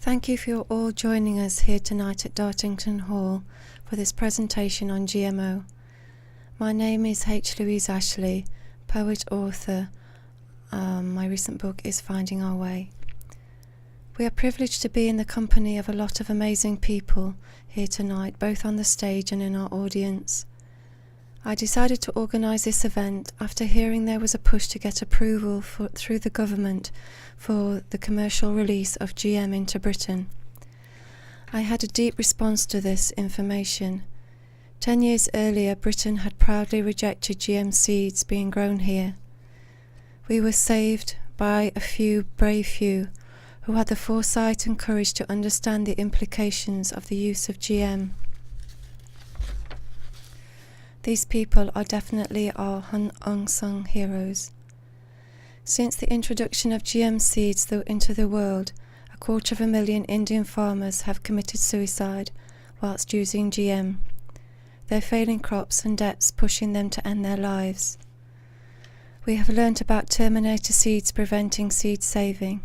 Thank you for all joining us here tonight at Dartington Hall for this presentation on GMO. My name is H. Louise Ashley, poet author. My recent book is Finding Our Way. We are privileged to be in the company of a lot of amazing people here tonight, both on the stage and in our audience. I decided to organise this event after hearing there was a push to get approval through the government for the commercial release of GM into Britain. I had a deep response to this information. 10 years earlier, Britain had proudly rejected GM seeds being grown here. We were saved by a few brave few who had the foresight and courage to understand the implications of the use of GM. These people are definitely our unsung heroes. Since the introduction of GM seeds into the world, 250,000 Indian farmers have committed suicide whilst using GM, their failing crops and debts pushing them to end their lives. We have learnt about Terminator seeds preventing seed saving,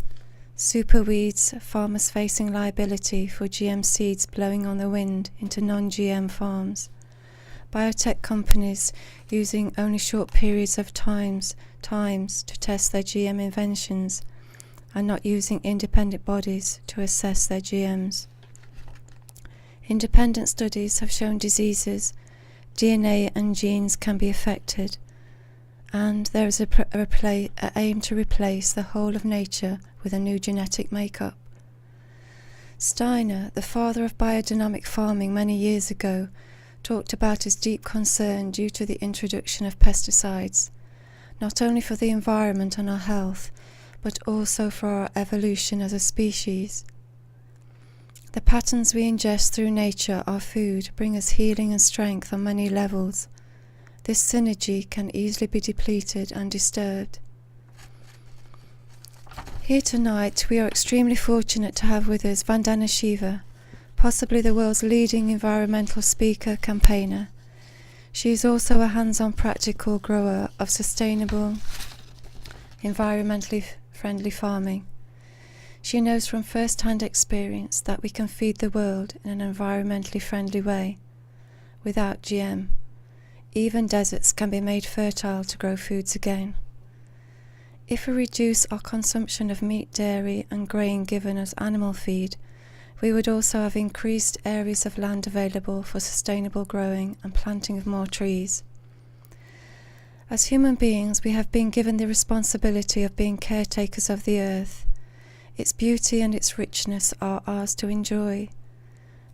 super weeds, farmers facing liability for GM seeds blowing on the wind into non-GM farms, biotech companies using only short periods of times to test their GM inventions and not using independent bodies to assess their GMs. Independent studies have shown diseases, DNA and genes can be affected, and there is a aim to replace the whole of nature with a new genetic makeup. Steiner, the father of biodynamic farming many years ago, talked about his deep concern due to the introduction of pesticides, not only for the environment and our health, but also for our evolution as a species. The patterns we ingest through nature, our food, bring us healing and strength on many levels. This synergy can easily be depleted and disturbed. Here tonight, we are extremely fortunate to have with us Vandana Shiva, possibly the world's leading environmental speaker campaigner. She is also a hands-on practical grower of sustainable, environmentally friendly farming. She knows from first-hand experience that we can feed the world in an environmentally friendly way, without GM. Even deserts can be made fertile to grow foods again. If we reduce our consumption of meat, dairy and grain given as animal feed, we would also have increased areas of land available for sustainable growing and planting of more trees. As human beings, we have been given the responsibility of being caretakers of the earth. Its beauty and its richness are ours to enjoy,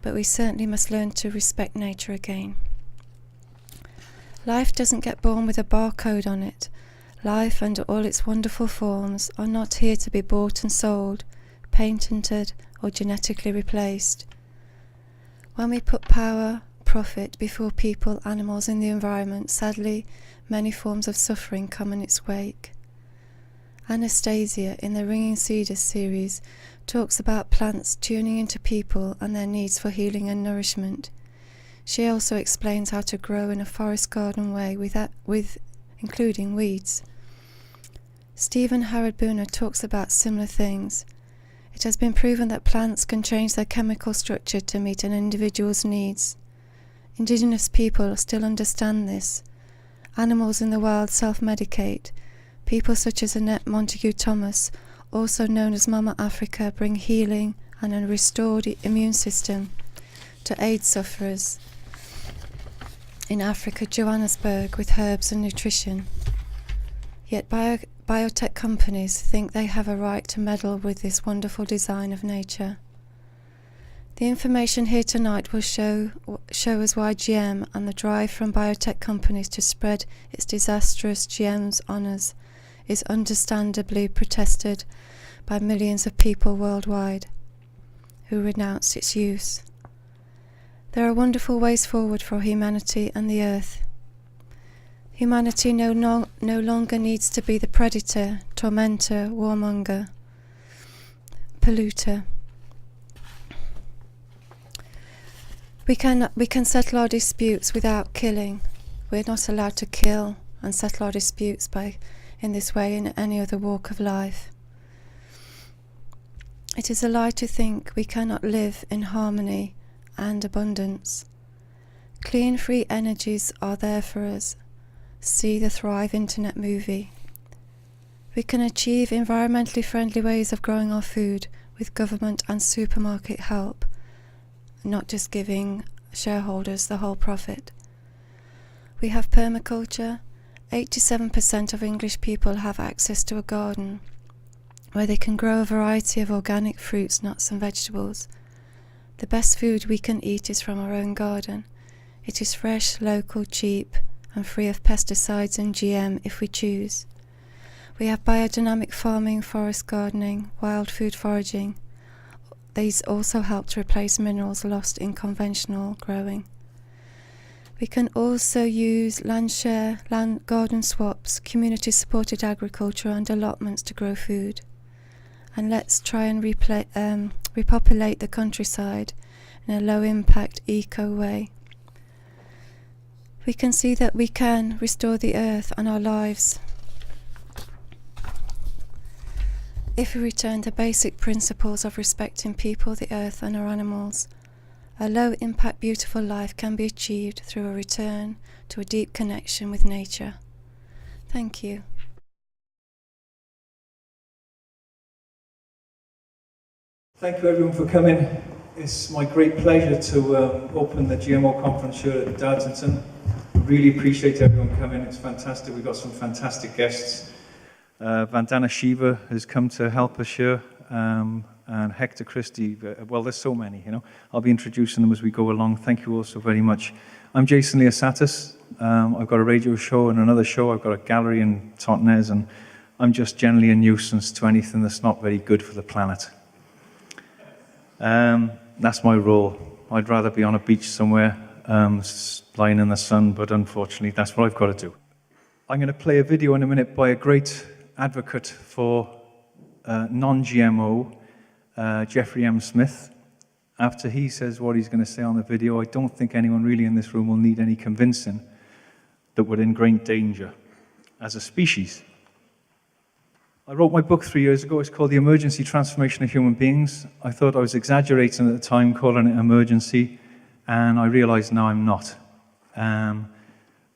but we certainly must learn to respect nature again. Life doesn't get born with a barcode on it. Life and all its wonderful forms are not here to be bought and sold, patented or genetically replaced. When we put power, profit before people, animals and the environment, sadly, many forms of suffering come in its wake. Anastasia, in the Ringing Cedars series, talks about plants tuning into people and their needs for healing and nourishment. She also explains how to grow in a forest garden way with including weeds. Stephen Howard Booner talks about similar things. It has been proven that plants can change their chemical structure to meet an individual's needs. Indigenous people still understand this. Animals in the wild self-medicate. People such as Annette Montague Thomas, also known as Mama Africa, bring healing and a restored immune system to AIDS sufferers in Africa, Johannesburg, with herbs and nutrition. Yet biotech companies think they have a right to meddle with this wonderful design of nature. The information here tonight will show us why GM and the drive from biotech companies to spread its disastrous GM's honours is understandably protested by millions of people worldwide who renounce its use. There are wonderful ways forward for humanity and the earth. Humanity no longer needs to be the predator, tormentor, warmonger, polluter. We can settle our disputes without killing. We're not allowed to kill and settle our disputes in this way in any other walk of life. It is a lie to think we cannot live in harmony and abundance. Clean, free energies are there for us. See the Thrive Internet movie. We can achieve environmentally friendly ways of growing our food with government and supermarket help, not just giving shareholders the whole profit. We have permaculture. 87% of English people have access to a garden where they can grow a variety of organic fruits, nuts and vegetables. The best food we can eat is from our own garden. It is fresh, local, cheap and free of pesticides and GM if we choose. We have biodynamic farming, forest gardening, wild food foraging. These also help to replace minerals lost in conventional growing. We can also use land share, land garden swaps, community-supported agriculture and allotments to grow food. And let's try and repopulate the countryside in a low-impact, eco way. We can see that we can restore the earth and our lives if we return to basic principles of respecting people, the earth and our animals. A low-impact, beautiful life can be achieved through a return to a deep connection with nature. Thank you. Thank you everyone for coming. It's my great pleasure to open the GMO conference here at Dartington. Really appreciate everyone coming. It's fantastic. We've got some fantastic guests. Vandana Shiva has come to help us here. And Hector Christie, well, there's so many, you know. I'll be introducing them as we go along. Thank you all so very much. I'm Jason Leosatis. I've got a radio show and another show. I've got a gallery in Totnes, and I'm just generally a nuisance to anything that's not very good for the planet. That's my role. I'd rather be on a beach somewhere, lying in the sun, but unfortunately, that's what I've got to do. I'm going to play a video in a minute by a great advocate for non-GMO, Jeffrey M. Smith. After he says what he's going to say on the video, I don't think anyone really in this room will need any convincing that we're in great danger as a species. I wrote my book 3 years ago. It's called The Emergency Transformation of Human Beings. I thought I was exaggerating at the time, calling it emergency, and I realized now I'm not.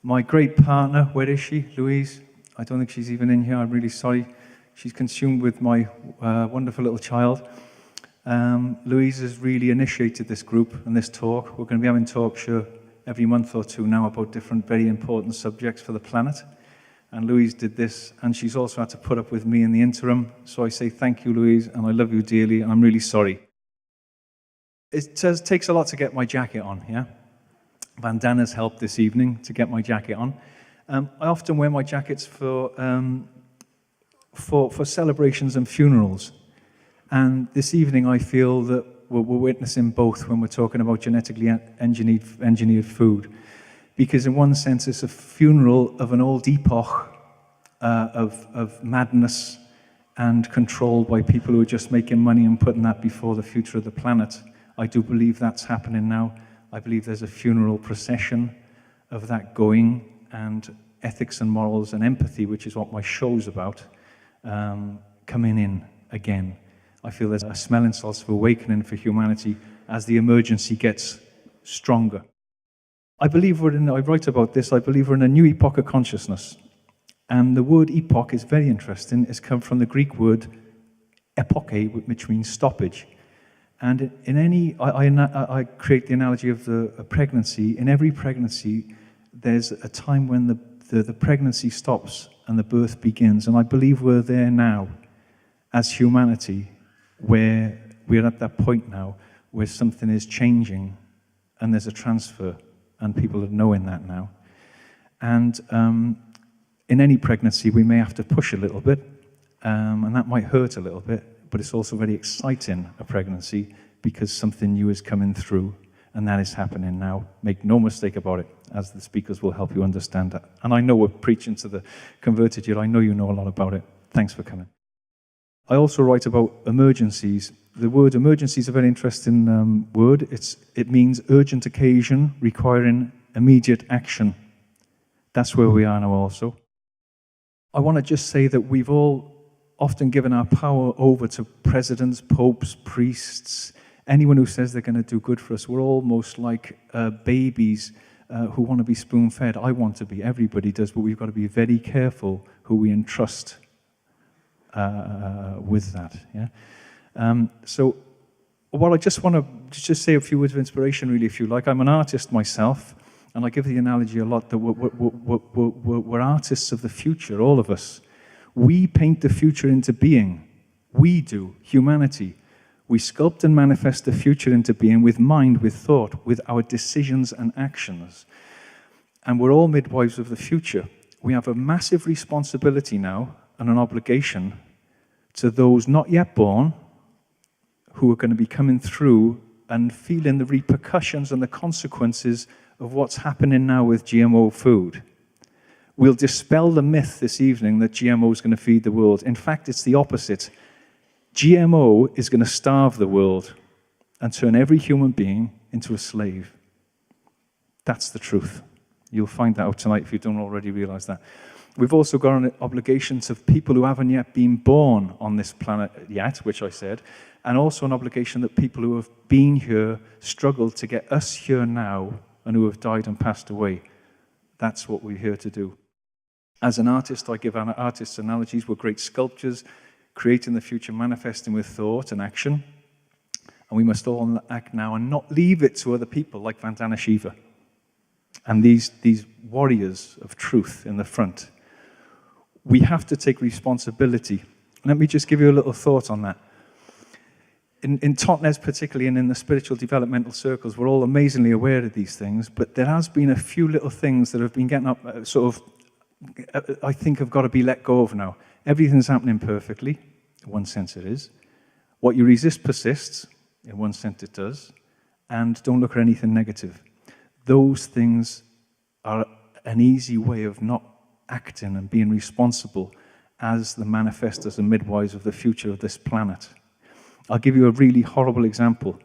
My great partner, where is she? Louise? I don't think she's even in here. I'm really sorry. She's consumed with my wonderful little child. Louise has really initiated this group and this talk. We're going to be having talks here every month or two now about different very important subjects for the planet. And Louise did this, and she's also had to put up with me in the interim. So I say thank you, Louise, and I love you dearly, and I'm really sorry. It takes a lot to get my jacket on, yeah? Vandana's helped this evening to get my jacket on. I often wear my jackets for celebrations and funerals. And this evening I feel that we're witnessing both when we're talking about genetically engineered food. Because in one sense it's a funeral of an old epoch of madness and control by people who are just making money and putting that before the future of the planet. I do believe that's happening now. I believe there's a funeral procession of that going, and ethics and morals and empathy, which is what my show's about, coming in again. I feel there's a smelling salts of awakening for humanity as the emergency gets stronger. I write about this, I believe we're in a new epoch of consciousness. And the word epoch is very interesting. It's come from the Greek word epoche, which means stoppage. And in any, I create the analogy of a pregnancy. In every pregnancy, there's a time when the pregnancy stops and the birth begins. And I believe we're there now as humanity, where we're at that point now where something is changing and there's a transfer, and people are knowing that now. And in any pregnancy, we may have to push a little bit, and that might hurt a little bit, but it's also very exciting, a pregnancy, because something new is coming through, and that is happening now. Make no mistake about it, as the speakers will help you understand that. And I know we're preaching to the converted here. I know you know a lot about it. Thanks for coming. I also write about emergencies. The word emergency is a very interesting word. It means urgent occasion requiring immediate action. That's where we are now also. I want to just say that we've all often given our power over to presidents, popes, priests, anyone who says they're going to do good for us. We're almost like babies who want to be spoon-fed. I want to be, everybody does, but we've got to be very careful who we entrust with that. Yeah. So, well, I just want to just say a few words of inspiration, really, if you like. I'm an artist myself, and I give the analogy a lot that we're artists of the future, all of us. We paint the future into being. We do, humanity. We sculpt and manifest the future into being with mind, with thought, with our decisions and actions. And we're all midwives of the future. We have a massive responsibility now and an obligation to those not yet born who are going to be coming through and feeling the repercussions and the consequences of what's happening now with GMO food. We'll dispel the myth this evening that GMO is going to feed the world. In fact, it's the opposite. GMO is going to starve the world and turn every human being into a slave. That's the truth. You'll find that out tonight if you don't already realize that. We've also got an obligation to people who haven't yet been born on this planet yet, which I said, and also an obligation that people who have been here struggled to get us here now and who have died and passed away. That's what we're here to do. As an artist, I give artists analogies. We're great sculptors, creating the future, manifesting with thought and action. And we must all act now and not leave it to other people like Vandana Shiva and these warriors of truth in the front. We have to take responsibility. Let me just give you a little thought on that. In Totnes particularly, and in the spiritual developmental circles, we're all amazingly aware of these things, but there has been a few little things that have been getting up, I think have got to be let go of now. Everything's happening perfectly, in one sense it is. What you resist persists, in one sense it does, and don't look at anything negative. Those things are an easy way of not acting and being responsible as the manifestors and midwives of the future of this planet. I'll give you a really horrible example.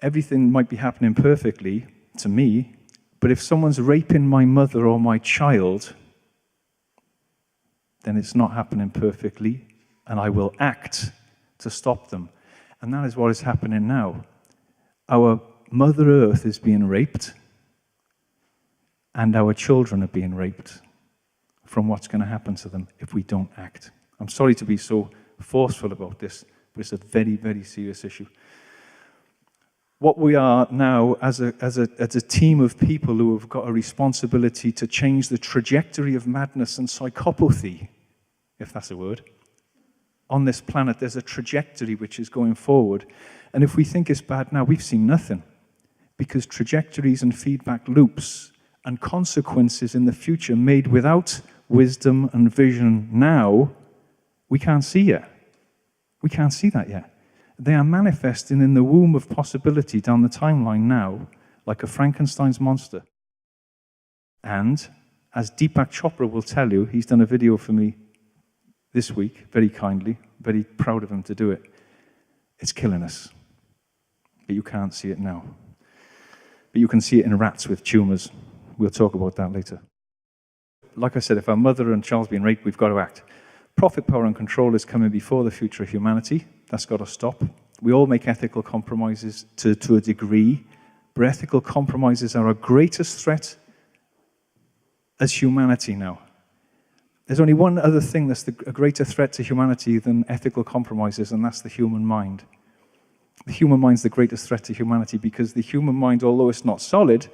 Everything might be happening perfectly to me, but if someone's raping my mother or my child, then it's not happening perfectly, and I will act to stop them. And that is what is happening now. Our Mother Earth is being raped, and our children are being raped from what's going to happen to them if we don't act. I'm sorry to be so forceful about this, but it's a very, very serious issue. What we are now as a team of people who have got a responsibility to change the trajectory of madness and psychopathy, if that's a word, on this planet. There's a trajectory which is going forward. And if we think it's bad now, we've seen nothing. Because trajectories and feedback loops and consequences in the future made without wisdom and vision now, we can't see yet. We can't see that yet. They are manifesting in the womb of possibility down the timeline now, like a Frankenstein's monster. And, as Deepak Chopra will tell you, he's done a video for me this week, very kindly, very proud of him to do it. It's killing us. But you can't see it now. But you can see it in rats with tumors. We'll talk about that later. Like I said, if our mother and child's being raped, we've got to act. Profit, power, and control is coming before the future of humanity. That's got to stop. We all make ethical compromises to a degree, but ethical compromises are our greatest threat as humanity now. There's only one other thing that's a greater threat to humanity than ethical compromises, and that's the human mind. The human mind's the greatest threat to humanity because the human mind, although it's not solid,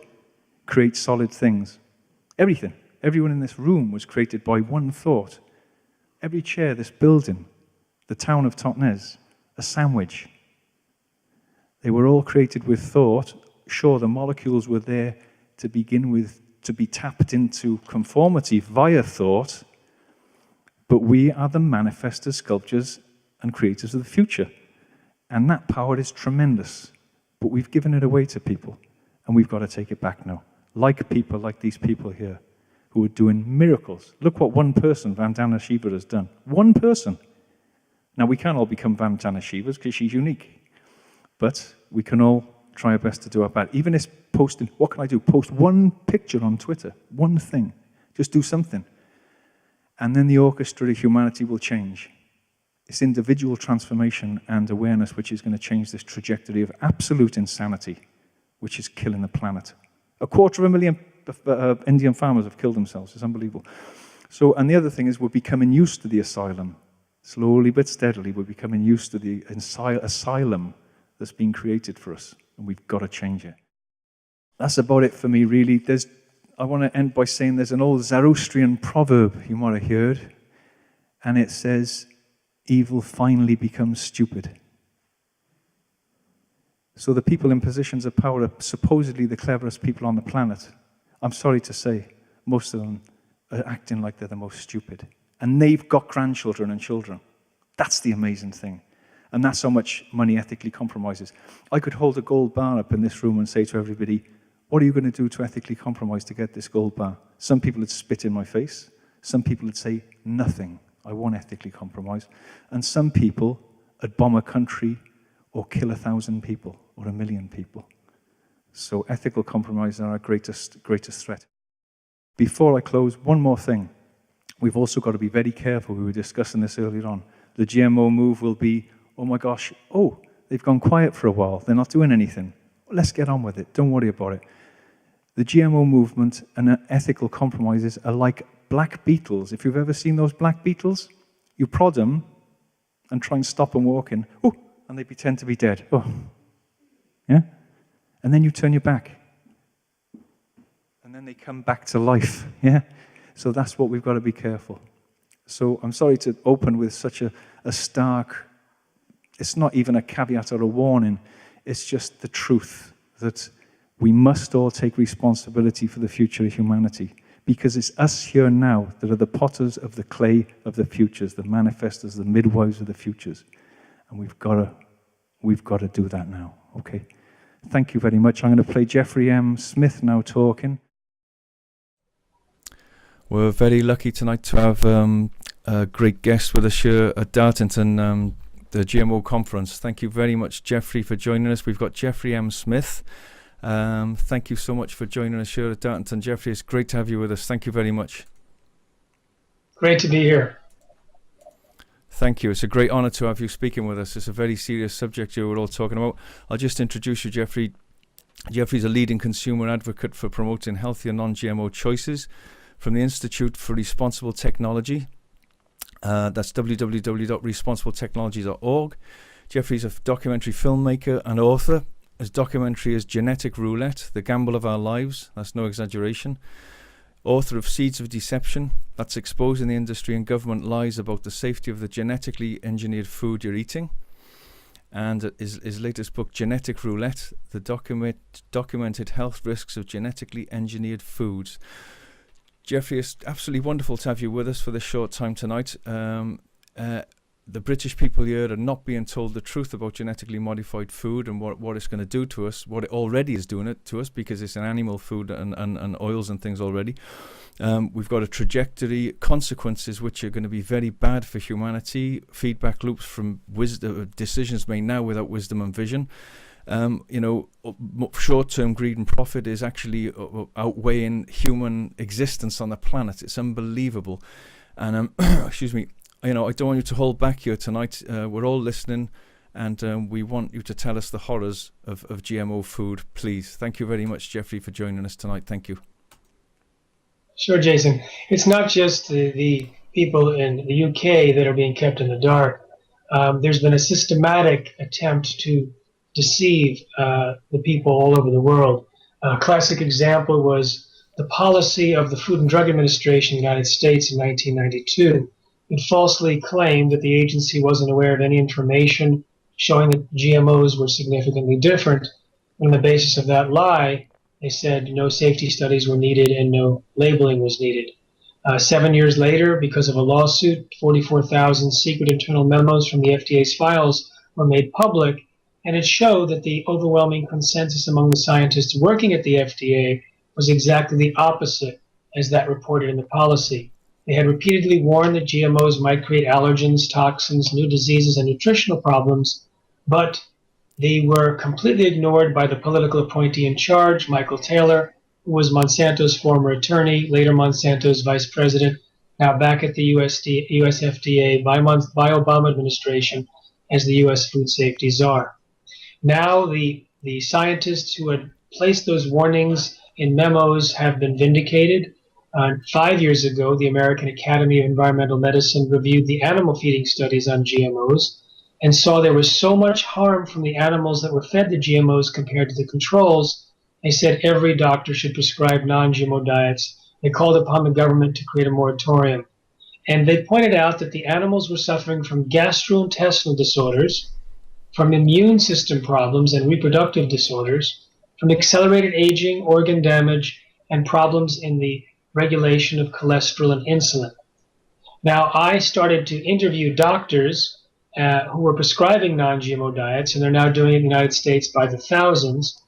creates solid things. Everything. Everyone in this room was created by one thought. Every chair, this building, the town of Totnes, a sandwich. They were all created with thought. Sure, the molecules were there to begin with, to be tapped into conformity via thought, but we are the manifestors, sculptors, and creators of the future. And that power is tremendous, but we've given it away to people, and we've got to take it back now. Like people, like these people here, who are doing miracles. Look what one person, Vandana Shiva, has done. One person. Now, we can't all become Vandana Shivas because she's unique, but we can all try our best to do our part. Even if posting, what can I do? Post one picture on Twitter, one thing. Just do something. And then the orchestra of humanity will change. It's individual transformation and awareness which is going to change this trajectory of absolute insanity, which is killing the planet. 250,000 Indian farmers have killed themselves. It's unbelievable. So, and the other thing is we're becoming used to the asylum. Slowly but steadily, we're becoming used to the asylum that's been created for us, and we've got to change it. That's about it for me, really. I want to end by saying there's an old Zoroastrian proverb you might have heard, and it says, evil finally becomes stupid. So the people in positions of power are supposedly the cleverest people on the planet. I'm sorry to say, most of them are acting like they're the most stupid. And they've got grandchildren and children. That's the amazing thing. And that's how much money ethically compromises. I could hold a gold bar up in this room and say to everybody, what are you going to do to ethically compromise to get this gold bar? Some people would spit in my face. Some people would say, nothing. I won't ethically compromise. And some people would bomb a country or kill 1,000 people or 1,000,000 people. So ethical compromise are our greatest threat. Before I close, one more thing. We've also got to be very careful. We were discussing this earlier on. The GMO move will be, oh my gosh, they've gone quiet for a while. They're not doing anything. Let's get on with it. Don't worry about it. The GMO movement and ethical compromises are like black beetles. If you've ever seen those black beetles, you prod them and try and stop them walking. And they pretend to be dead. Yeah? And then you turn your back. And then they come back to life. Yeah? So that's what we've got to be careful. So I'm sorry to open with such a stark, it's not even a caveat or a warning, it's just the truth that we must all take responsibility for the future of humanity, because it's us here now that are the potters of the clay of the futures, the manifestors, the midwives of the futures. And we've got to do that now, okay? Thank you very much. I'm going to play Jeffrey M. Smith now talking. We're very lucky tonight to have a great guest with us here at Dartington, the GMO conference. Thank you very much, Jeffrey, for joining us. We've got Jeffrey M. Smith. Thank you so much for joining us here at Dartington. Jeffrey, it's great to have you with us. Thank you very much. Great to be here. Thank you. It's a great honor to have you speaking with us. It's a very serious subject here we're all talking about. I'll just introduce you, Jeffrey. Jeffrey's a leading consumer advocate for promoting healthier non-GMO choices from the Institute for Responsible Technology. That's www.responsibletechnology.org. Jeffrey's a documentary filmmaker and author. His documentary is Genetic Roulette, The Gamble of Our Lives. That's no exaggeration. Author of Seeds of Deception, that's exposing the industry and government lies about the safety of the genetically engineered food you're eating. And his latest book, Genetic Roulette, the documented health risks of genetically engineered foods. Jeffrey, it's absolutely wonderful to have you with us for this short time tonight. The British people here are not being told the truth about genetically modified food and what it's going to do to us, what it already is doing it to us, because it's an animal food and oils and things already. We've got a trajectory, consequences which are going to be very bad for humanity, feedback loops from decisions made now without wisdom and vision. Short-term greed and profit is actually outweighing human existence on the planet. It's unbelievable. And excuse me, I don't want you to hold back here tonight. We're all listening, and we want you to tell us the horrors of GMO food, please. Thank you very much, Jeffrey, for joining us tonight. Thank you. Sure, Jason. It's not just the people in the UK that are being kept in the dark. There's been a systematic attempt to deceive the people all over the world. A classic example was the policy of the Food and Drug Administration in the United States in 1992. It falsely claimed that the agency wasn't aware of any information showing that GMOs were significantly different. On the basis of that lie, they said no safety studies were needed and no labeling was needed. 7 years later, because of a lawsuit, 44,000 secret internal memos from the FDA's files were made public, and it showed that the overwhelming consensus among the scientists working at the FDA was exactly the opposite as that reported in the policy. They had repeatedly warned that GMOs might create allergens, toxins, new diseases, and nutritional problems, but they were completely ignored by the political appointee in charge, Michael Taylor, who was Monsanto's former attorney, later Monsanto's vice president, now back at the US FDA by Obama administration as the US food safety czar. Now the scientists who had placed those warnings in memos have been vindicated. 5 years ago, the American Academy of Environmental Medicine reviewed the animal feeding studies on GMOs and saw there was so much harm from the animals that were fed the GMOs compared to the controls. They said every doctor should prescribe non-GMO diets. They called upon the government to create a moratorium. And they pointed out that the animals were suffering from gastrointestinal disorders, from immune system problems and reproductive disorders, from accelerated aging, organ damage, and problems in the regulation of cholesterol and insulin. Now, I started to interview doctors who were prescribing non-GMO diets, and they're now doing it in the United States by the thousands.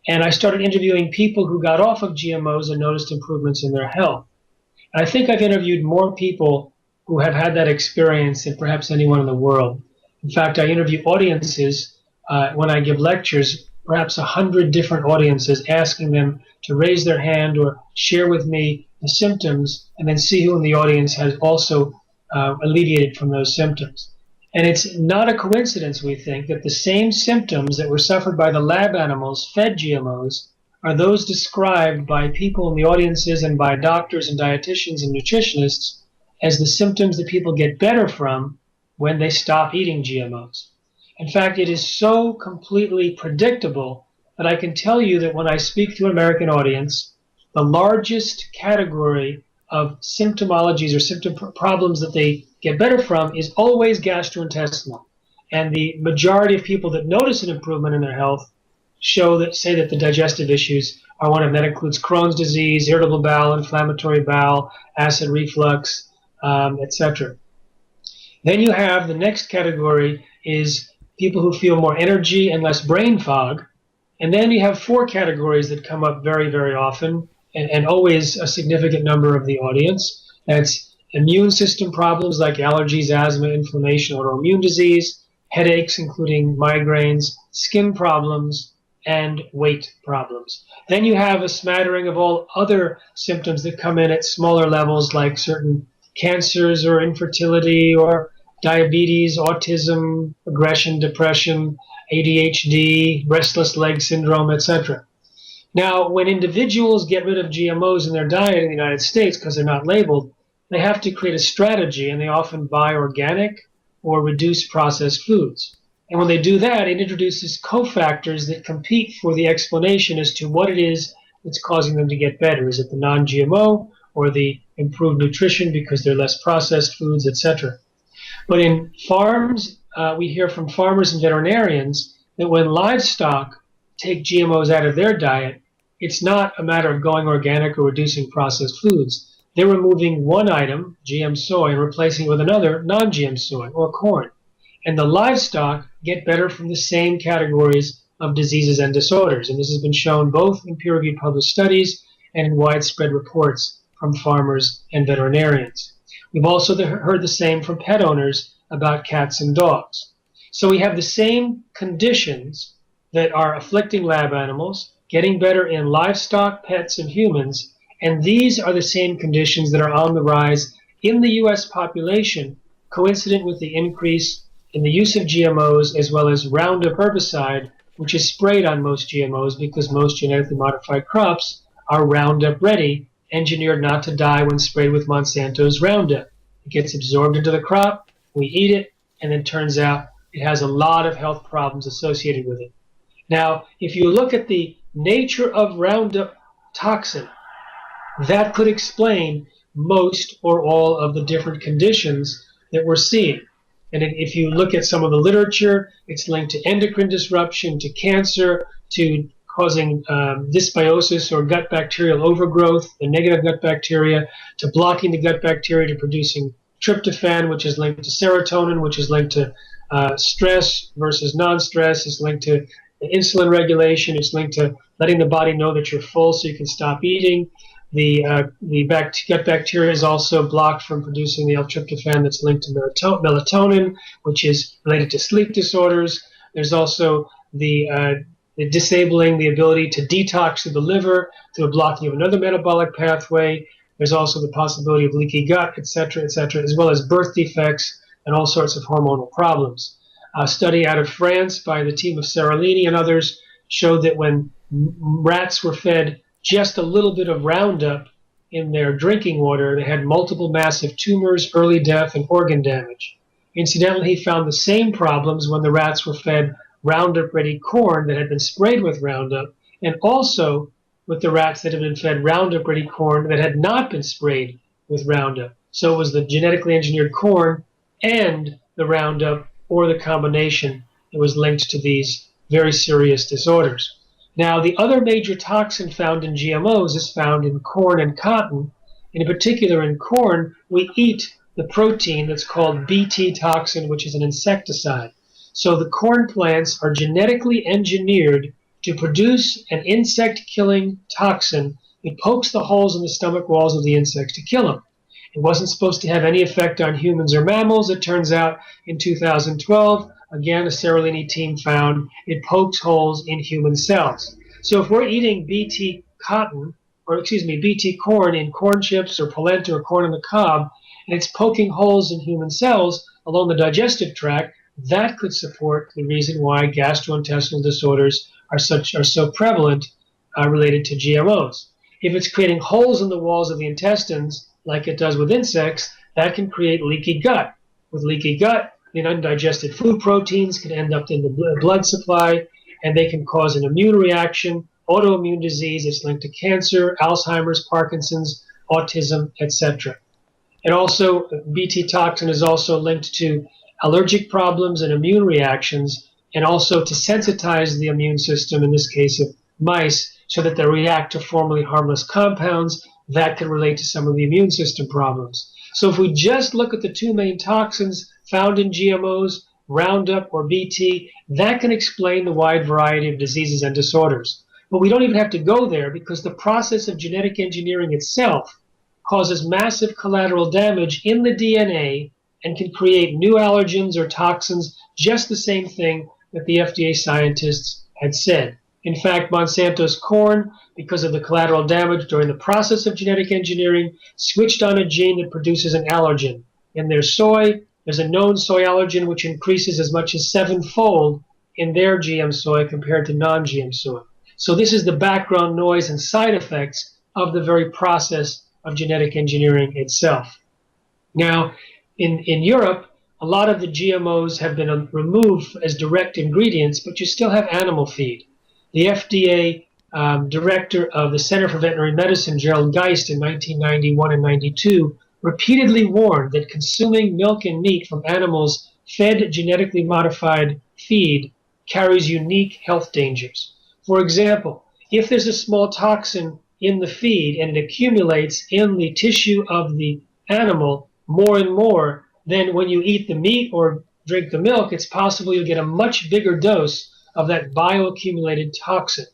And I started interviewing people who got off of GMOs and noticed improvements in their health. And I think I've interviewed more people who have had that experience than perhaps anyone in the world. In fact, I interview audiences when I give lectures, perhaps 100 different audiences, asking them to raise their hand or share with me the symptoms, and then see who in the audience has also alleviated from those symptoms. And it's not a coincidence, we think, that the same symptoms that were suffered by the lab animals fed GMOs are those described by people in the audiences and by doctors and dietitians and nutritionists as the symptoms that people get better from when they stop eating GMOs. In fact, it is so completely predictable that I can tell you that when I speak to an American audience, the largest category of symptomologies or symptom problems that they get better from is always gastrointestinal. And the majority of people that notice an improvement in their health say that the digestive issues are one of them. That includes Crohn's disease, irritable bowel, inflammatory bowel, acid reflux, etc. Then you have the next category is people who feel more energy and less brain fog. And then you have 4 categories that come up very, very often, and always a significant number of the audience. That's immune system problems like allergies, asthma, inflammation, autoimmune disease, headaches, including migraines, skin problems, and weight problems. Then you have a smattering of all other symptoms that come in at smaller levels, like certain cancers or infertility or diabetes, autism, aggression, depression, ADHD, restless leg syndrome, etc. Now, when individuals get rid of GMOs in their diet in the United States because they're not labeled, they have to create a strategy, and they often buy organic or reduce processed foods. And when they do that, it introduces cofactors that compete for the explanation as to what it is that's causing them to get better. Is it the non-GMO or the improved nutrition because they're less processed foods, etc.? But in farms, we hear from farmers and veterinarians that when livestock take GMOs out of their diet, it's not a matter of going organic or reducing processed foods. They're removing one item, GM soy, and replacing it with another, non-GM soy or corn. And the livestock get better from the same categories of diseases and disorders. And this has been shown both in peer-reviewed published studies and in widespread reports from farmers and veterinarians. We've also heard the same from pet owners about cats and dogs. So we have the same conditions that are afflicting lab animals, getting better in livestock, pets, and humans, and these are the same conditions that are on the rise in the U.S. population, coincident with the increase in the use of GMOs as well as Roundup herbicide, which is sprayed on most GMOs because most genetically modified crops are Roundup ready, engineered not to die when sprayed with Monsanto's Roundup. It gets absorbed into the crop, we eat it, and then turns out it has a lot of health problems associated with it. Now, if you look at the nature of Roundup toxin, that could explain most or all of the different conditions that we're seeing. And if you look at some of the literature, it's linked to endocrine disruption, to cancer, to causing dysbiosis or gut bacterial overgrowth, the negative gut bacteria, to blocking the gut bacteria, to producing tryptophan, which is linked to serotonin, which is linked to stress versus non-stress. It's linked to insulin regulation. It's linked to letting the body know that you're full so you can stop eating. The gut bacteria is also blocked from producing the L-tryptophan that's linked to melatonin, which is related to sleep disorders. There's also the disabling the ability to detox through the liver, through a blocking of another metabolic pathway. There's also the possibility of leaky gut, et cetera, as well as birth defects and all sorts of hormonal problems. A study out of France by the team of Seralini and others showed that when rats were fed just a little bit of Roundup in their drinking water, they had multiple massive tumors, early death, and organ damage. Incidentally, he found the same problems when the rats were fed Roundup-ready corn that had been sprayed with Roundup, and also with the rats that had been fed Roundup-ready corn that had not been sprayed with Roundup. So it was the genetically engineered corn and the Roundup, or the combination, that was linked to these very serious disorders. Now, the other major toxin found in GMOs is found in corn and cotton. In particular, in corn, we eat the protein that's called Bt toxin, which is an insecticide. So the corn plants are genetically engineered to produce an insect-killing toxin that pokes the holes in the stomach walls of the insects to kill them. It wasn't supposed to have any effect on humans or mammals. It turns out in 2012, again, a Seralini team found it pokes holes in human cells. So if we're eating Bt corn in corn chips or polenta or corn on the cob, and it's poking holes in human cells along the digestive tract, that could support the reason why gastrointestinal disorders are so prevalent related to GMOs. If it's creating holes in the walls of the intestines, like it does with insects, that can create leaky gut. With leaky gut, the undigested food proteins can end up in the blood supply, and they can cause an immune reaction, autoimmune disease. It's linked to cancer, Alzheimer's, Parkinson's, autism, etc. And also, Bt toxin is also linked to allergic problems and immune reactions, and also to sensitize the immune system, in this case of mice, so that they react to formerly harmless compounds that can relate to some of the immune system problems. So if we just look at the two main toxins found in GMOs, Roundup or Bt, that can explain the wide variety of diseases and disorders. But we don't even have to go there, because the process of genetic engineering itself causes massive collateral damage in the DNA and can create new allergens or toxins, just the same thing that the FDA scientists had said. In fact, Monsanto's corn, because of the collateral damage during the process of genetic engineering, switched on a gene that produces an allergen. In their soy, there's a known soy allergen which increases as much as 7-fold in their GM soy compared to non-GM soy. So this is the background noise and side effects of the very process of genetic engineering itself. Now, in Europe, a lot of the GMOs have been removed as direct ingredients, but you still have animal feed. The FDA director of the Center for Veterinary Medicine, Gerald Geist, in 1991 and 92, repeatedly warned that consuming milk and meat from animals fed genetically modified feed carries unique health dangers. For example, if there's a small toxin in the feed and it accumulates in the tissue of the animal more and more, then when you eat the meat or drink the milk, it's possible you'll get a much bigger dose of that bioaccumulated toxin.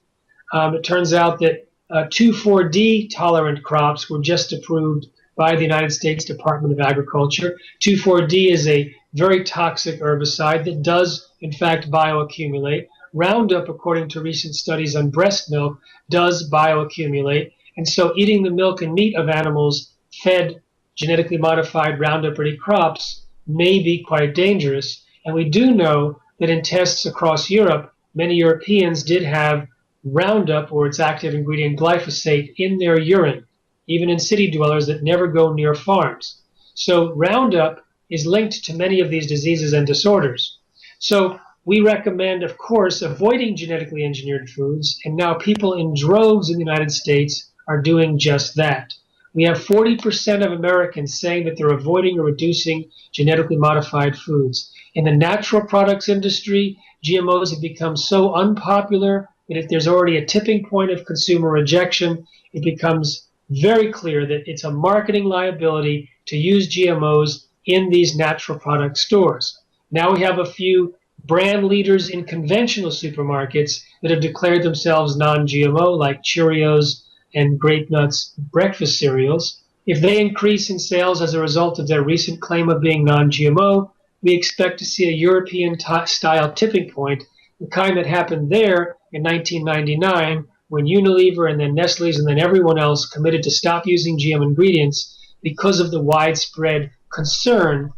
It turns out that 2,4-D tolerant crops were just approved by the United States Department of Agriculture. 2,4-D is a very toxic herbicide that does, in fact, bioaccumulate. Roundup, according to recent studies on breast milk, does bioaccumulate. And so eating the milk and meat of animals fed genetically modified Roundup-ready crops may be quite dangerous. And we do know that in tests across Europe, many Europeans did have Roundup, or its active ingredient glyphosate, in their urine, even in city dwellers that never go near farms. So Roundup is linked to many of these diseases and disorders. So we recommend, of course, avoiding genetically engineered foods, and now people in droves in the United States are doing just that. We have 40% of Americans saying that they're avoiding or reducing genetically modified foods. In the natural products industry, GMOs have become so unpopular that if there's already a tipping point of consumer rejection, it becomes very clear that it's a marketing liability to use GMOs in these natural product stores. Now we have a few brand leaders in conventional supermarkets that have declared themselves non-GMO, like Cheerios and Grape Nuts breakfast cereals. If they increase in sales as a result of their recent claim of being non-GMO, we expect to see a European-style tipping point, the kind that happened there in 1999 when Unilever and then Nestle's and then everyone else committed to stop using GM ingredients because of the widespread concern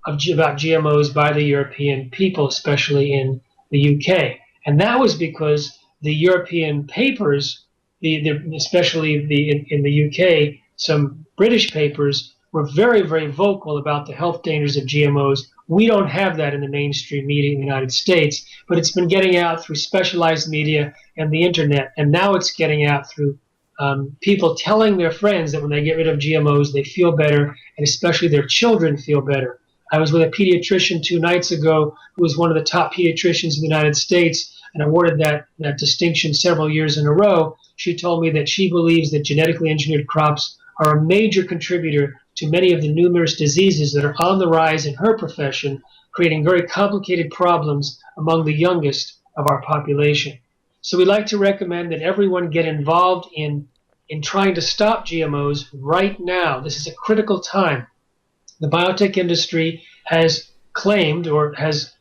about GMOs by the European people, especially in the UK. And that was because the European papers, especially in the UK, some British papers were very, very vocal about the health dangers of GMOs. We don't have that in the mainstream media in the United States, but it's been getting out through specialized media and the internet, and now it's getting out through people telling their friends that when they get rid of GMOs, they feel better, and especially their children feel better. I was with a pediatrician 2 nights ago who was one of the top pediatricians in the United States and awarded that distinction several years in a row. She told me that she believes that genetically engineered crops are a major contributor to many of the numerous diseases that are on the rise in her profession, creating very complicated problems among the youngest of our population. So we'd like to recommend that everyone get involved in trying to stop GMOs right now. This is a critical time. The biotech industry has claimed, or has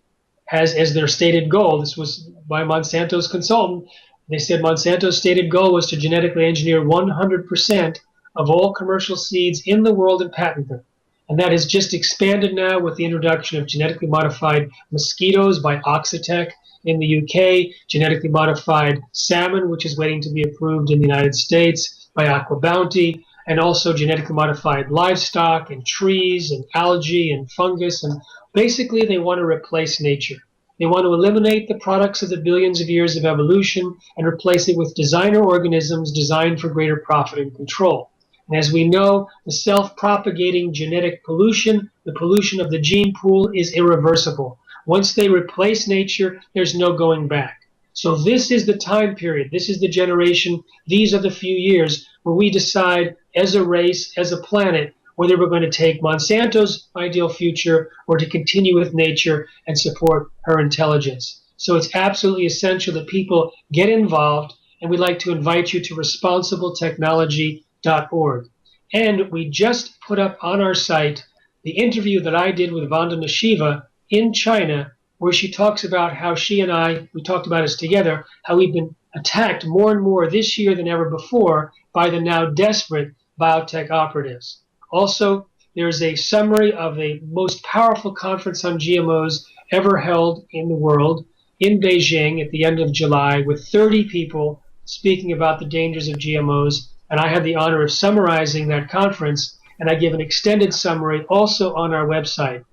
as their stated goal, this was by Monsanto's consultant, they said Monsanto's stated goal was to genetically engineer 100% of all commercial seeds in the world and patent them. And that has just expanded now with the introduction of genetically modified mosquitoes by Oxitec in the UK, genetically modified salmon, which is waiting to be approved in the United States by Aqua Bounty, and also genetically modified livestock and trees and algae and fungus. And basically they want to replace nature. They want to eliminate the products of the billions of years of evolution and replace it with designer organisms designed for greater profit and control. And as we know, the self-propagating genetic pollution, the pollution of the gene pool, is irreversible. Once they replace nature, there's no going back. So this is the time period, this is the generation, these are the few years where we decide as a race, as a planet, whether we're going to take Monsanto's ideal future or to continue with nature and support her intelligence. So it's absolutely essential that people get involved, and we'd like to invite you to responsibletechnology.org. And we just put up on our site the interview that I did with Vandana Shiva in China, where she talks about how she and I, we talked about us together, how we've been attacked more and more this year than ever before by the now desperate biotech operatives. Also, there's a summary of the most powerful conference on GMOs ever held in the world in Beijing at the end of July, with 30 people speaking about the dangers of GMOs. And I had the honor of summarizing that conference, and I give an extended summary also on our website.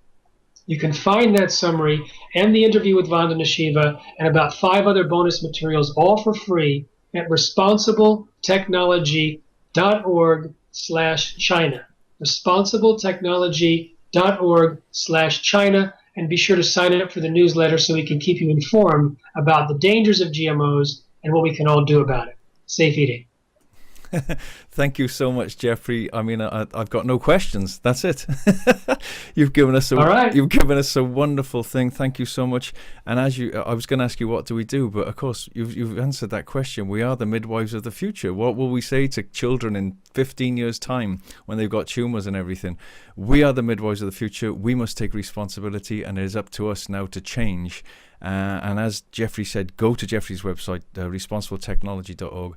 You can find that summary and the interview with Vandana Shiva and about 5 other bonus materials, all for free, at responsibletechnology.org/China. responsibletechnology.org/China, and be sure to sign up for the newsletter so we can keep you informed about the dangers of GMOs and what we can all do about it. Safe eating. Thank you so much, Jeffrey. I mean, I've got no questions. That's it. You've given us you've given us a wonderful thing. Thank you so much. And I was going to ask you, what do we do? But of course, you've answered that question. We are the midwives of the future. What will we say to children in 15 years' time when they've got tumors and everything? We are the midwives of the future. We must take responsibility, and it is up to us now to change. And as Jeffrey said, go to Jeffrey's website, responsibletechnology.org.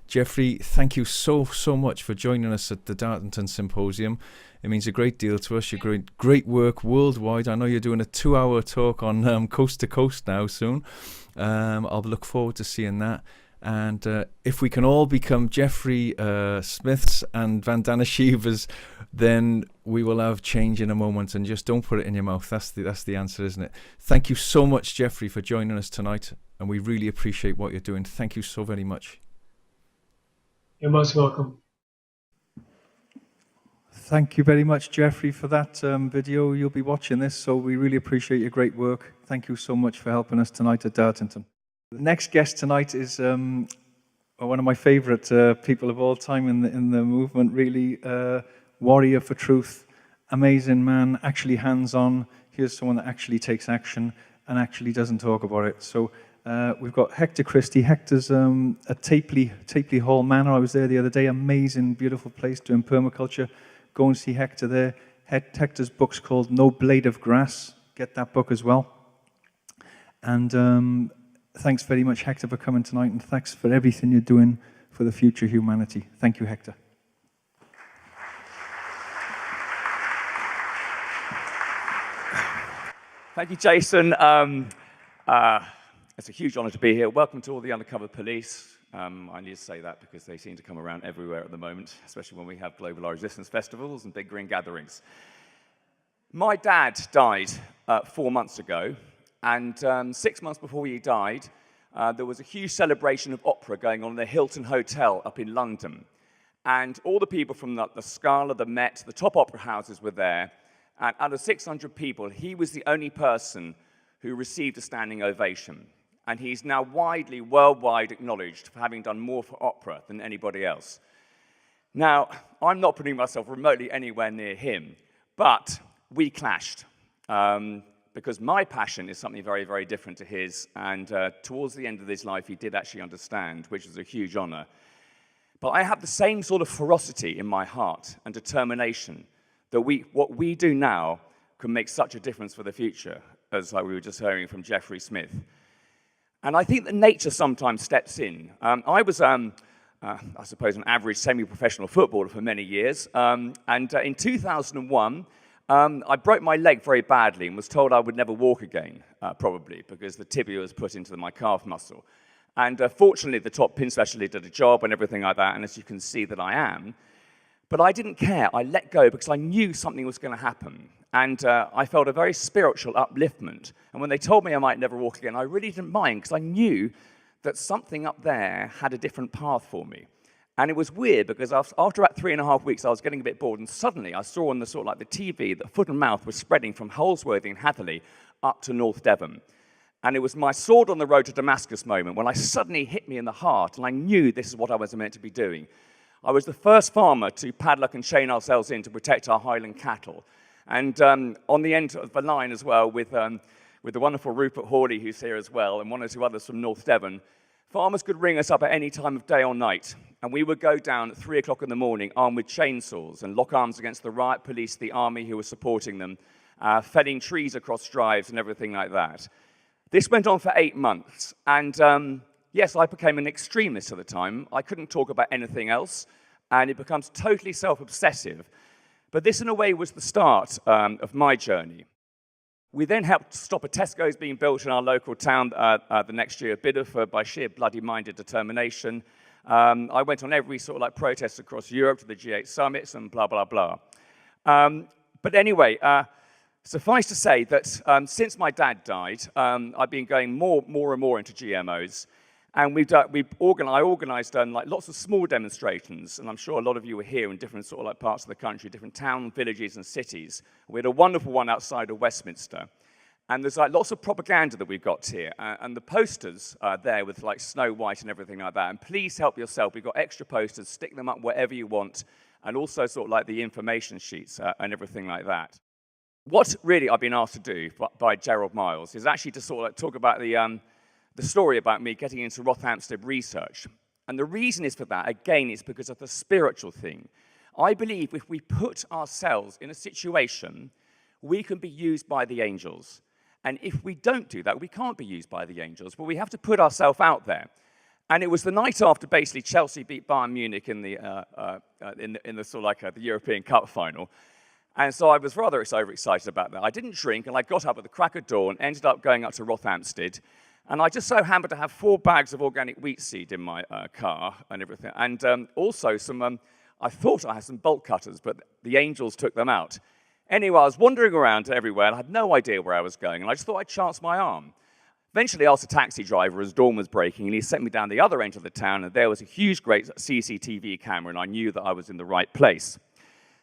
Jeffrey, thank you so much for joining us at the Dartington Symposium. It means a great deal to us. You're great work worldwide. I know you're doing a 2-hour talk on coast to coast now soon. I'll look forward to seeing that. And if we can all become Jeffrey Smiths and Vandana Shivas, then we will have change in a moment. And just don't put it in your mouth. That's the answer, isn't it? Thank you so much, Jeffrey, for joining us tonight. And we really appreciate what you're doing. Thank you so very much. You're most welcome. Thank you very much, Jeffrey, for that video. You'll be watching this, so we really appreciate your great work. Thank you so much for helping us tonight at Dartington. The next guest tonight is one of my favorite people of all time in the movement, really. Warrior for truth, amazing man, actually hands-on. Here's someone that actually takes action and actually doesn't talk about it. So we've got Hector Christie. Hector's at Tapley Hall Manor. I was there the other day. Amazing, beautiful place doing permaculture. Go and see Hector there. Hector's book's called No Blade of Grass. Get that book as well. And thanks very much, Hector, for coming tonight, and thanks for everything you're doing for the future of humanity. Thank you, Hector. Thank you, Jason. It's a huge honor to be here. Welcome to all the undercover police. I need to say that because they seem to come around everywhere at the moment, especially when we have Global Our Resistance festivals and big green gatherings. My dad died 4 months ago, and 6 months before he died, there was a huge celebration of opera going on in the Hilton Hotel up in London. And all the people from the Scala, the Met, the top opera houses were there. And out of 600 people, he was the only person who received a standing ovation. And he's now widely, worldwide acknowledged for having done more for opera than anybody else. Now, I'm not putting myself remotely anywhere near him, but we clashed. Because my passion is something very, very different to his. And towards the end of his life, he did actually understand, which was a huge honor. But I have the same sort of ferocity in my heart and determination that what we do now can make such a difference for the future, as we were just hearing from Jeffrey Smith. And I think that nature sometimes steps in. I was, I suppose, an average semi-professional footballer for many years. And in 2001, I broke my leg very badly and was told I would never walk again, probably, because the tibia was put into my calf muscle. And fortunately, the top pin specialist did a job and everything like that, and as you can see that I am. But I didn't care. I let go because I knew something was going to happen. And I felt a very spiritual upliftment. And when they told me I might never walk again, I really didn't mind because I knew that something up there had a different path for me. And it was weird because after about 3.5 weeks, I was getting a bit bored. And suddenly I saw on the sort of like the TV that foot and mouth was spreading from Holsworthy and Hatherley up to North Devon. And it was my sword on the road to Damascus moment when I suddenly hit me in the heart. And I knew this is what I was meant to be doing. I was the first farmer to padlock and chain ourselves in to protect our highland cattle. And on the end of the line as well, with the wonderful Rupert Hawley, who's here as well, and one or two others from North Devon, farmers could ring us up at any time of day or night, and we would go down at 3 o'clock in the morning armed with chainsaws and lock arms against the riot police, the army who were supporting them, felling trees across drives and everything like that. This went on for 8 months, and yes, I became an extremist at the time. I couldn't talk about anything else, and it becomes totally self-obsessive. But this, in a way, was the start of my journey. We then helped stop a Tesco's being built in our local town the next year, Bideford, by sheer bloody-minded determination. I went on every sort of like protest across Europe to the G8 summits and blah, blah, blah. But anyway, suffice to say that since my dad died, I've been going more and more into GMOs. And I organized like lots of small demonstrations, and I'm sure a lot of you were here in different sort of like parts of the country, different towns, villages, and cities. We had a wonderful one outside of Westminster. And there's like lots of propaganda that we've got here, and the posters are there with like Snow White and everything like that. And please help yourself. We've got extra posters, stick them up wherever you want, and also sort of like the information sheets and everything like that. What really I've been asked to do by Gerald Miles is actually to sort of like talk about the story about me getting into Rothamsted research. And the reason is for that, again, is because of the spiritual thing. I believe if we put ourselves in a situation, we can be used by the angels. And if we don't do that, we can't be used by the angels, but we have to put ourselves out there. And it was the night after basically Chelsea beat Bayern Munich in the sort of like the European Cup final. And so I was rather overexcited about that. I didn't drink, and I got up at the crack of dawn, ended up going up to Rothamsted. And I just so happened to have 4 bags of organic wheat seed in my car and everything. And also some, I thought I had some bolt cutters, but the angels took them out. Anyway, I was wandering around everywhere, and I had no idea where I was going, and I just thought I'd chance my arm. Eventually, I asked a taxi driver as dawn was breaking, and he sent me down the other end of the town, and there was a huge, great CCTV camera, and I knew that I was in the right place.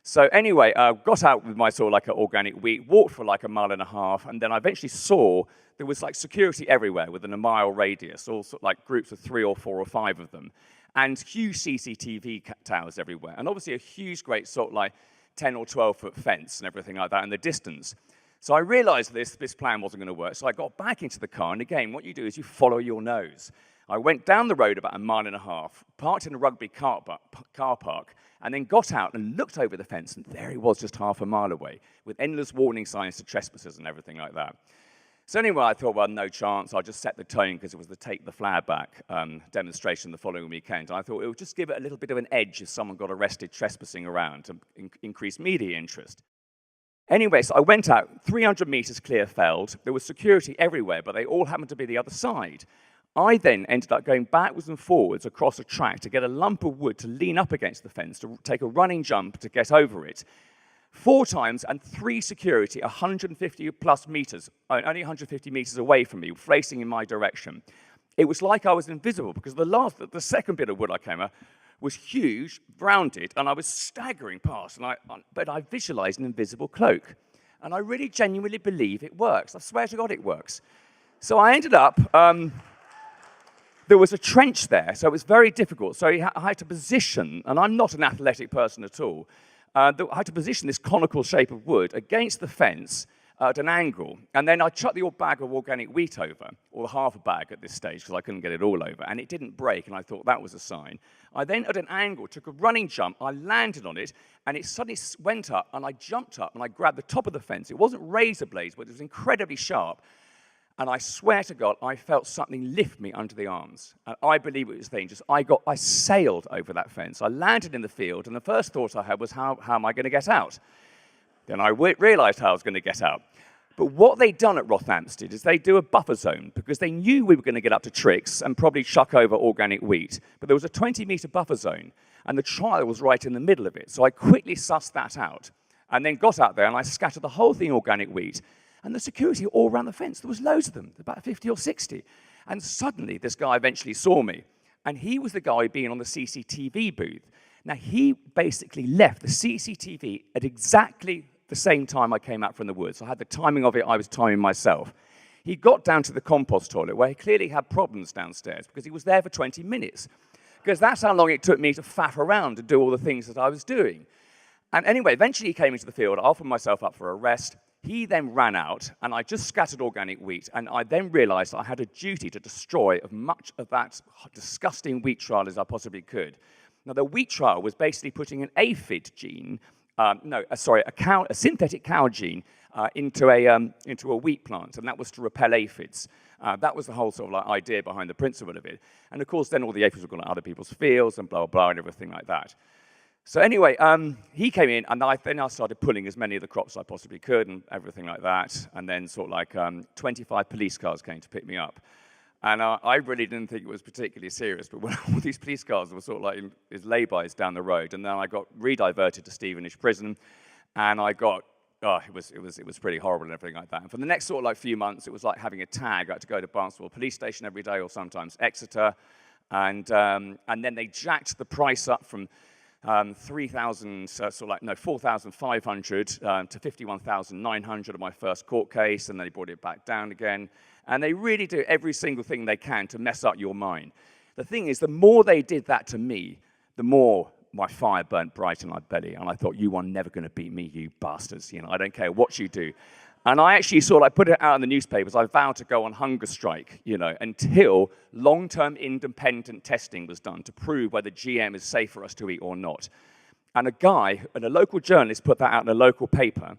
So anyway, I got out with my sort of like organic wheat, walked for like 1.5 miles, and then I eventually saw there was like security everywhere within a mile radius, all sort of like groups of 3 or 4 or 5 of them, and huge CCTV towers everywhere, and obviously a huge, great sort of like 10 or 12-foot fence and everything like that in the distance. So I realized this plan wasn't going to work, so I got back into the car, and again, what you do is you follow your nose. I went down the road about 1.5 miles, parked in a rugby car park, and then got out and looked over the fence, and there he was just 0.5 mile away, with endless warning signs to trespassers and everything like that. So anyway, I thought, well, no chance. I'll just set the tone because it was the Take the Flag Back demonstration the following weekend. And I thought it would just give it a little bit of an edge if someone got arrested trespassing around to increase media interest. Anyway, so I went out, 300 meters clear felled. There was security everywhere, but they all happened to be the other side. I then ended up going backwards and forwards across a track to get a lump of wood to lean up against the fence, to take a running jump to get over it. 4 times, and 3 security, 150 plus meters, only 150 meters away from me, facing in my direction. It was like I was invisible, because the second bit of wood I came at was huge, rounded, and I was staggering past, but I visualized an invisible cloak. And I really genuinely believe it works. I swear to God it works. So I ended up, there was a trench there, so it was very difficult. So I had to position, and I'm not an athletic person at all, I had to position this conical shape of wood against the fence at an angle, and then I chucked the bag of organic wheat over, or half a bag at this stage, because I couldn't get it all over, and it didn't break, and I thought that was a sign. I then, at an angle, took a running jump, I landed on it, and it suddenly went up, and I jumped up, and I grabbed the top of the fence. It wasn't razor blades, but it was incredibly sharp, and I swear to God, I felt something lift me under the arms. And I believe it was dangerous. I sailed over that fence. I landed in the field, and the first thought I had was, how am I going to get out? Then I realized how I was going to get out. But what they'd done at Rothamsted is they do a buffer zone, because they knew we were going to get up to tricks and probably chuck over organic wheat. But there was a 20-meter buffer zone, and the trial was right in the middle of it. So I quickly sussed that out, and then got out there, and I scattered the whole thing organic wheat. And the security all around the fence, there was loads of them, about 50 or 60. And suddenly, this guy eventually saw me. And he was the guy being on the CCTV booth. Now, he basically left the CCTV at exactly the same time I came out from the woods. I had the timing of it, I was timing myself. He got down to the compost toilet, where he clearly had problems downstairs, because he was there for 20 minutes. Because that's how long it took me to faff around to do all the things that I was doing. And anyway, eventually he came into the field, I offered myself up for arrest. He then ran out, and I just scattered organic wheat, and I then realized I had a duty to destroy as much of that disgusting wheat trial as I possibly could. Now, the wheat trial was basically putting an aphid gene, a synthetic cow gene into a wheat plant, and that was to repel aphids. That was the whole sort of like idea behind the principle of it. And of course, then all the aphids were going to other people's fields and blah, blah, blah, and everything like that. So anyway, he came in, and then I started pulling as many of the crops as I possibly could and everything like that. And then sort of like 25 police cars came to pick me up. And I really didn't think it was particularly serious, but when all these police cars were sort of like his laybys down the road, and then I got rediverted to Stevenage Prison, and I got, it was pretty horrible and everything like that. And for the next sort of like few months, it was like having a tag. I had to go to Barnstable Police Station every day, or sometimes Exeter. And then they jacked the price up from 4,500 to 51,900 of my first court case, and they brought it back down again. And they really do every single thing they can to mess up your mind. The thing is, the more they did that to me, the more my fire burnt bright in my belly. And I thought, you are never going to beat me, you bastards. You know, I don't care what you do. And I actually put it out in the newspapers. I vowed to go on hunger strike, you know, until long-term independent testing was done to prove whether GM is safe for us to eat or not. And a local journalist put that out in a local paper.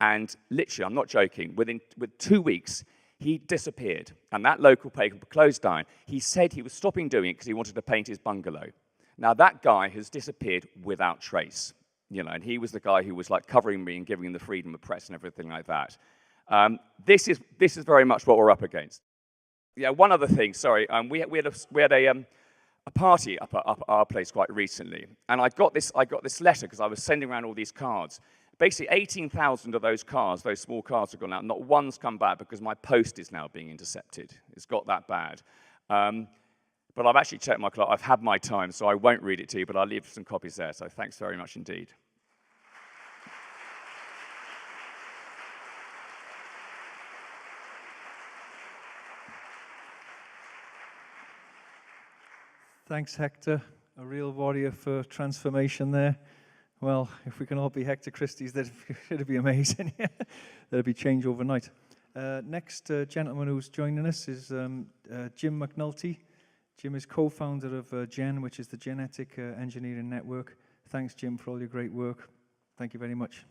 And literally, I'm not joking, with 2 weeks, he disappeared. And that local paper closed down. He said he was stopping doing it because he wanted to paint his bungalow. Now, that guy has disappeared without trace. You know, and he was the guy who was like covering me and giving me the freedom of press and everything like that. This is very much what we're up against. Yeah, one other thing. Sorry, we had a party up at our place quite recently, and I got this letter because I was sending around all these cards. Basically, 18,000 of those cards, those small cards, have gone out. Not one's come back because my post is now being intercepted. It's got that bad. But I've actually checked my clock. I've had my time, so I won't read it to you, but I'll leave some copies there. So thanks very much indeed. Thanks, Hector. A real warrior for transformation there. Well, if we can all be Hector Christie's, it'd be amazing. There'd be change overnight. Next gentleman who's joining us is Jim McNulty. Jim is co-founder of GEN, which is the Genetic Engineering Network. Thanks, Jim, for all your great work. Thank you very much.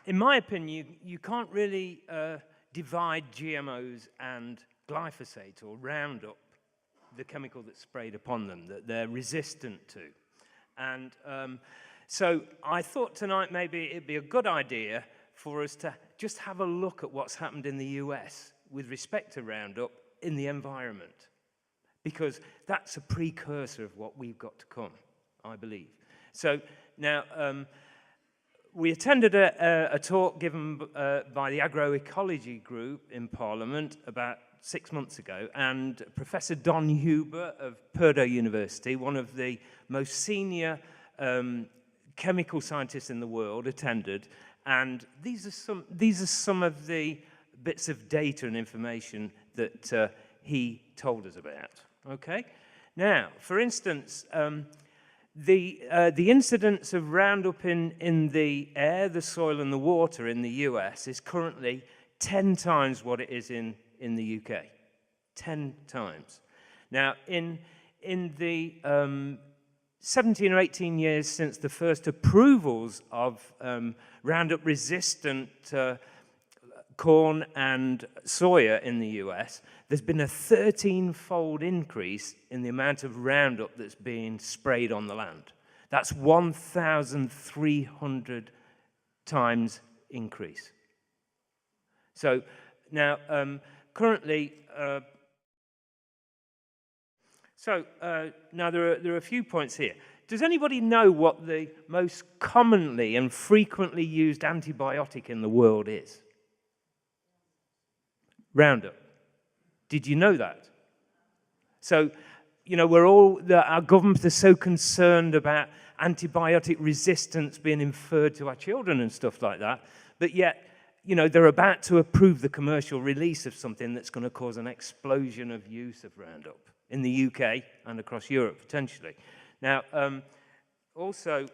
in my opinion, you can't really divide GMOs and glyphosate or Roundup, the chemical that's sprayed upon them, that they're resistant to. And so I thought tonight maybe it'd be a good idea for us to just have a look at what's happened in the US with respect to Roundup in the environment, because that's a precursor of what we've got to come, I believe. So now, we attended a talk given by the agroecology group in Parliament about 6 months ago, and Professor Don Huber of Purdue University, one of the most senior chemical scientists in the world, attended. And these are some of the bits of data and information that he told us about. Okay. Now, for instance, the incidence of Roundup in the air, the soil, and the water in the US is currently 10 times what it is in the UK. 10 times. Now, in the 17 or 18 years since the first approvals of Roundup-resistant corn and soya in the US, there's been a 13-fold increase in the amount of Roundup that's being sprayed on the land. That's 1,300 times increase. So now, currently, now there are a few points here. Does anybody know what the most commonly and frequently used antibiotic in the world is? Roundup. Did you know that? So, you know, our government is so concerned about antibiotic resistance being inferred to our children and stuff like that, but yet, you know, they're about to approve the commercial release of something that's going to cause an explosion of use of Roundup in the UK and across Europe, potentially. Now, also,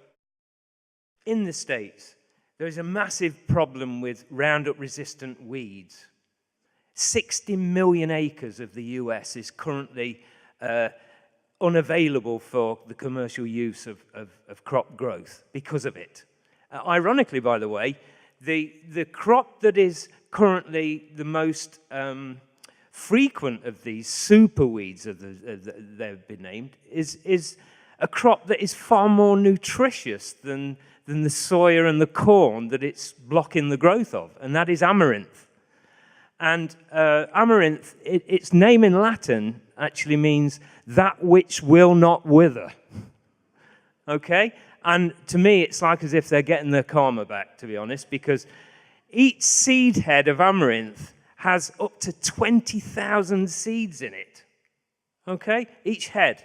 in the States, there is a massive problem with Roundup-resistant weeds. 60 million acres of the US is currently unavailable for the commercial use of crop growth because of it. Ironically, by the way, the crop that is currently the most frequent of these super weeds, they've been named, is a crop that is far more nutritious than the soya and the corn that it's blocking the growth of, and that is amaranth. And amaranth, its name in Latin actually means that which will not wither. Okay? And to me, it's like as if they're getting their karma back, to be honest, because each seed head of amaranth has up to 20,000 seeds in it. Okay? Each head.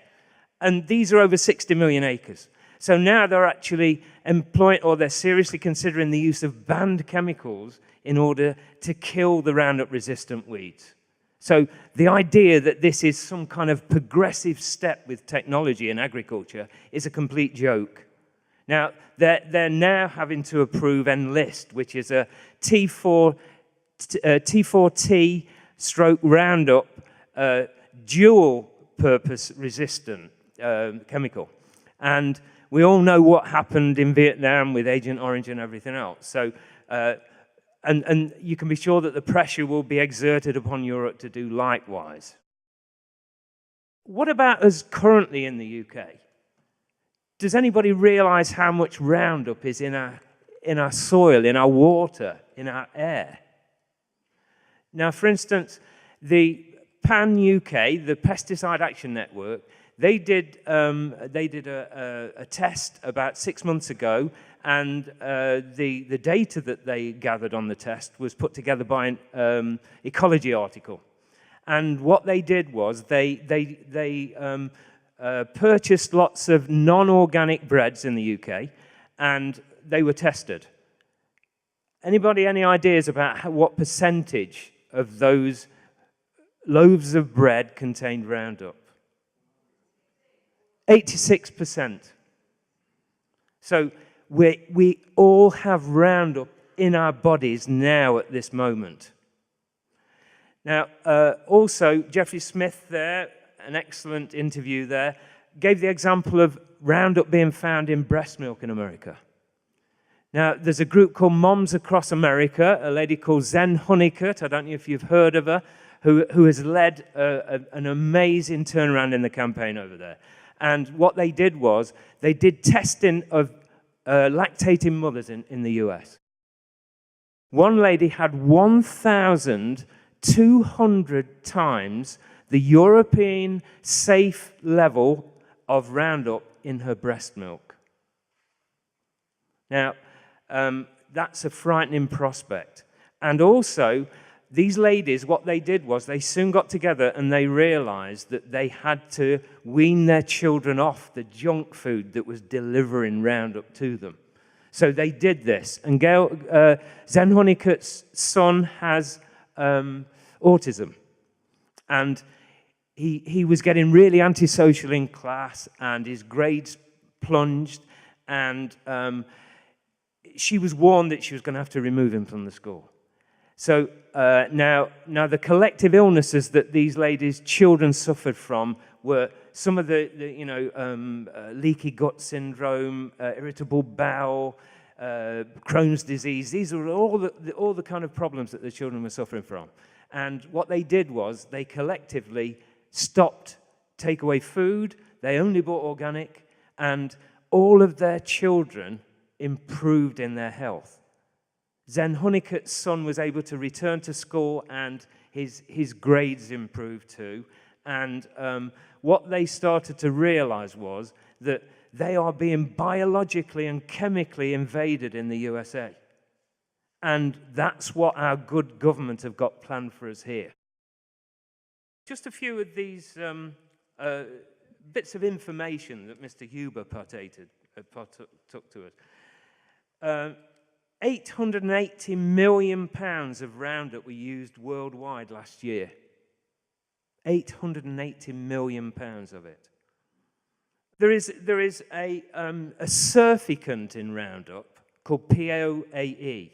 And these are over 60 million acres. So now they're actually employing, or they're seriously considering the use of banned chemicals in order to kill the Roundup-resistant weeds. So the idea that this is some kind of progressive step with technology in agriculture is a complete joke. Now, they're now having to approve Enlist, which is a T4T stroke Roundup dual-purpose resistant chemical. And we all know what happened in Vietnam with Agent Orange and everything else. So, and you can be sure that the pressure will be exerted upon Europe to do likewise. What about us currently in the UK? Does anybody realize how much Roundup is in our soil, in our water, in our air? Now, for instance, the Pan-UK, the Pesticide Action Network, they did a test about 6 months ago, and the data that they gathered on the test was put together by an ecology article. And what they did was they purchased lots of non-organic breads in the UK, and they were tested. Anybody any ideas about what percentage of those loaves of bread contained Roundup? 86%. So we all have Roundup in our bodies now at this moment. Now, also, Jeffrey Smith there, an excellent interview there, gave the example of Roundup being found in breast milk in America. Now, there's a group called Moms Across America, a lady called Zen Honeycutt, I don't know if you've heard of her, who has led an amazing turnaround in the campaign over there. And what they did was, they did testing of lactating mothers in the US. One lady had 1,200 times the European safe level of Roundup in her breast milk. Now, that's a frightening prospect. And also, these ladies, what they did was they soon got together and they realized that they had to wean their children off the junk food that was delivering Roundup to them. So they did this. And Zen Honeycutt's son has autism. And he was getting really antisocial in class, and his grades plunged, and she was warned that she was going to have to remove him from the school. So now the collective illnesses that these ladies' children suffered from were some of the leaky gut syndrome, irritable bowel, Crohn's disease. These are all the kind of problems that the children were suffering from. And what they did was they collectively stopped takeaway food. They only bought organic, and all of their children improved in their health. Zen Honeycutt's son was able to return to school, and his grades improved too. And what they started to realize was that they are being biologically and chemically invaded in the USA. And that's what our good government have got planned for us here. Just a few of these bits of information that Mr. Huber took to us. 880 million pounds of Roundup were used worldwide last year. 880 million pounds of it. There is a surfactant in Roundup called POAE.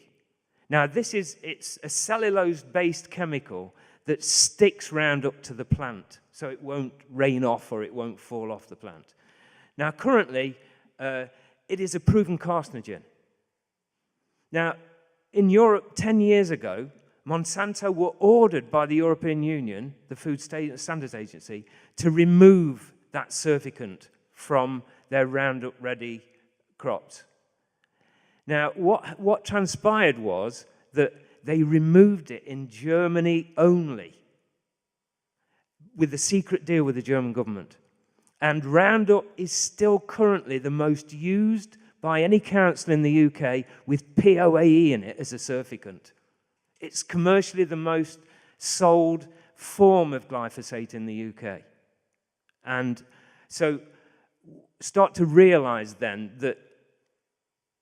Now, it's a cellulose-based chemical that sticks Roundup to the plant, so it won't rain off or it won't fall off the plant. Now, currently, it is a proven carcinogen. Now, in Europe, 10 years ago, Monsanto were ordered by the European Union, the Food Standards Agency, to remove that surfactant from their Roundup-ready crops. Now, what transpired was that they removed it in Germany only, with a secret deal with the German government. And Roundup is still currently the most used by any council in the UK with POAE in it as a surfactant. It's commercially the most sold form of glyphosate in the UK. And so start to realize then that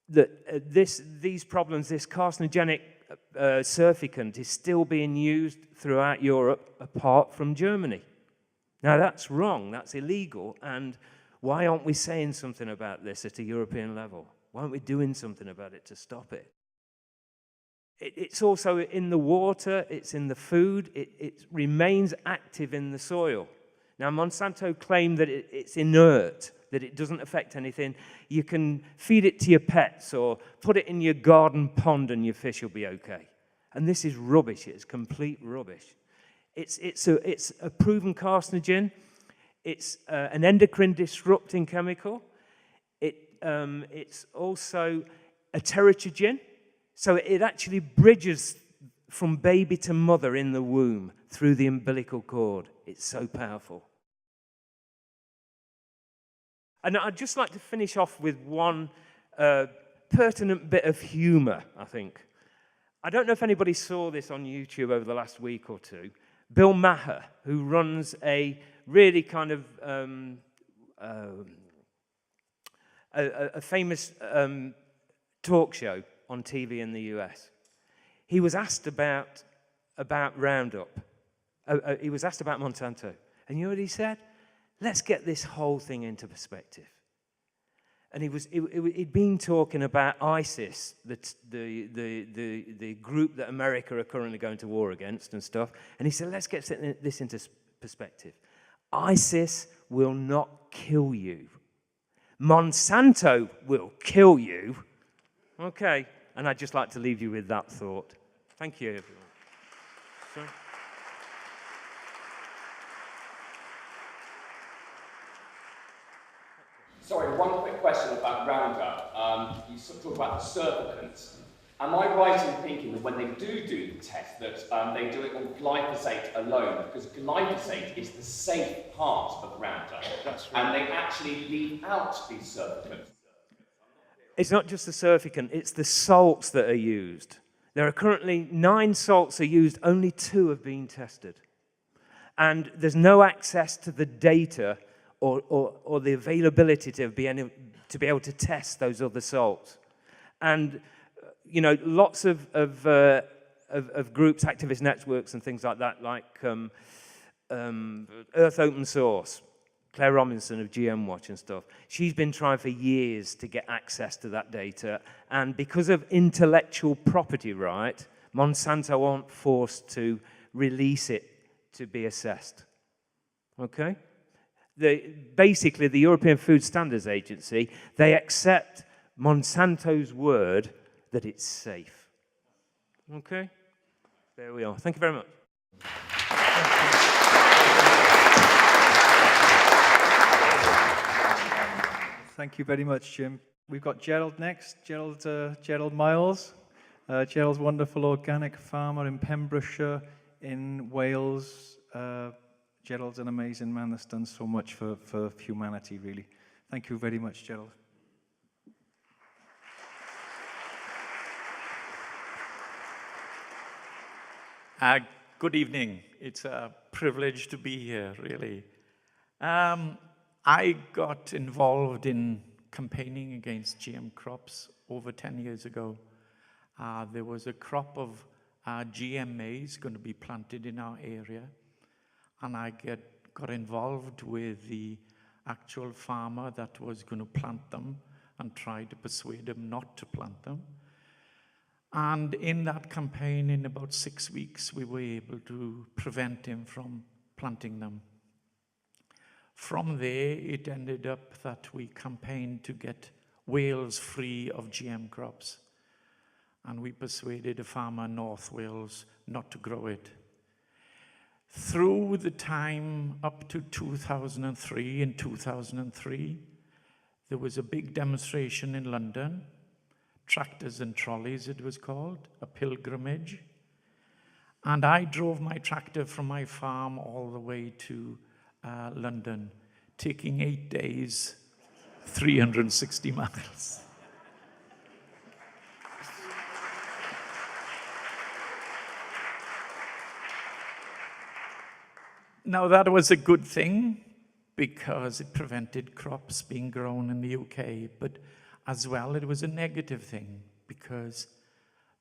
these problems, this carcinogenic surfactant is still being used throughout Europe apart from Germany. Now that's wrong, that's illegal, and why aren't we saying something about this at a European level? Why aren't we doing something about it to stop it? It's also in the water, it's in the food, it remains active in the soil. Now, Monsanto claimed that it's inert, that it doesn't affect anything. You can feed it to your pets or put it in your garden pond and your fish will be okay. And this is rubbish, it's complete rubbish. It's a proven carcinogen. It's an endocrine disrupting chemical. It's also a teratogen. So it actually bridges from baby to mother in the womb through the umbilical cord. It's so powerful. And I'd just like to finish off with one pertinent bit of humor, I think. I don't know if anybody saw this on YouTube over the last week or two. Bill Maher, who runs a really kind of a famous talk show on TV in the US. He was asked about Roundup. He was asked about Monsanto. And you know what he said? Let's get this whole thing into perspective. And he'd been talking about ISIS, the group that America are currently going to war against and stuff. And he said, let's get this into perspective. ISIS will not kill you. Monsanto will kill you. Okay, and I'd just like to leave you with that thought. Thank you, everyone. Sorry. Sorry, one quick question about Roundup. You sort of talk about the surfactants. Am I right in thinking that when they do the test, that they do it on glyphosate alone? Because glyphosate is the safe part of Roundup. That's right. And they actually leave out these surfactants. It's not just the surfactant, it's the salts that are used. There are currently 9 salts are used, only 2 have been tested. And there's no access to the data or the availability to be able to test those other salts. And you know, lots of groups, activist networks and things like that, like Earth Open Source, Claire Robinson of GM Watch and stuff, she's been trying for years to get access to that data. And because of intellectual property right, Monsanto aren't forced to release it to be assessed. Okay? Basically, the European Food Standards Agency, they accept Monsanto's word that it's safe. Okay? There we are. Thank you very much. Thank you very much, Jim. We've got Gerald next. Gerald Miles. Gerald's wonderful organic farmer in Pembrokeshire, in Wales. Gerald's an amazing man that's done so much for humanity, really. Thank you very much, Gerald. Good evening. It's a privilege to be here, really. I got involved in campaigning against GM crops over 10 years ago. There was a crop of GM maize going to be planted in our area, and I got involved with the actual farmer that was going to plant them and tried to persuade him not to plant them. And in that campaign, in about 6 weeks, we were able to prevent him from planting them. From there, it ended up that we campaigned to get Wales free of GM crops. And we persuaded a farmer in North Wales not to grow it. Through the time up to 2003, in 2003, there was a big demonstration in London, Tractors and Trolleys it was called, a pilgrimage. And I drove my tractor from my farm all the way to London, taking 8 days, 360 miles. Now that was a good thing because it prevented crops being grown in the UK, but as well it was a negative thing because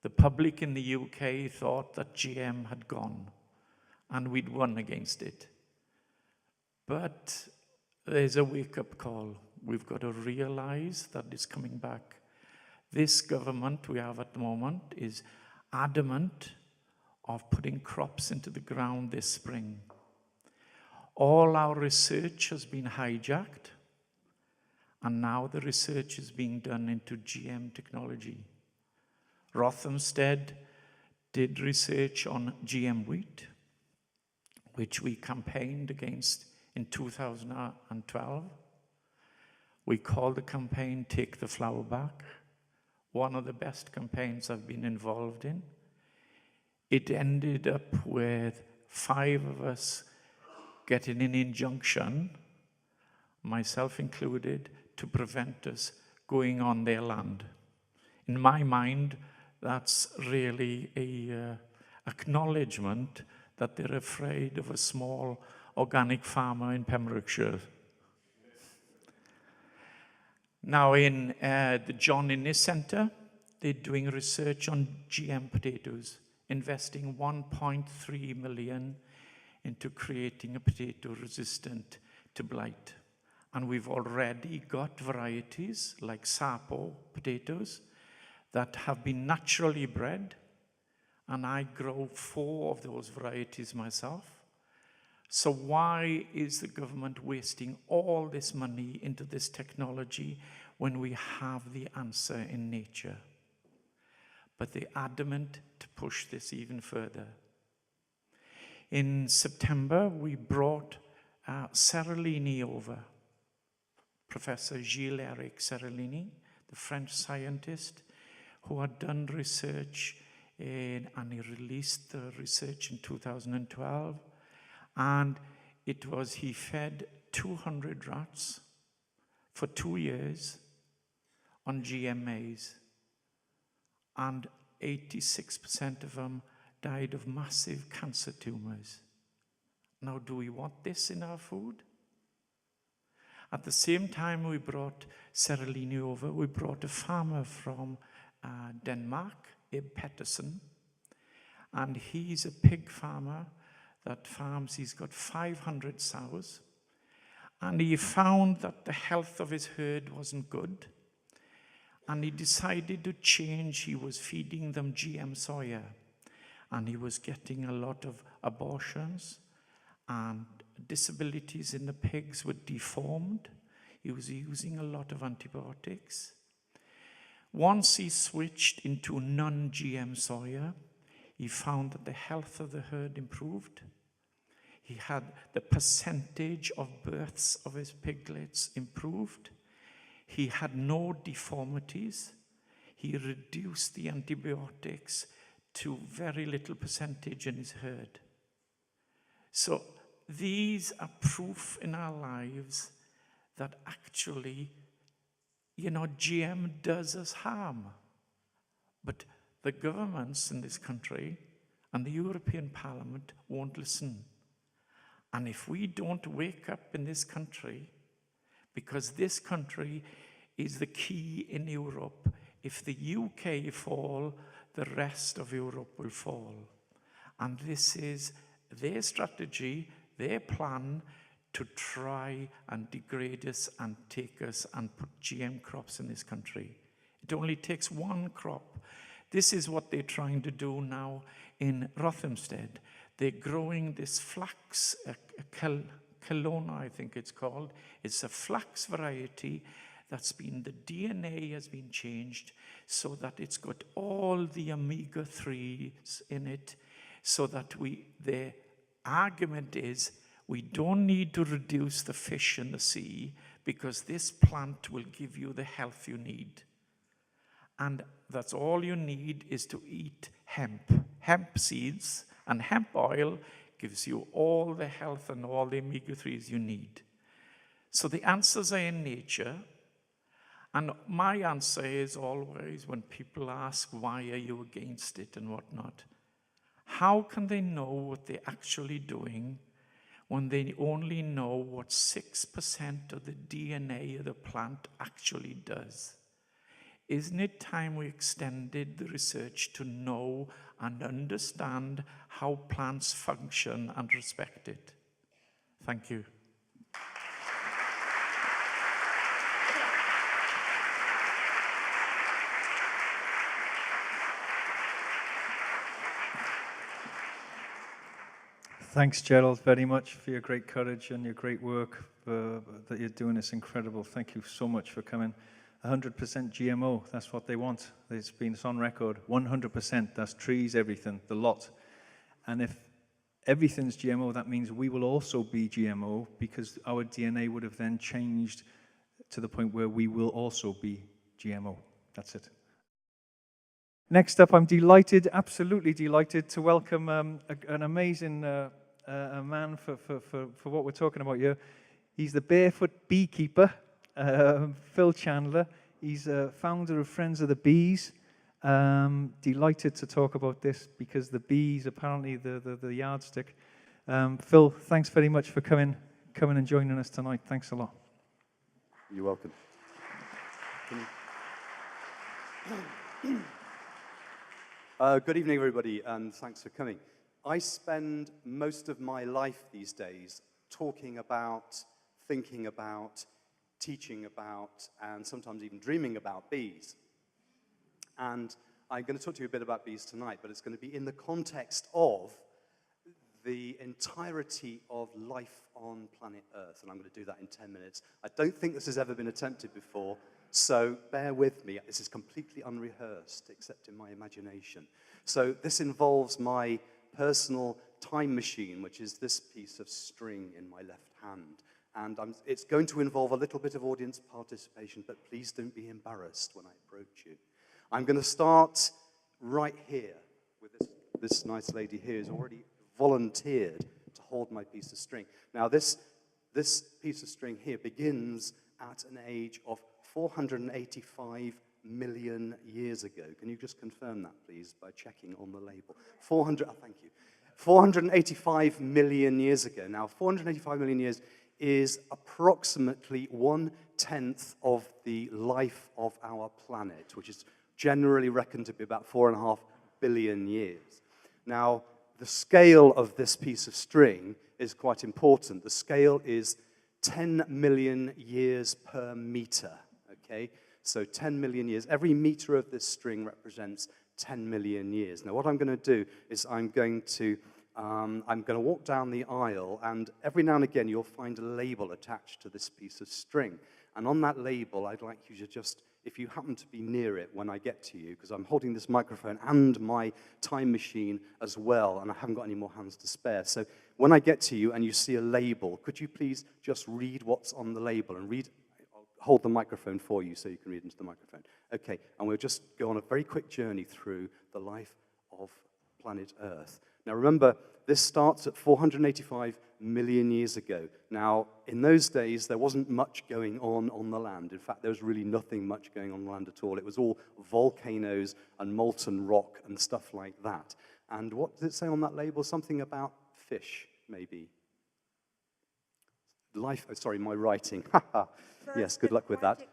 the public in the UK thought that GM had gone and we'd won against it. But there's a wake-up call. We've got to realize that it's coming back. This government we have at the moment is adamant of putting crops into the ground this spring. All our research has been hijacked, and now the research is being done into GM technology. Rothamsted did research on GM wheat, which we campaigned against in 2012. We called the campaign Take the Flour Back, one of the best campaigns I've been involved in. It ended up with 5 of us getting an injunction, myself included, to prevent us going on their land. In my mind, that's really a acknowledgement that they're afraid of a small organic farmer in Pembrokeshire. Now in the John Innes Centre, they're doing research on GM potatoes, investing 1.3 million into creating a potato resistant to blight. And we've already got varieties like Sapo potatoes that have been naturally bred, and I grow 4 of those varieties myself. So why is the government wasting all this money into this technology when we have the answer in nature? but they're adamant to push this even further. In September, we brought Seralini over, Professor Gilles-Éric Seralini, the French scientist who had done research and he released the research in 2012. And it was, he fed 200 rats for 2 years on GM maize. And 86% of them died of massive cancer tumors. Now, do we want this in our food? At the same time we brought Seralini over, we brought a farmer from Denmark, Ib Pettersen, and he's a pig farmer that farms, he's got 500 sows, and he found that the health of his herd wasn't good, and he decided to change. He was feeding them GM soya, and he was getting a lot of abortions, and disabilities in the pigs were deformed. He was using a lot of antibiotics. Once he switched into non-GM soya, he found that the health of the herd improved. He had the percentage of births of his piglets improved. He had no deformities. He reduced the antibiotics to very little percentage in his herd. So these are proof in our lives that actually, GM does us harm. But the governments in this country and the European Parliament won't listen. And if we don't wake up in this country, because this country is the key in Europe, if the UK fall, the rest of Europe will fall. And this is their strategy, their plan to try and degrade us and take us and put GM crops in this country. It only takes one crop. This is what they're trying to do now in Rothamsted. They're growing this flax, Kelowna, I think it's called. It's a flax variety that's been, the DNA has been changed so that it's got all the omega-3s in it, so that their argument is we don't need to reduce the fish in the sea because this plant will give you the health you need. And that's all you need is to eat hemp. Hemp seeds and hemp oil gives you all the health and all the omega-3s you need. So the answers are in nature. And my answer is always when people ask, why are you against it and whatnot? How can they know what they're actually doing when they only know what 6% of the DNA of the plant actually does? Isn't it time we extended the research to know and understand how plants function and respect it? Thank you. Thanks, Gerald, very much for your great courage and your great work that you're doing. It's incredible. Thank you so much for coming. 100% GMO, that's what they want. It's on record. 100%, that's trees, everything, the lot. And if everything's GMO, that means we will also be GMO because our DNA would have then changed to the point where we will also be GMO. That's it. Next up, I'm delighted, absolutely delighted, to welcome an amazing a man for what we're talking about here. He's the barefoot beekeeper, Phil Chandler. He's a founder of Friends of the Bees. Delighted to talk about this because the bees apparently the yardstick. Phil, thanks very much for coming and joining us tonight. Thanks a lot. You're welcome. Good evening, everybody, and thanks for coming. I spend most of my life these days talking about, thinking about, teaching about, and sometimes even dreaming about bees. And I'm going to talk to you a bit about bees tonight, but it's going to be in the context of the entirety of life on planet Earth, and I'm going to do that in 10 minutes. I don't think this has ever been attempted before, So bear with me. This is completely unrehearsed, except in my imagination. So this involves my personal time machine, which is this piece of string in my left hand. And it's going to involve a little bit of audience participation, but please don't be embarrassed when I approach you. I'm going to start right here with this nice lady here who's already volunteered to hold my piece of string. Now, this piece of string here begins at an age of 485 million years ago. Can you just confirm that, please, by checking on the label? 485 million years ago. Now, 485 million years is approximately 1/10 of the life of our planet, which is generally reckoned to be about 4.5 billion years. Now, the scale of this piece of string is quite important. The scale is 10 million years per meter, okay? So 10 million years. Every meter of this string represents 10 million years. Now, what I'm going to do is I'm going to walk down the aisle, and every now and again you'll find a label attached to this piece of string. And on that label, I'd like you to just, if you happen to be near it when I get to you, because I'm holding this microphone and my time machine as well, and I haven't got any more hands to spare. So when I get to you and you see a label, could you please just read what's on the label and read? I'll hold the microphone for you so you can read into the microphone. Okay, and we'll just go on a very quick journey through the life of planet Earth. Now remember, this starts at 485 million years ago. Now, in those days, there wasn't much going on the land. In fact, there was really nothing much going on the land at all. It was all volcanoes and molten rock and stuff like that. And what does it say on that label? Something about fish, maybe. Life, oh, sorry, my writing. Yes, good luck with that.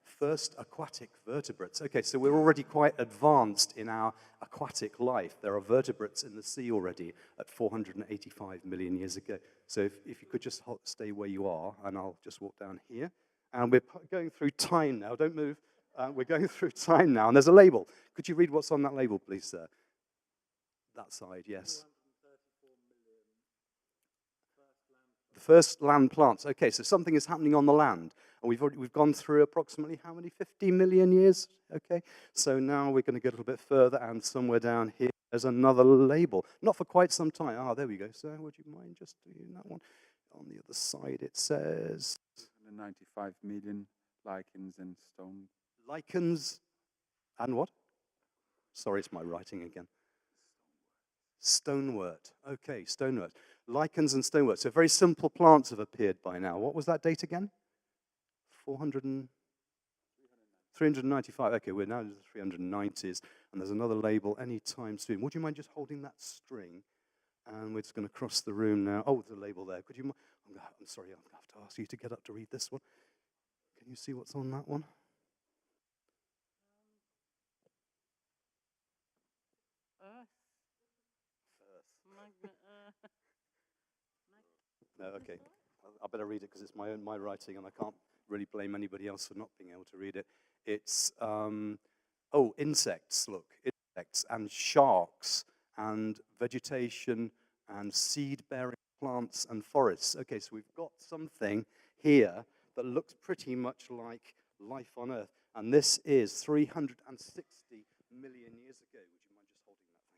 First aquatic vertebrates. Okay, so we're already quite advanced in our aquatic life. There are vertebrates in the sea already at 485 million years ago. So if you could just stay where you are, and I'll just walk down here. And we're going through time now. Don't move. We're going through time now, and there's a label. Could you read what's on that label, please, sir? That side, yes. The first land plants. Okay, so something is happening on the land. And we've gone through approximately how many? 50 million years? Okay, so now we're going to get a little bit further, and somewhere down here there's another label. Not for quite some time. Ah, there we go. So would you mind just doing that one? On the other side it says 195 million lichens and stone. Lichens and what? Sorry, it's my writing again. Stonewort. Okay, stonewort. Lichens and stonewort. So very simple plants have appeared by now. What was that date again? 395. Okay, we're now in the 390s, and there's another label anytime soon. Would you mind just holding that string? And we're just going to cross the room now. Oh, the label there. Could you? I'm sorry, I'm going to have to ask you to get up to read this one. Can you see what's on that one? No, okay. I better read it because it's my writing, and I can't really blame anybody else for not being able to read it. It's, insects, look. Insects and sharks and vegetation and seed-bearing plants and forests. Okay, so we've got something here that looks pretty much like life on Earth. And this is 360 million years ago. Would you mind just holding that?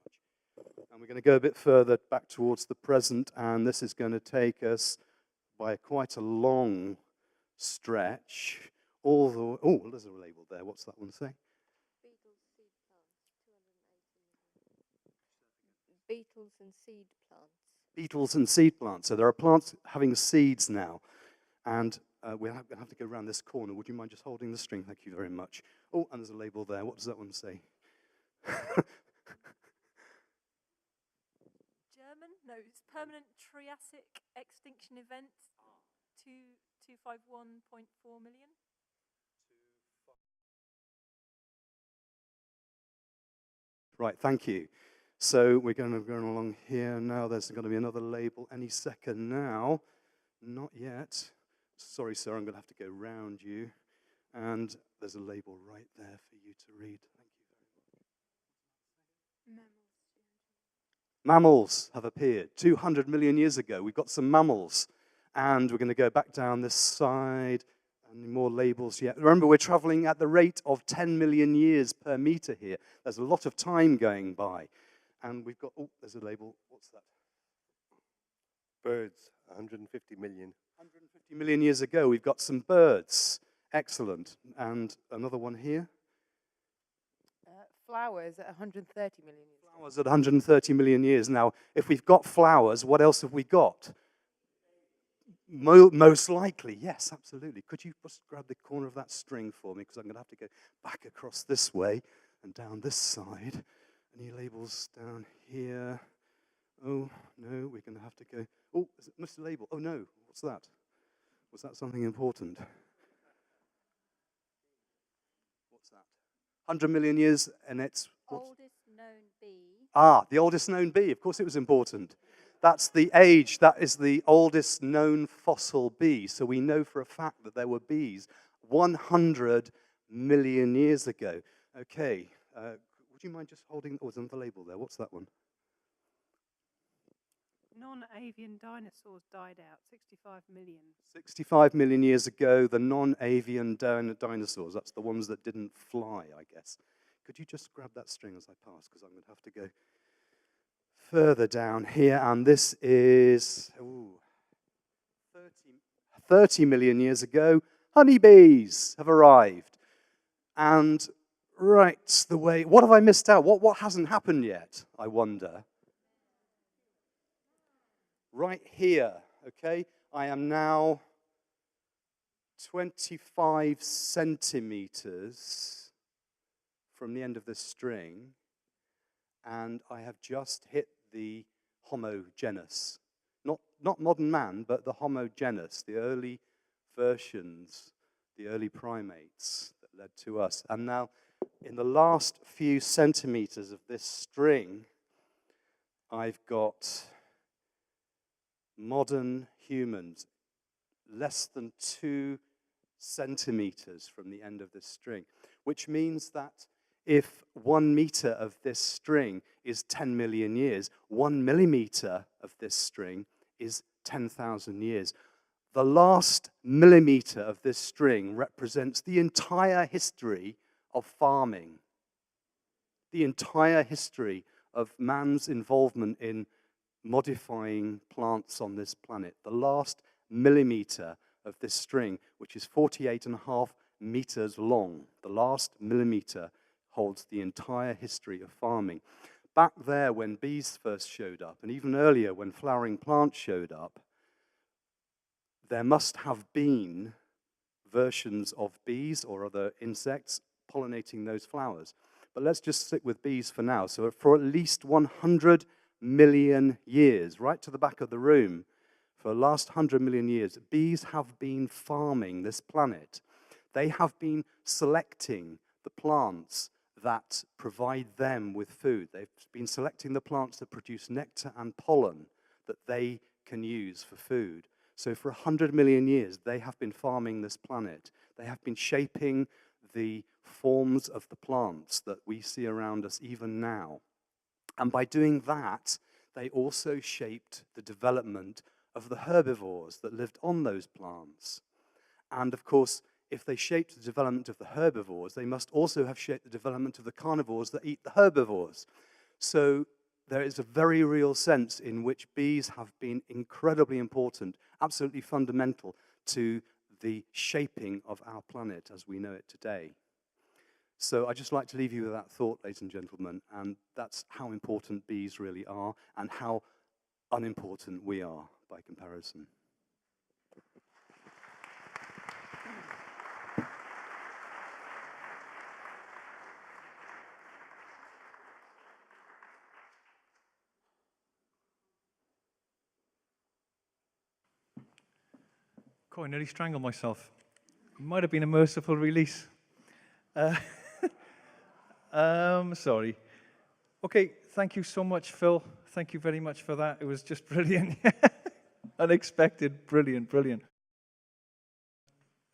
Thank you very much. And we're going to go a bit further back towards the present, and this is going to take us by quite a long stretch. There's a label there. What's that one say? Beetles and seed plants. Beetles and seed plants. So there are plants having seeds now. And we're going to have to go around this corner. Would you mind just holding the string? Thank you very much. Oh, and there's a label there. What does that one say? German? No, it's permanent Triassic extinction event. 251.4 million. Right, thank you. So we're going to go along here now. There's going to be another label any second now. Not yet. Sorry, sir, I'm going to have to go round you. And there's a label right there for you to read. Thank you very much. Mammals have appeared 200 million years ago. We've got some mammals. And we're going to go back down this side. Any more labels yet? Remember, we're traveling at the rate of 10 million years per meter here. There's a lot of time going by. And we've got, oh, there's a label. What's that? Birds, 150 million. 150 million years ago, we've got some birds. Excellent. And another one here. Flowers at 130 million years. Flowers at 130 million years. Now, if we've got flowers, what else have we got? Most likely, yes, absolutely. Could you just grab the corner of that string for me? Because I'm going to have to go back across this way and down this side. Any labels down here? Oh, no, we're going to have to go. Oh, is it Mr. Label? Oh, no. What's that? Was that something important? What's that? 100 million years, and it's... Oldest known bee. Ah, the oldest known bee. Of course it was important. That's the age. That is the oldest known fossil bee. So we know for a fact that there were bees 100 million years ago. Okay. Would you mind just holding... Oh, there's another label there. What's that one? Non-avian dinosaurs died out 65 million. 65 million years ago, the non-avian dinosaurs. That's the ones that didn't fly, I guess. Could you just grab that string as I pass? Because I'm going to have to go further down here. And this is 30 million years ago. Honeybees have arrived. And right the way... What have I missed out? What hasn't happened yet, I wonder? Right here, okay? I am now 25 centimeters from the end of this string, and I have just hit the Homo genus. Not modern man, but the Homo genus, the early versions, the early primates that led to us. And now, in the last few centimeters of this string, I've got modern humans, less than 2 centimeters from the end of this string, which means that if 1 meter of this string is 10 million years, 1 millimeter of this string is 10,000 years. The last millimeter of this string represents the entire history of farming, the entire history of man's involvement in modifying plants on this planet. The last millimeter of this string, which is 48.5 meters long, the last millimeter holds the entire history of farming. Back there when bees first showed up, and even earlier when flowering plants showed up, there must have been versions of bees or other insects pollinating those flowers. But let's just stick with bees for now. So for at least 100 million years, right to the back of the room, for the last 100 million years, bees have been farming this planet. They have been selecting the plants that provide them with food. They've been selecting the plants that produce nectar and pollen that they can use for food. So for 100 million years, they have been farming this planet. They have been shaping the forms of the plants that we see around us even now. And by doing that, they also shaped the development of the herbivores that lived on those plants. And of course, if they shaped the development of the herbivores, they must also have shaped the development of the carnivores that eat the herbivores. So there is a very real sense in which bees have been incredibly important, absolutely fundamental to the shaping of our planet as we know it today. So I'd just like to leave you with that thought, ladies and gentlemen, and that's how important bees really are and how unimportant we are by comparison. I nearly strangled myself. It might have been a merciful release. Sorry. Okay, thank you so much, Phil. Thank you very much for that. It was just brilliant. Unexpected, brilliant.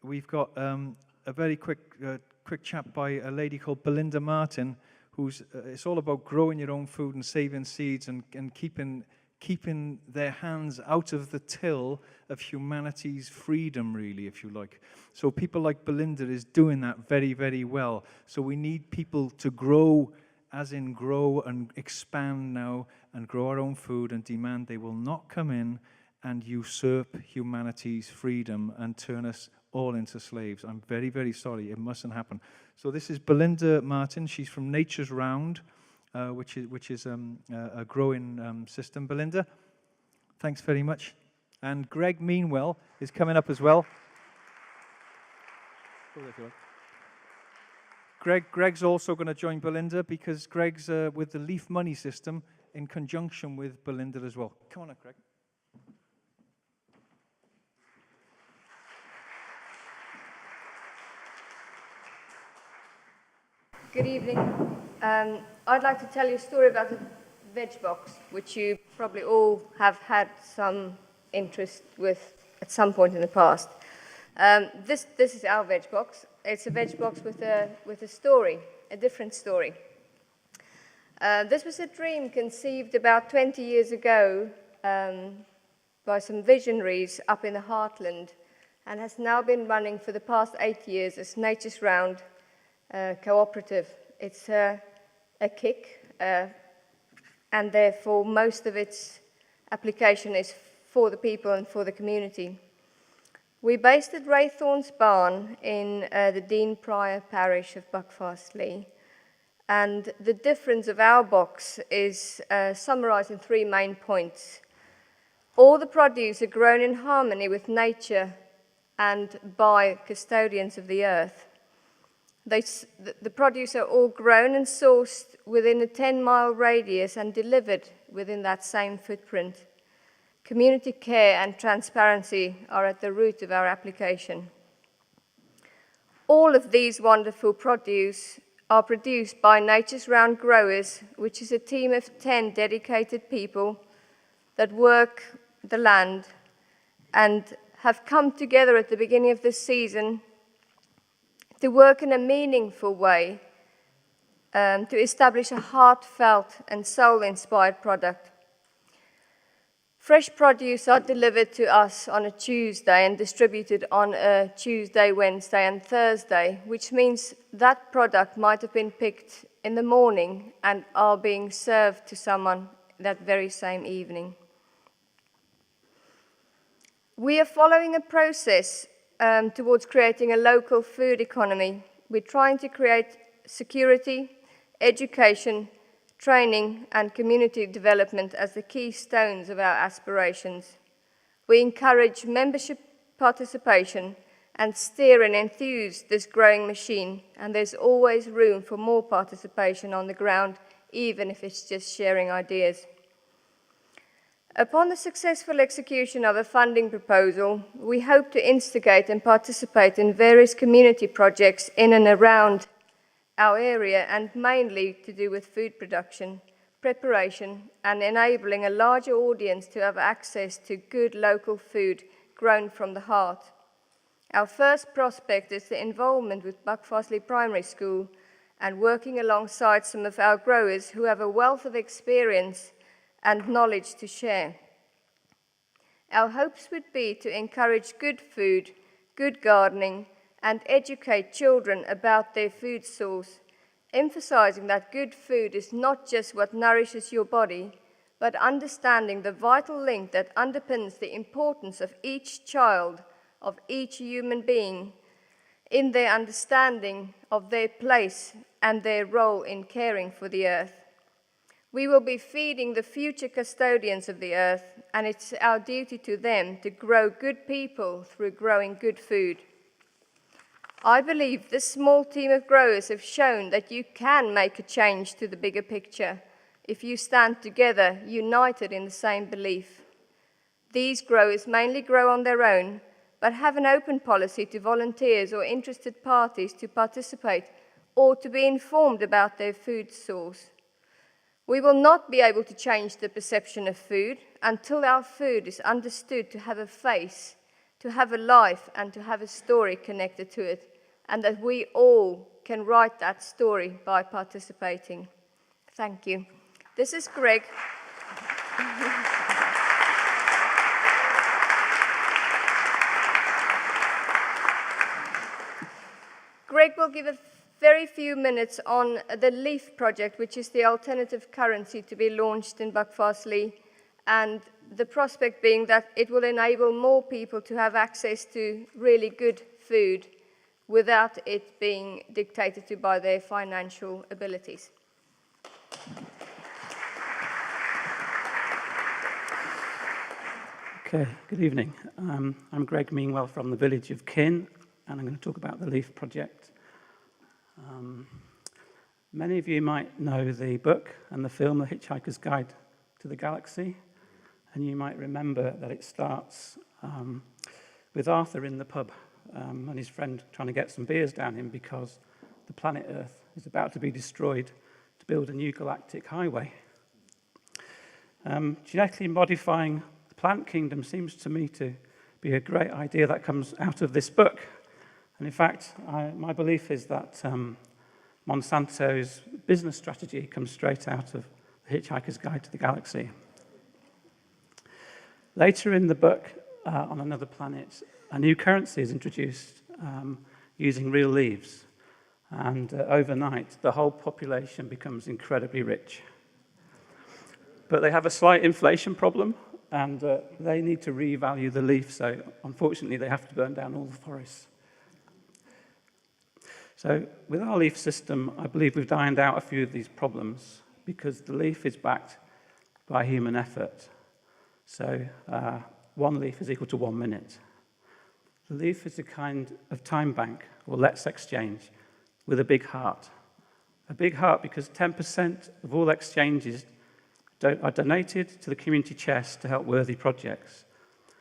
We've got a very quick chat by a lady called Belinda Martin, who's it's all about growing your own food and saving seeds and keeping keeping their hands out of the till of humanity's freedom, really, if you like. So people like Belinda is doing that very, very well. So we need people to grow, as in grow and expand now, and grow our own food and demand they will not come in and usurp humanity's freedom and turn us all into slaves. I'm very, very sorry. It mustn't happen. So this is Belinda Martin. She's from Nature's Round, which is a growing system. Belinda, thanks very much. And Greg Meanwell is coming up as well. Greg's also going to join Belinda because Greg's with the Leaf Money system in conjunction with Belinda as well. Come on up, Greg. Good evening. I'd like to tell you a story about the veg box, which you probably all have had some interest with at some point in the past. This is our veg box. It's a veg box with a story, a different story. This was a dream conceived about 20 years ago by some visionaries up in the heartland and has now been running for the past 8 years as Nature's Round cooperative. It's a kick, and therefore most of its application is for the people and for the community. We're based at Raythorn's Barn in the Dean Pryor parish of Buckfastleigh, and the difference of our box is summarised in 3 main points. All the produce are grown in harmony with nature and by custodians of the earth. The produce are all grown and sourced within a 10-mile radius and delivered within that same footprint. Community care and transparency are at the root of our application. All of these wonderful produce are produced by Nature's Round growers, which is a team of 10 dedicated people that work the land and have come together at the beginning of this season to work in a meaningful way to establish a heartfelt and soul-inspired product. Fresh produce are delivered to us on a Tuesday and distributed on a Tuesday, Wednesday and Thursday, which means that product might have been picked in the morning and are being served to someone that very same evening. We are following a process towards creating a local food economy. We're trying to create security, education, training and community development as the keystones of our aspirations. We encourage membership participation and steer and enthuse this growing machine, and there's always room for more participation on the ground, even if it's just sharing ideas. Upon the successful execution of a funding proposal, we hope to instigate and participate in various community projects in and around our area, and mainly to do with food production, preparation, and enabling a larger audience to have access to good local food grown from the heart. Our first prospect is the involvement with Buckfastleigh Primary School and working alongside some of our growers who have a wealth of experience and knowledge to share. Our hopes would be to encourage good food, good gardening, and educate children about their food source, emphasizing that good food is not just what nourishes your body, but understanding the vital link that underpins the importance of each child, of each human being, in their understanding of their place and their role in caring for the earth. We will be feeding the future custodians of the earth, and it's our duty to them to grow good people through growing good food. I believe this small team of growers have shown that you can make a change to the bigger picture if you stand together, united in the same belief. These growers mainly grow on their own, but have an open policy to volunteers or interested parties to participate or to be informed about their food source. We will not be able to change the perception of food until our food is understood to have a face, to have a life, and to have a story connected to it, and that we all can write that story by participating. Thank you. This is Greg. Greg will give a very few minutes on the LEAF project, which is the alternative currency to be launched in Buckfastleigh, and the prospect being that it will enable more people to have access to really good food without it being dictated to by their financial abilities. Okay, good evening. I'm Greg Meanwell from the village of Kin, and I'm going to talk about the LEAF project. Many of you might know the book and the film, The Hitchhiker's Guide to the Galaxy, and you might remember that it starts with Arthur in the pub and his friend trying to get some beers down him because the planet Earth is about to be destroyed to build a new galactic highway. Genetically modifying the plant kingdom seems to me to be a great idea that comes out of this book. And in fact, my belief is that Monsanto's business strategy comes straight out of The Hitchhiker's Guide to the Galaxy. Later in the book, on another planet, a new currency is introduced using real leaves. And overnight, the whole population becomes incredibly rich. But they have a slight inflation problem, and they need to revalue the leaf, so unfortunately they have to burn down all the forests. So with our leaf system, I believe we've ironed out a few of these problems because the leaf is backed by human effort. So one leaf is equal to 1 minute. The leaf is a kind of time bank, or let's exchange, with a big heart. A big heart because 10% of all exchanges are donated to the community chest to help worthy projects.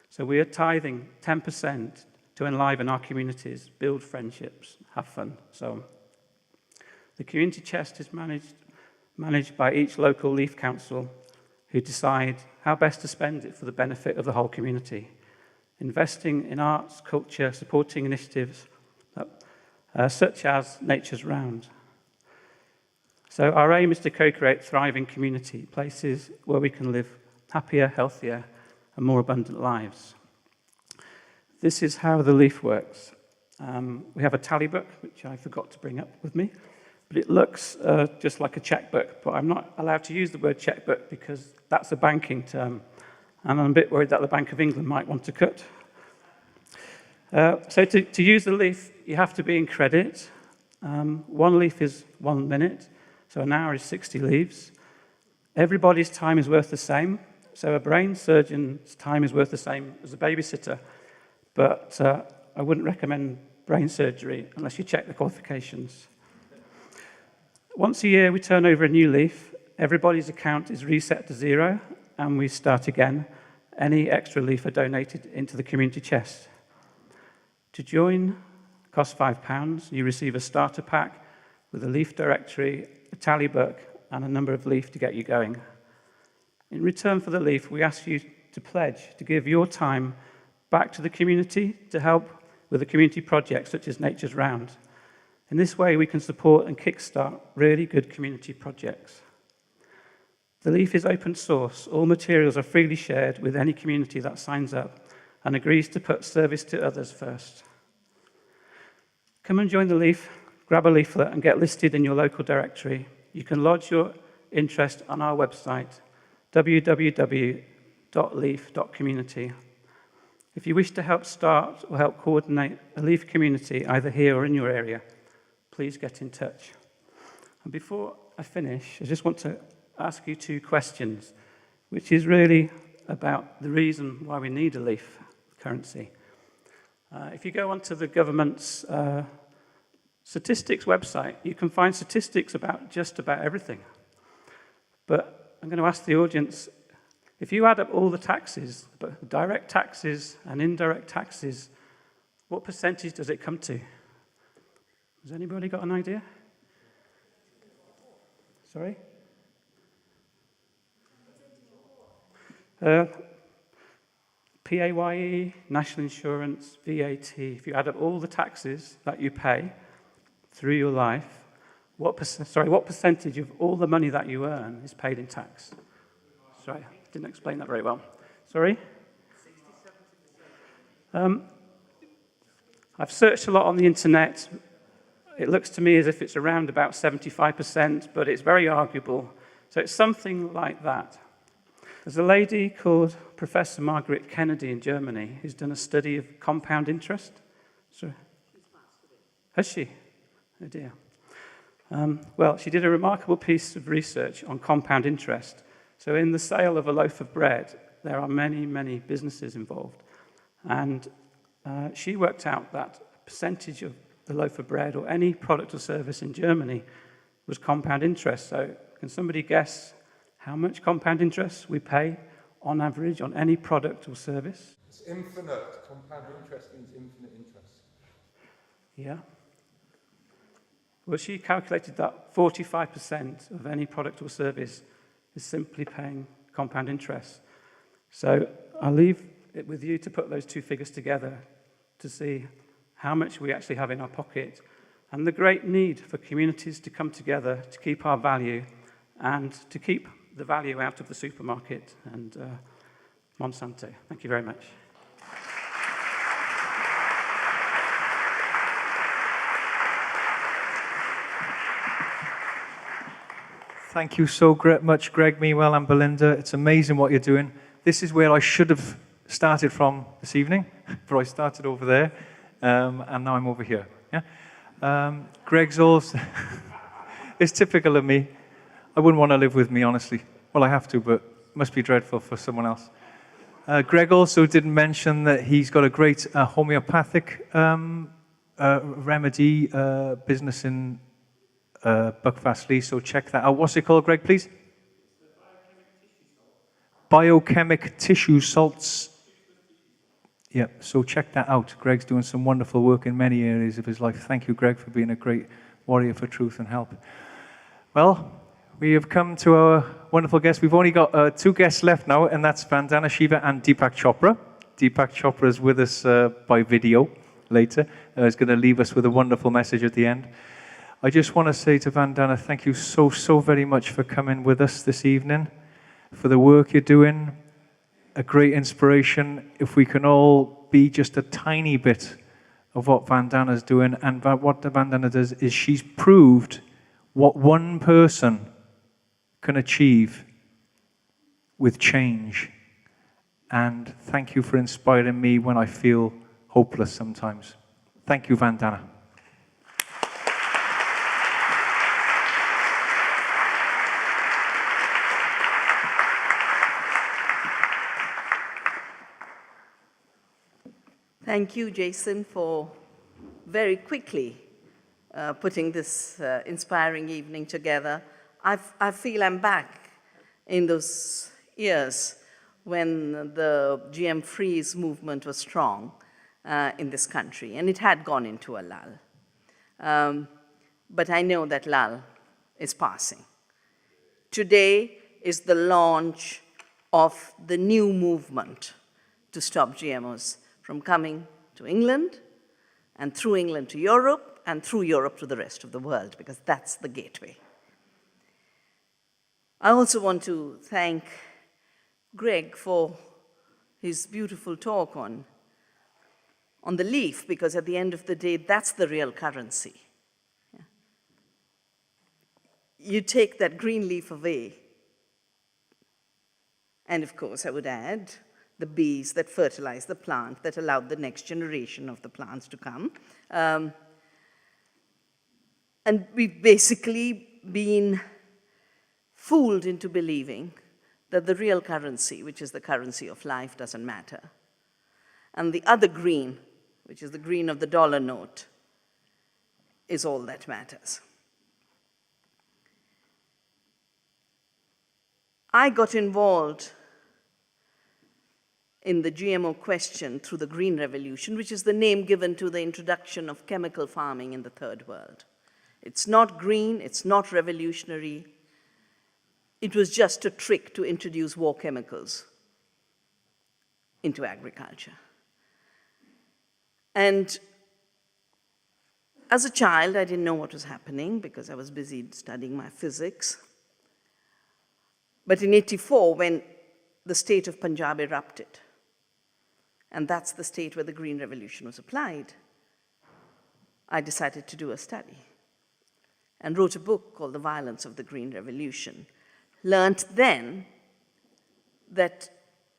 So we are tithing 10% to enliven our communities, build friendships, have fun, so on. The community chest is managed by each local leaf council who decide how best to spend it for the benefit of the whole community, investing in arts, culture, supporting initiatives such as Nature's Round. So our aim is to co-create thriving community, places where we can live happier, healthier, and more abundant lives. This is how the leaf works. We have a tally book, which I forgot to bring up with me, but it looks just like a checkbook, but I'm not allowed to use the word checkbook because that's a banking term, and I'm a bit worried that the Bank of England might want to cut. So to use the leaf, you have to be in credit. One leaf is 1 minute, so an hour is 60 leaves. Everybody's time is worth the same, so a brain surgeon's time is worth the same as a babysitter, but I wouldn't recommend brain surgery unless you check the qualifications. Once a year, we turn over a new leaf. Everybody's account is reset to 0, and we start again. Any extra leaf are donated into the community chest. To join, costs £5. You receive a starter pack with a leaf directory, a tally book, and a number of leaf to get you going. In return for the leaf, we ask you to pledge to give your time back to the community to help with a community project such as Nature's Round. In this way, we can support and kickstart really good community projects. The leaf is open source. All materials are freely shared with any community that signs up and agrees to put service to others first. Come and join the leaf, grab a leaflet and get listed in your local directory. You can lodge your interest on our website, www.leaf.community. If you wish to help start or help coordinate a leaf community, either here or in your area, please get in touch. And before I finish, I just want to ask you 2 questions, which is really about the reason why we need a leaf currency. If you go onto the government's statistics website, you can find statistics about just about everything. But I'm going to ask the audience, if you add up all the taxes, both direct taxes and indirect taxes, what percentage does it come to? Has anybody got an idea? Sorry? PAYE, national insurance, VAT. If you add up all the taxes that you pay through your life, what percentage of all the money that you earn is paid in tax? Sorry, I didn't explain that very well. Sorry? 60-70%. I've searched a lot on the internet. it looks to me as if it's around about 75%, but it's very arguable. So it's something like that. There's a lady called Professor Margaret Kennedy in Germany who's done a study of compound interest. So, has she? Oh dear. Well, she did a remarkable piece of research on compound interest. So in the sale of a loaf of bread, there are many, many businesses involved. And she worked out that a percentage of the loaf of bread or any product or service in Germany was compound interest. So can somebody guess how much compound interest we pay on average on any product or service? It's infinite. Compound interest means infinite interest. Yeah. Well, she calculated that 45% of any product or service is simply paying compound interest. So I'll leave it with you to put those two figures together to see how much we actually have in our pocket and the great need for communities to come together to keep our value and to keep the value out of the supermarket and Monsanto. Thank you very much. Thank you so much, Greg, Meanwhile, and Belinda. It's amazing what you're doing. This is where I should have started from this evening, but I started over there, and now I'm over here. Yeah? Greg's also... It's typical of me. I wouldn't want to live with me, honestly. Well, I have to, but it must be dreadful for someone else. Greg also didn't mention that he's got a great homeopathic remedy business in Buckfastleigh, so check that out. What's it called, Greg, please? Biochemic tissue salts. Yep, so check that out. Greg's doing some wonderful work in many areas of his life. Thank you, Greg, for being a great warrior for truth and help. Well, we have come to our wonderful guests. We've only got two guests left now, and that's Vandana Shiva and Deepak Chopra. Deepak Chopra is with us by video later. He's going to leave us with a wonderful message at the end. I just want to say to Vandana, thank you so, so very much for coming with us this evening, for the work you're doing, a great inspiration. If we can all be just a tiny bit of what Vandana's doing, and what Vandana does is she's proved what one person can achieve with change. And thank you for inspiring me when I feel hopeless sometimes. Thank you, Vandana. Thank you, Jason, for very quickly putting this inspiring evening together. I feel I'm back in those years when the GM freeze movement was strong in this country, and it had gone into a lull. But I know that lull is passing. Today is the launch of the new movement to stop GMOs from coming to England, and through England to Europe, and through Europe to the rest of the world, because that's the gateway. I also want to thank Greg for his beautiful talk on the leaf, because at the end of the day, that's the real currency. Yeah. You take that green leaf away, and of course, I would add, the bees that fertilize the plant, that allowed the next generation of the plants to come. And we've basically been fooled into believing that the real currency, which is the currency of life, doesn't matter. And the other green, which is the green of the dollar note, is all that matters. I got involved in the GMO question through the Green Revolution, which is the name given to the introduction of chemical farming in the Third World. It's not green, it's not revolutionary. It was just a trick to introduce war chemicals into agriculture. And as a child, I didn't know what was happening because I was busy studying my physics. But in '84, when the state of Punjab erupted, and that's the state where the Green Revolution was applied, I decided to do a study and wrote a book called The Violence of the Green Revolution. Learned then that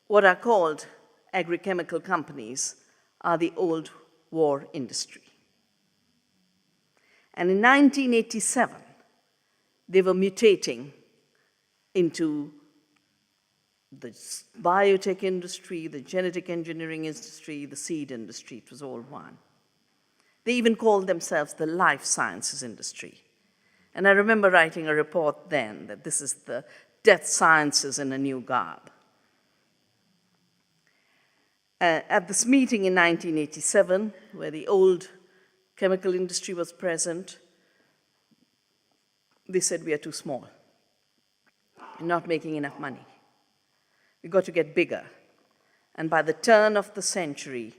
what are called agrochemical companies are the old war industry. And in 1987, they were mutating into the biotech industry, the genetic engineering industry, the seed industry. It was all one. They even called themselves the life sciences industry. And I remember writing a report then that this is the death sciences in a new garb. At this meeting in 1987, where the old chemical industry was present, they said, we are too small. We're not making enough money. We've got to get bigger. And by the turn of the century,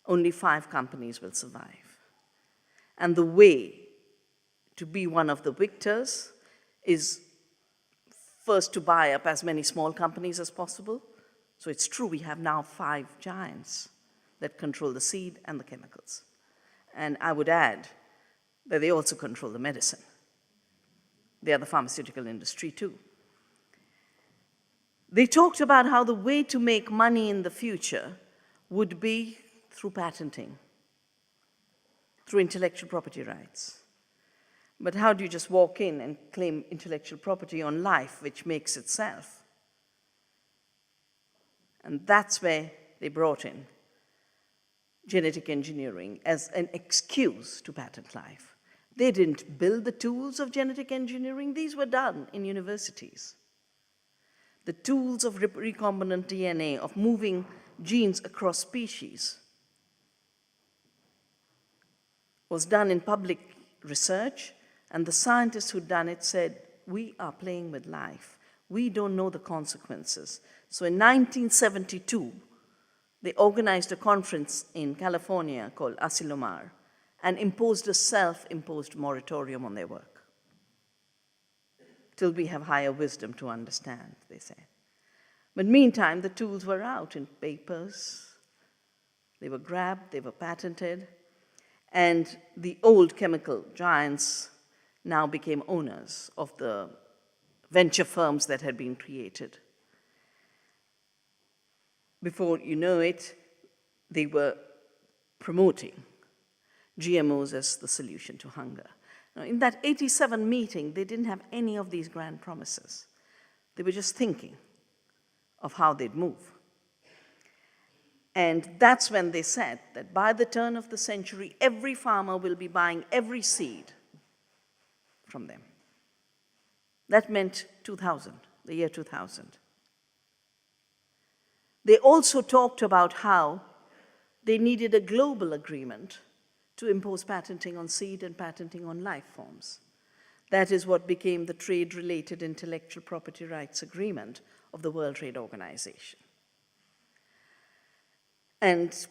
only 5 companies will survive. And the way to be one of the victors is first to buy up as many small companies as possible. So it's true, we have now 5 giants that control the seed and the chemicals. And I would add that they also control the medicine. They are the pharmaceutical industry too. They talked about how the way to make money in the future would be through patenting, through intellectual property rights. But how do you just walk in and claim intellectual property on life, which makes itself? And that's where they brought in genetic engineering as an excuse to patent life. They didn't build the tools of genetic engineering. These were done in universities. The tools of recombinant DNA, of moving genes across species, was done in public research, and the scientists who'd done it said, we are playing with life. We don't know the consequences. So in 1972, they organized a conference in California called Asilomar and imposed a self-imposed moratorium on their work. Till we have higher wisdom to understand, they said. But meantime, the tools were out in papers. They were grabbed, they were patented, and the old chemical giants now became owners of the venture firms that had been created. Before you know it, they were promoting GMOs as the solution to hunger. Now, in that 87 meeting, they didn't have any of these grand promises. They were just thinking of how they'd move. And that's when they said that by the turn of the century, every farmer will be buying every seed from them. That meant 2000, the year 2000. They also talked about how they needed a global agreement to impose patenting on seed and patenting on life forms. That is what became the Trade-Related Intellectual Property Rights Agreement of the World Trade Organization. And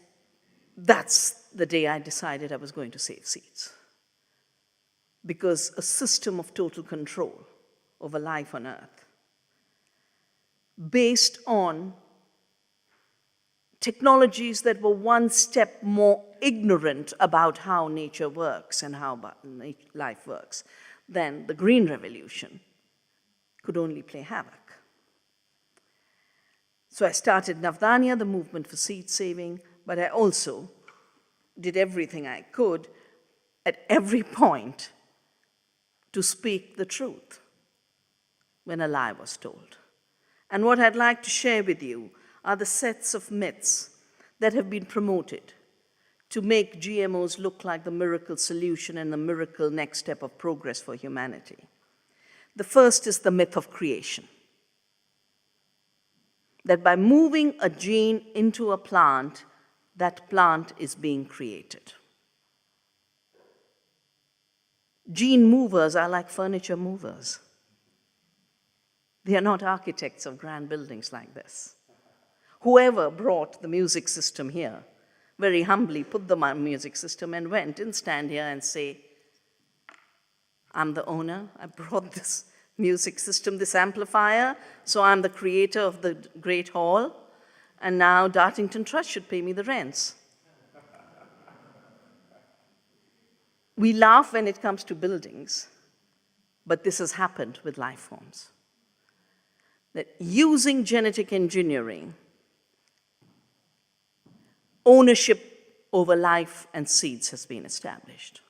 that's the day I decided I was going to save seeds. Because a system of total control over life on Earth, based on technologies that were one step more ignorant about how nature works and how life works than the Green Revolution, could only play havoc. So I started Navdanya, the movement for seed saving, but I also did everything I could at every point to speak the truth when a lie was told. And what I'd like to share with you are the sets of myths that have been promoted to make GMOs look like the miracle solution and the miracle next step of progress for humanity. The first is the myth of creation. That by moving a gene into a plant, that plant is being created. Gene movers are like furniture movers. They are not architects of grand buildings like this. Whoever brought the music system here very humbly put the music system and went, didn't stand here and say, I'm the owner, I brought this music system, this amplifier, so I'm the creator of the Great Hall, and now Dartington Trust should pay me the rents. We laugh when it comes to buildings, but this has happened with life forms. That using genetic engineering, ownership over life and seeds has been established.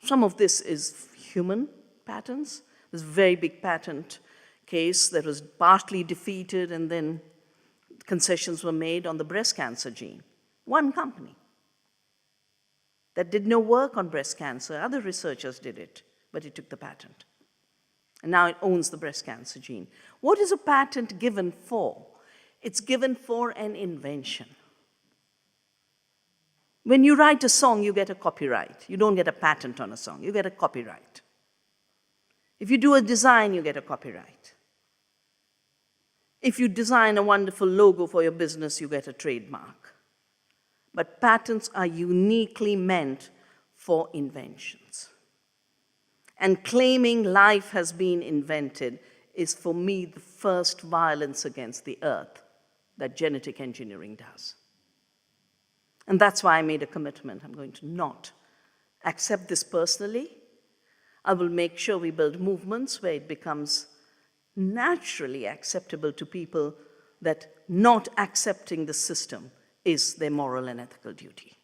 Some of this is human patents. There's a very big patent case that was partly defeated, and then concessions were made on the breast cancer gene. One company that did no work on breast cancer. Other researchers did it, but it took the patent. And now it owns the breast cancer gene. What is a patent given for? It's given for an invention. When you write a song, you get a copyright. You don't get a patent on a song, you get a copyright. If you do a design, you get a copyright. If you design a wonderful logo for your business, you get a trademark. But patents are uniquely meant for inventions. And claiming life has been invented is, for me, the first violence against the earth that genetic engineering does. And that's why I made a commitment. I'm going to not accept this personally. I will make sure we build movements where it becomes naturally acceptable to people that not accepting the system is their moral and ethical duty.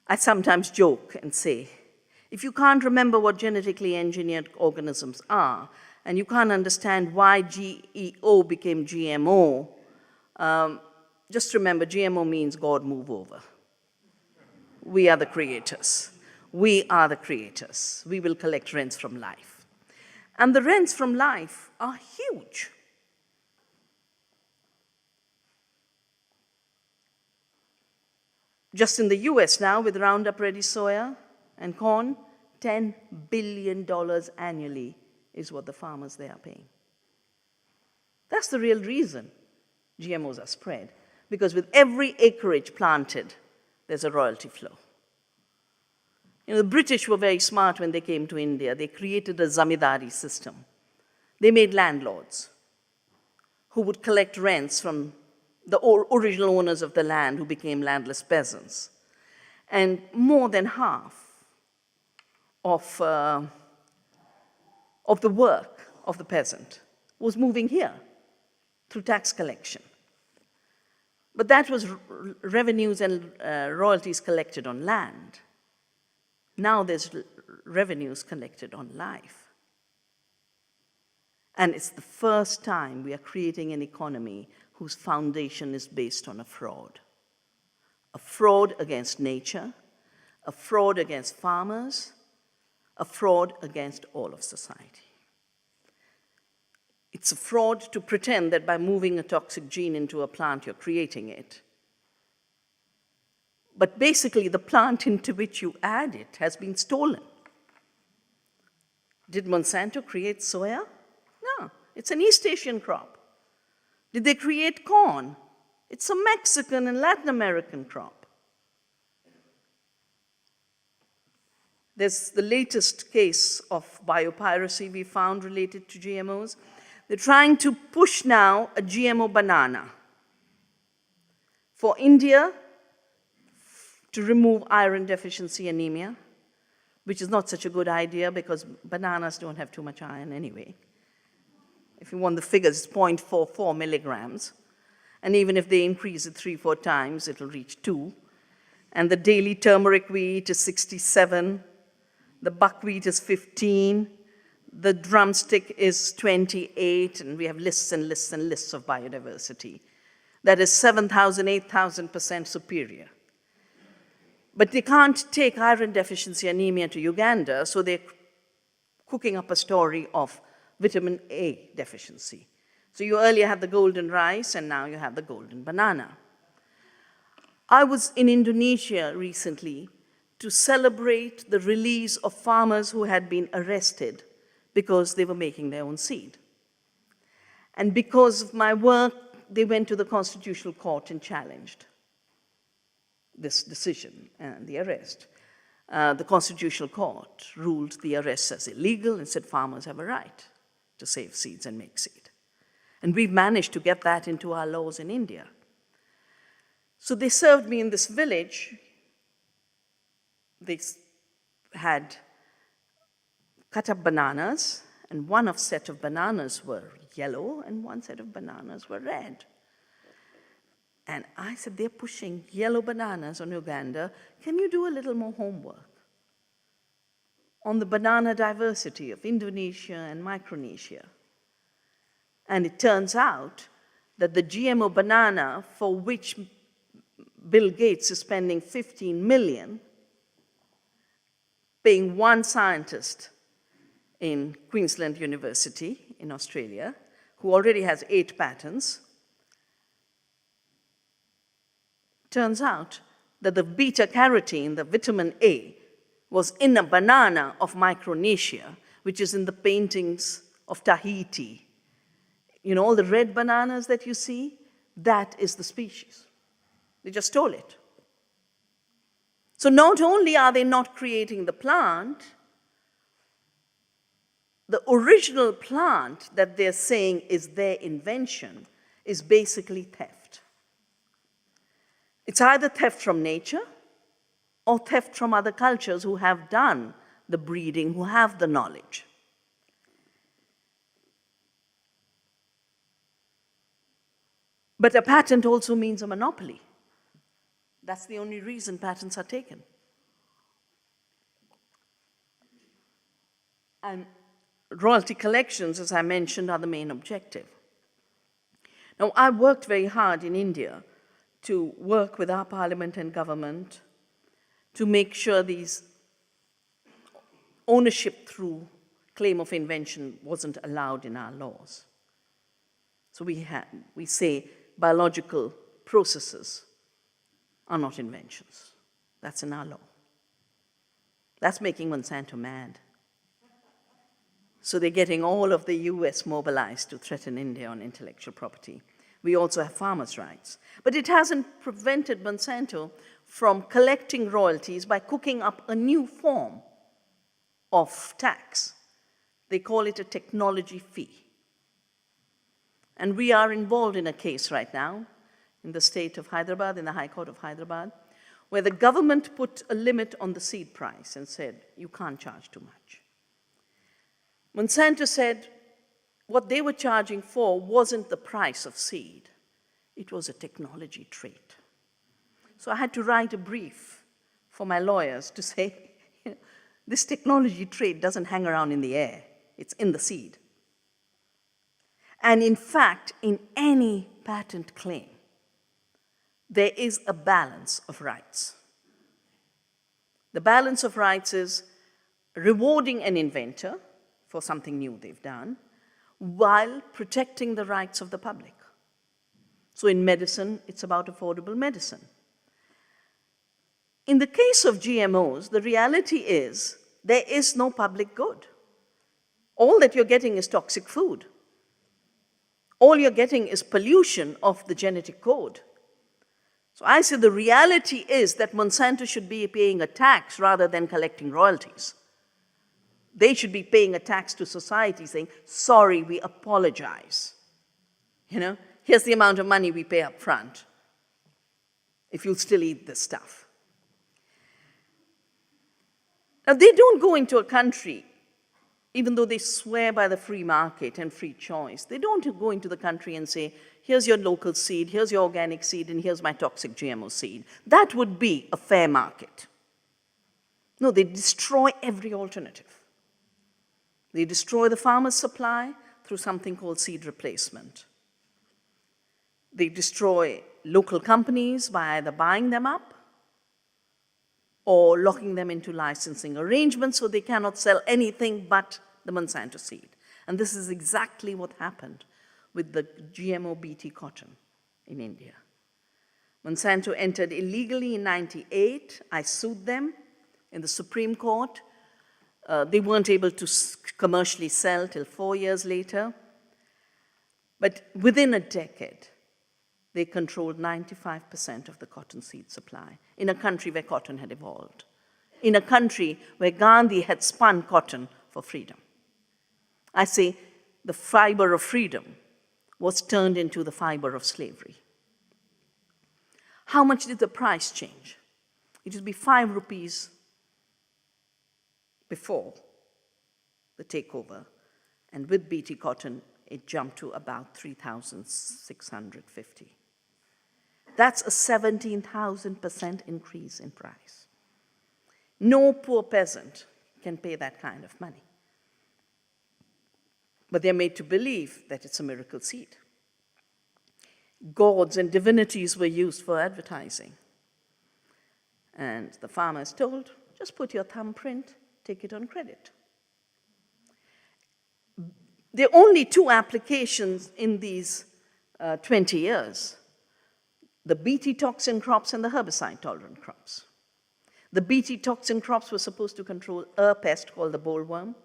I sometimes joke and say, if you can't remember what genetically engineered organisms are, and you can't understand why GEO became GMO, just remember GMO means God move over. We are the creators. We are the creators. We will collect rents from life. And the rents from life are huge. Just in the US now, with Roundup Ready soya and corn, $10 billion annually is what the farmers there are paying. That's the real reason GMOs are spread, because with every acreage planted, there's a royalty flow. You know, the British were very smart when they came to India. They created a zamindari system. They made landlords who would collect rents from the original owners of the land, who became landless peasants. And more than half of the work of the peasant was moving here through tax collection. But that was revenues and royalties collected on land. Now there's revenues collected on life. And it's the first time we are creating an economy whose foundation is based on a fraud. A fraud against nature, a fraud against farmers, a fraud against all of society. It's a fraud to pretend that by moving a toxic gene into a plant, you're creating it. But basically, the plant into which you add it has been stolen. Did Monsanto create soya? No, it's an East Asian crop. Did they create corn? It's a Mexican and Latin American crop. There's the latest case of biopiracy we found related to GMOs. They're trying to push now a GMO banana for India to remove iron deficiency anemia, which is not such a good idea because bananas don't have too much iron anyway. If you want the figures, it's 0.44 milligrams. And even if they increase it 3-4 times, it'll reach 2. And the daily turmeric we eat is 67. The buckwheat is 15. The drumstick is 28. And we have lists and lists and lists of biodiversity. That is 7,000, 8,000% superior. But they can't take iron deficiency anemia to Uganda, so they're cooking up a story of vitamin A deficiency. So you earlier had the golden rice, and now you have the golden banana. I was in Indonesia recently to celebrate the release of farmers who had been arrested because they were making their own seed. And because of my work, they went to the Constitutional Court and challenged this decision and the arrest. The Constitutional Court ruled the arrest as illegal and said farmers have a right to save seeds and make seed. And we've managed to get that into our laws in India. So they served me in this village. They had cut up bananas, and one set of bananas were yellow and one set of bananas were red. And I said, they're pushing yellow bananas on Uganda. Can you do a little more homework on the banana diversity of Indonesia and Micronesia? And it turns out that the GMO banana, for which Bill Gates is spending 15 million, paying one scientist in Queensland University in Australia, who already has 8 patents, turns out that the beta-carotene, the vitamin A, was in a banana of Micronesia, which is in the paintings of Tahiti. You know, all the red bananas that you see, that is the species. They just stole it. So not only are they not creating the plant, the original plant that they're saying is their invention is basically theft. It's either theft from nature or theft from other cultures who have done the breeding, who have the knowledge. But a patent also means a monopoly. That's the only reason patents are taken. And royalty collections, as I mentioned, are the main objective. Now, I worked very hard in India to work with our parliament and government to make sure these ownership through claim of invention wasn't allowed in our laws. So we say biological processes are not inventions. That's in our law. That's making Monsanto mad. So they're getting all of the US mobilized to threaten India on intellectual property. We also have farmers' rights. But it hasn't prevented Monsanto from collecting royalties by cooking up a new form of tax. They call it a technology fee. And we are involved in a case right now in the state of Hyderabad, in the High Court of Hyderabad, where the government put a limit on the seed price and said, you can't charge too much. Monsanto said what they were charging for wasn't the price of seed, it was a technology trait. So I had to write a brief for my lawyers to say, this technology trait doesn't hang around in the air, it's in the seed. And in fact, in any patent claim, there is a balance of rights. The balance of rights is rewarding an inventor for something new they've done, while protecting the rights of the public. So in medicine, it's about affordable medicine. In the case of GMOs, the reality is there is no public good. All that you're getting is toxic food. All you're getting is pollution of the genetic code. So I say the reality is that Monsanto should be paying a tax rather than collecting royalties. They should be paying a tax to society saying, sorry, we apologize. You know, here's the amount of money we pay up front if you'll still eat this stuff. Now, they don't go into a country, even though they swear by the free market and free choice, they don't go into the country and say, here's your local seed, here's your organic seed, and here's my toxic GMO seed. That would be a fair market. No, they destroy every alternative. They destroy the farmer's supply through something called seed replacement. They destroy local companies by either buying them up or locking them into licensing arrangements so they cannot sell anything but the Monsanto seed. And this is exactly what happened with the GMO BT cotton in India. Monsanto entered illegally in '98. I sued them in the Supreme Court. They weren't able to commercially sell till 4 years later. But within a decade, they controlled 95% of the cotton seed supply in a country where cotton had evolved, in a country where Gandhi had spun cotton for freedom. I say the fiber of freedom was turned into the fiber of slavery. How much did the price change? It used to be 5 rupees before the takeover, and with BT cotton, it jumped to about 3,650. That's a 17,000% increase in price. No poor peasant can pay that kind of money. But they're made to believe that it's a miracle seed. Gods and divinities were used for advertising. And the farmer is told, just put your thumbprint, take it on credit. There are only 2 applications in these 20 years. The Bt toxin crops and the herbicide-tolerant crops. The Bt toxin crops were supposed to control a pest called the bollworm,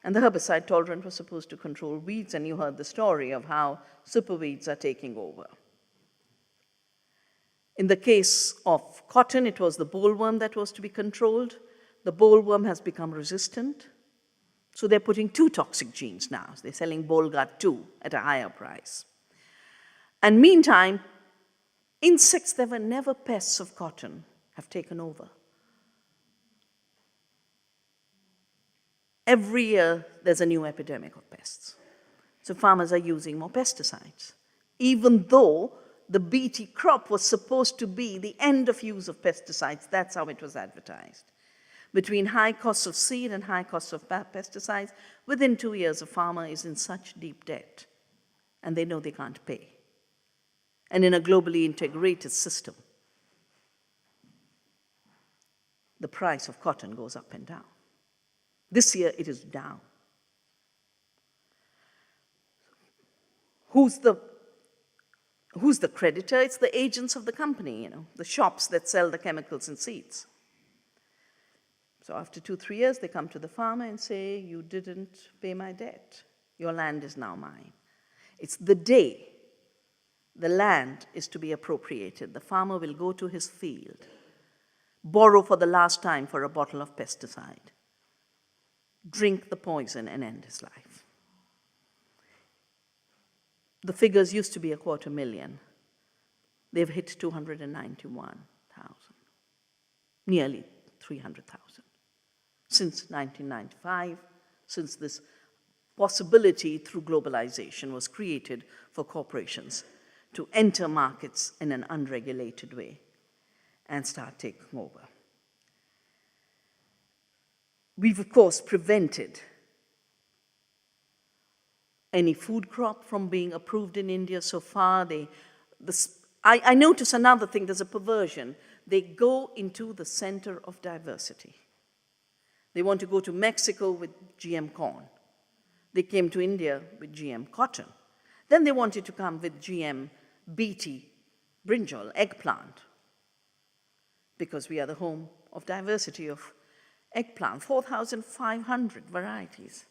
and the herbicide-tolerant was supposed to control weeds, and you heard the story of how superweeds are taking over. In the case of cotton, it was the bollworm that was to be controlled. The bollworm has become resistant, so they're putting 2 toxic genes now. They're selling Bolgat 2 at a higher price. And meantime, insects that were never pests of cotton have taken over. Every year, there's a new epidemic of pests. So farmers are using more pesticides, even though the Bt crop was supposed to be the end of use of pesticides. That's how it was advertised. Between high costs of seed and high costs of pesticides, within 2 years, a farmer is in such deep debt, and they know they can't pay. And in a globally integrated system, the price of cotton goes up and down. This year, it is down. Who's the creditor? It's the agents of the company, the shops that sell the chemicals and seeds. So after 2-3 years, they come to the farmer and say, you didn't pay my debt. Your land is now mine. It's the day the land is to be appropriated. The farmer will go to his field, borrow for the last time for a bottle of pesticide, drink the poison and end his life. The figures used to be 250,000. They've hit 291,000, nearly 300,000. Since 1995, since this possibility through globalization was created for corporations to enter markets in an unregulated way and start taking over. We've, of course, prevented any food crop from being approved in India so far. I notice another thing, there's a perversion. They go into the center of diversity. They want to go to Mexico with GM corn. They came to India with GM cotton. Then they wanted to come with GM Bt, brinjal, eggplant, because we are the home of diversity of eggplant, 4,500 varieties.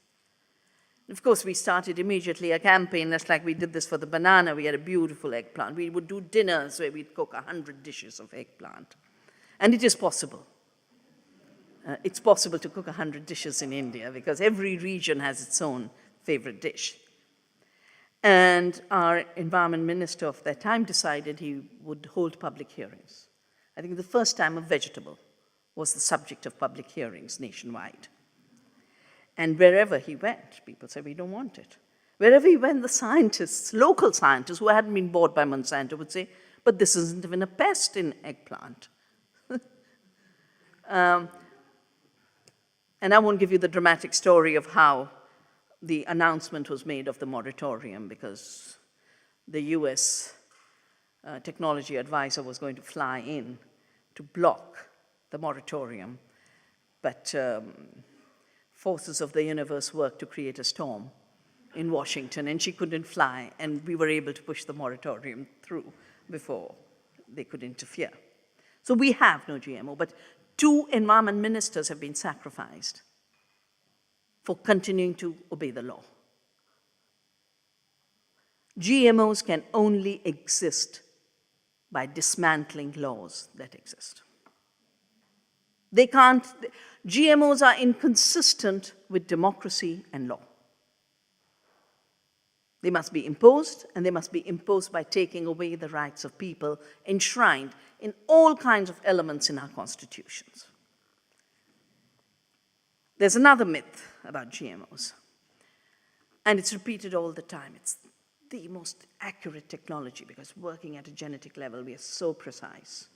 Of course, we started immediately a campaign, just like we did this for the banana. We had a beautiful eggplant. We would do dinners where we'd cook 100 dishes of eggplant. And it is possible. It's possible to cook 100 dishes in India because every region has its own favorite dish. And our environment minister of that time decided he would hold public hearings. I think the first time a vegetable was the subject of public hearings nationwide. And wherever he went, people said, we don't want it. Wherever he went, the scientists, local scientists who hadn't been bought by Monsanto would say, but this isn't even a pest in eggplant. And I won't give you the dramatic story of how the announcement was made of the moratorium because the US technology advisor was going to fly in to block the moratorium. But forces of the universe worked to create a storm in Washington, and she couldn't fly, and we were able to push the moratorium through before they could interfere. So we have no GMO, but 2 environment ministers have been sacrificed for continuing to obey the law. GMOs can only exist by dismantling laws that exist. They can't, GMOs are inconsistent with democracy and law. They must be imposed, and they must be imposed by taking away the rights of people enshrined in all kinds of elements in our constitutions. There's another myth about GMOs, and it's repeated all the time. It's the most accurate technology because working at a genetic level, we are so precise.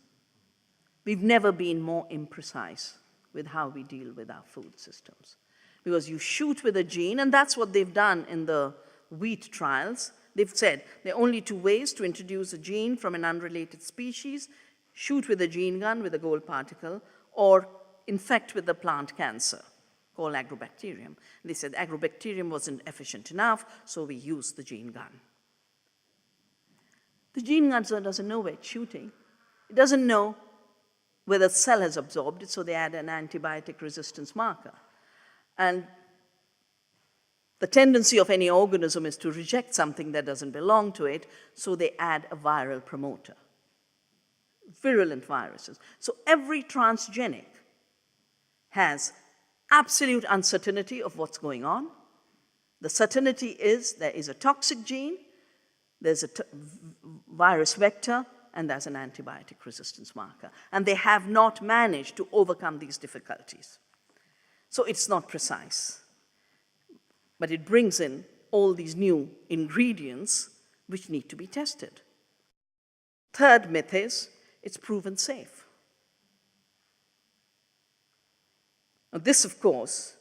We've never been more imprecise with how we deal with our food systems. Because you shoot with a gene, and that's what they've done in the wheat trials. They've said there are only two ways to introduce a gene from an unrelated species: shoot with a gene gun with a gold particle, or infect with the plant cancer, called agrobacterium. They said agrobacterium wasn't efficient enough, so we used the gene gun. The gene gun doesn't know where it's shooting. It doesn't know whether the cell has absorbed it, so they add an antibiotic resistance marker. And the tendency of any organism is to reject something that doesn't belong to it, so they add a viral promoter. Virulent viruses. So every transgenic has absolute uncertainty of what's going on. The certainty is there is a toxic gene, there's a virus vector, and there's an antibiotic resistance marker. And they have not managed to overcome these difficulties. So it's not precise. But it brings in all these new ingredients which need to be tested. Third myth is it's proven safe. Now this, of course,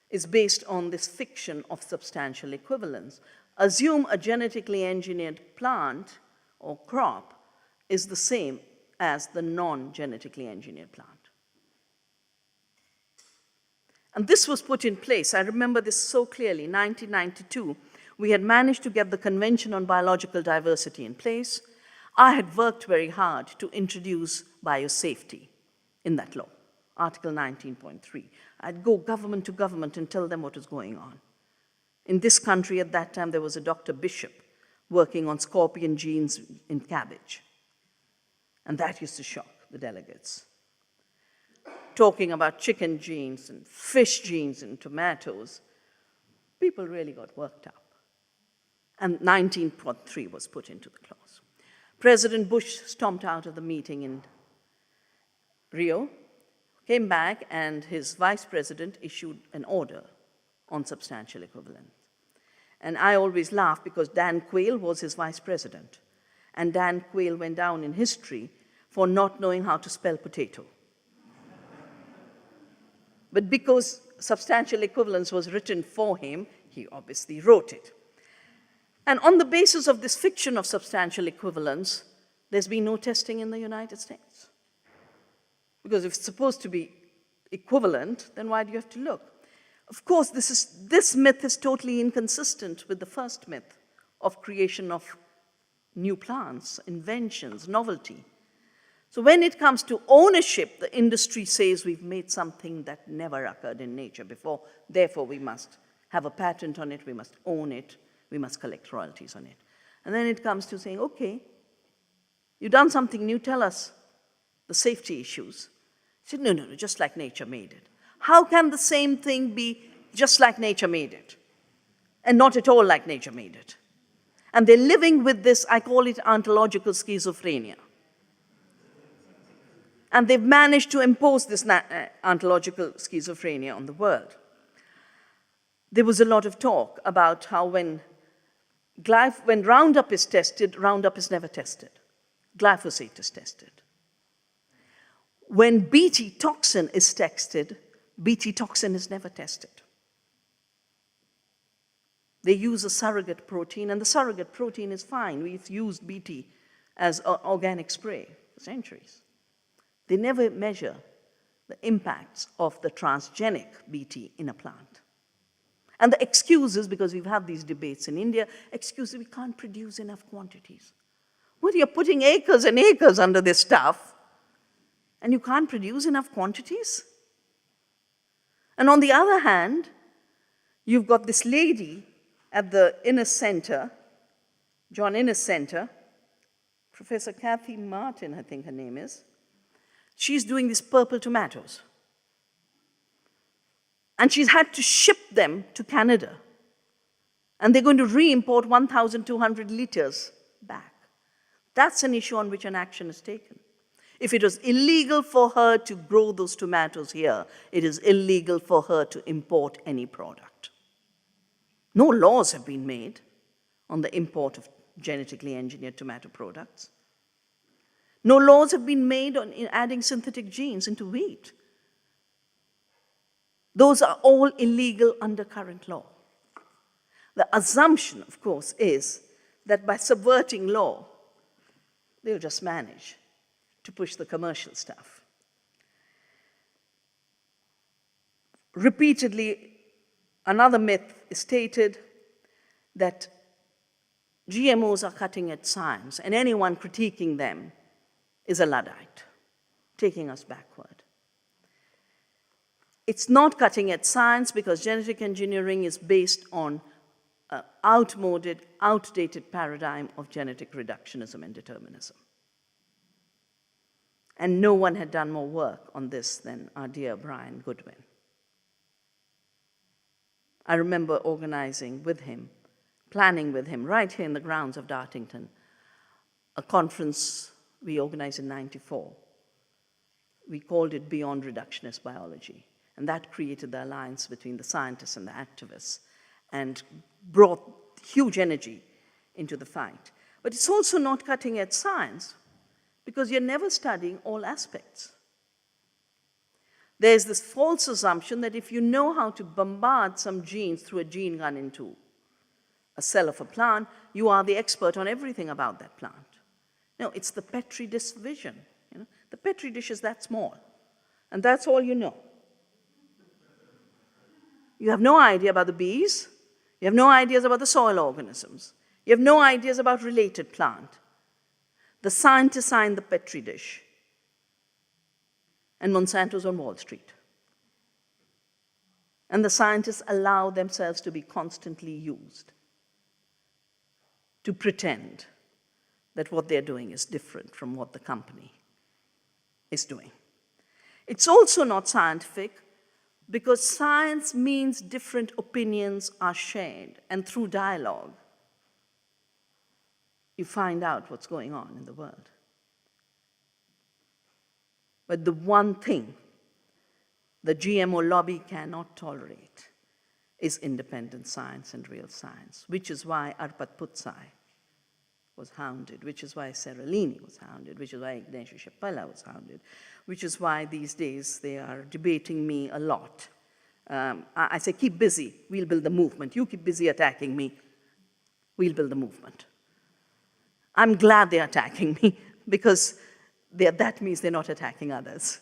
is based on this fiction of substantial equivalence. Assume a genetically engineered plant or crop is the same as the non-genetically engineered plant. And this was put in place. I remember this so clearly. 1992, we had managed to get the Convention on Biological Diversity in place. I had worked very hard to introduce biosafety in that law, Article 19.3. I'd go government to government and tell them what was going on. In this country at that time, there was a Dr. Bishop working on scorpion genes in cabbage. And that used to shock the delegates. Talking about chicken genes and fish genes in tomatoes, people really got worked up. And 19.3 was put into the clause. President Bush stomped out of the meeting in Rio, came back, and his vice president issued an order on substantial equivalence. And I always laugh because Dan Quayle was his vice president. And Dan Quayle went down in history for not knowing how to spell potato. But because substantial equivalence was written for him, he obviously wrote it. And on the basis of this fiction of substantial equivalence, there's been no testing in the United States. Because if it's supposed to be equivalent, then why do you have to look? Of course, this myth is totally inconsistent with the first myth of creation of new plants, inventions, novelty. So when it comes to ownership, the industry says we've made something that never occurred in nature before, therefore we must have a patent on it, we must own it, we must collect royalties on it. And then it comes to saying, okay, you've done something new, tell us the safety issues. He said, no, just like nature made it. How can the same thing be just like nature made it and not at all like nature made it? And they're living with this, I call it ontological schizophrenia. And they've managed to impose this ontological schizophrenia on the world. There was a lot of talk about how when Roundup is tested, Roundup is never tested. Glyphosate is tested. When Bt toxin is tested, Bt toxin is never tested. They use a surrogate protein, and the surrogate protein is fine. We've used Bt as organic spray for centuries. They never measure the impacts of the transgenic Bt in a plant. And the excuse is, because we've had these debates in India, excuses we can't produce enough quantities. Well, you're putting acres and acres under this stuff, and you can't produce enough quantities? And on the other hand, you've got this lady at the Innes Center, John Innes Center, Professor Kathy Martin, I think her name is. She's doing these purple tomatoes. And she's had to ship them to Canada And they're going to re-import 1,200 liters back. That's an issue on which an action is taken. If it was illegal for her to grow those tomatoes here, it is illegal for her to import any product. No laws have been made on the import of genetically engineered tomato products. No laws have been made on adding synthetic genes into wheat. Those are all illegal under current law. The assumption, of course, is that by subverting law, they'll just manage to push the commercial stuff. Repeatedly, another myth is stated that GMOs are cutting edge science, and anyone critiquing them is a Luddite, taking us backward. It's not cutting edge science because genetic engineering is based on an outdated paradigm of genetic reductionism and determinism. And no one had done more work on this than our dear Brian Goodwin. I remember organizing with him, planning with him, right here in the grounds of Dartington, a conference we organized in '94. We called it Beyond Reductionist Biology. And that created the alliance between the scientists and the activists and brought huge energy into the fight. But it's also not cutting edge science because you're never studying all aspects. There's this false assumption that if you know how to bombard some genes through a gene gun into a cell of a plant, you are the expert on everything about that plant. No, it's the Petri dish vision. You know? The Petri dish is that small, and that's all you know. You have no idea about the bees. You have no ideas about the soil organisms. You have no ideas about related plant. The scientists are in the Petri dish, and Monsanto's on Wall Street. And the scientists allow themselves to be constantly used to pretend that what they're doing is different from what the company is doing. It's also not scientific because science means different opinions are shared, and through dialogue, you find out what's going on in the world. But the one thing the GMO lobby cannot tolerate is independent science and real science, which is why Arpat Putsai was hounded, which is why Seralini was hounded, which is why Ignacio Chapala was hounded, which is why these days they are debating me a lot. I say, keep busy, we'll build the movement. You keep busy attacking me, we'll build the movement. I'm glad they're attacking me because that means they're not attacking others.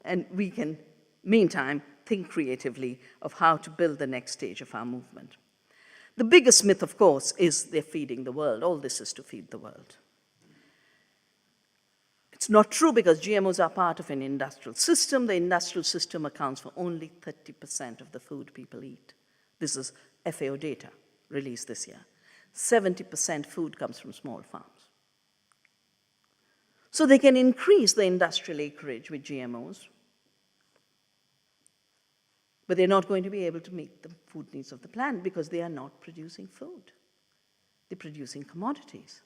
And we can, meantime, think creatively of how to build the next stage of our movement. The biggest myth, of course, is they're feeding the world. All this is to feed the world. It's not true because GMOs are part of an industrial system. The industrial system accounts for only 30% of the food people eat. This is FAO data released this year. 70% food comes from small farms. So they can increase the industrial acreage with GMOs, but they're not going to be able to meet the food needs of the planet because they are not producing food. They're producing commodities.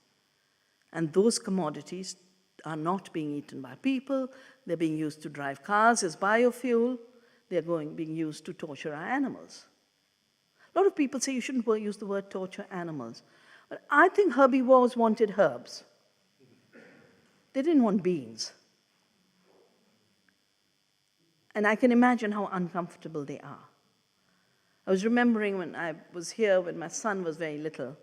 And those commodities are not being eaten by people. They're being used to drive cars as biofuel. They're being used to torture our animals. A lot of people say you shouldn't use the word torture animals. But I think herbivores wanted herbs. They didn't want beans. And I can imagine how uncomfortable they are. I was remembering when I was here when my son was very little.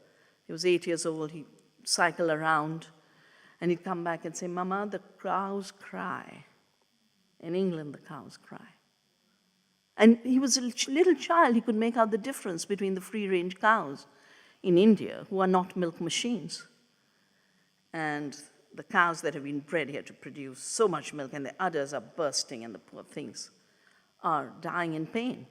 He was 8 years old. He'd cycle around, and he'd come back and say, "Mama, the cows cry." In England, the cows cry. And he was a little child. He could make out the difference between the free-range cows in India, who are not milk machines, and the cows that have been bred here to produce so much milk, and the udders are bursting, and the poor things are dying in pain.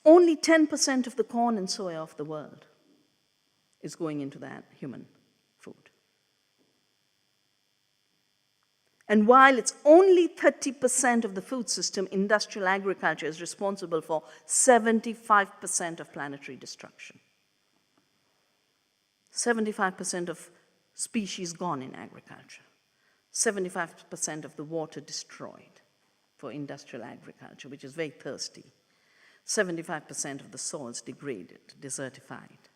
Only 10% of the corn and soya of the world is going into that human food. And while it's only 30% of the food system, industrial agriculture is responsible for 75% of planetary destruction. 75% of species gone in agriculture. 75% of the water destroyed for industrial agriculture, which is very thirsty. 75% of the soils degraded, desertified.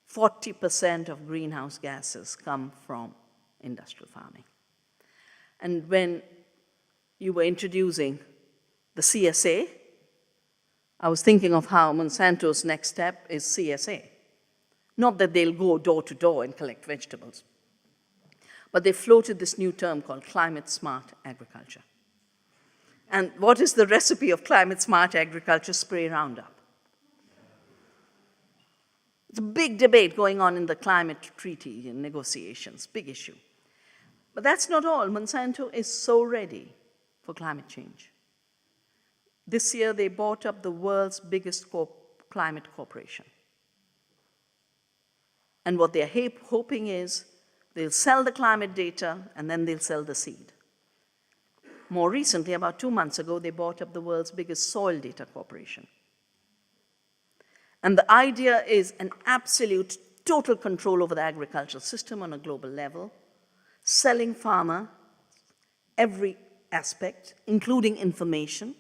40% of greenhouse gases come from industrial farming. And when you were introducing the CSA, I was thinking of how Monsanto's next step is CSA. Not that they'll go door to door and collect vegetables, but they floated this new term called climate smart agriculture. And what is the recipe of climate smart agriculture? Spray Roundup. It's a big debate going on in the climate treaty and negotiations, big issue. But that's not all. Monsanto is so ready for climate change. This year, they bought up the world's biggest climate corporation. And what they're hoping is they'll sell the climate data and then they'll sell the seed. More recently, about 2 months ago, they bought up the world's biggest soil data corporation. And the idea is an absolute total control over the agricultural system on a global level, selling farmer every aspect, including information,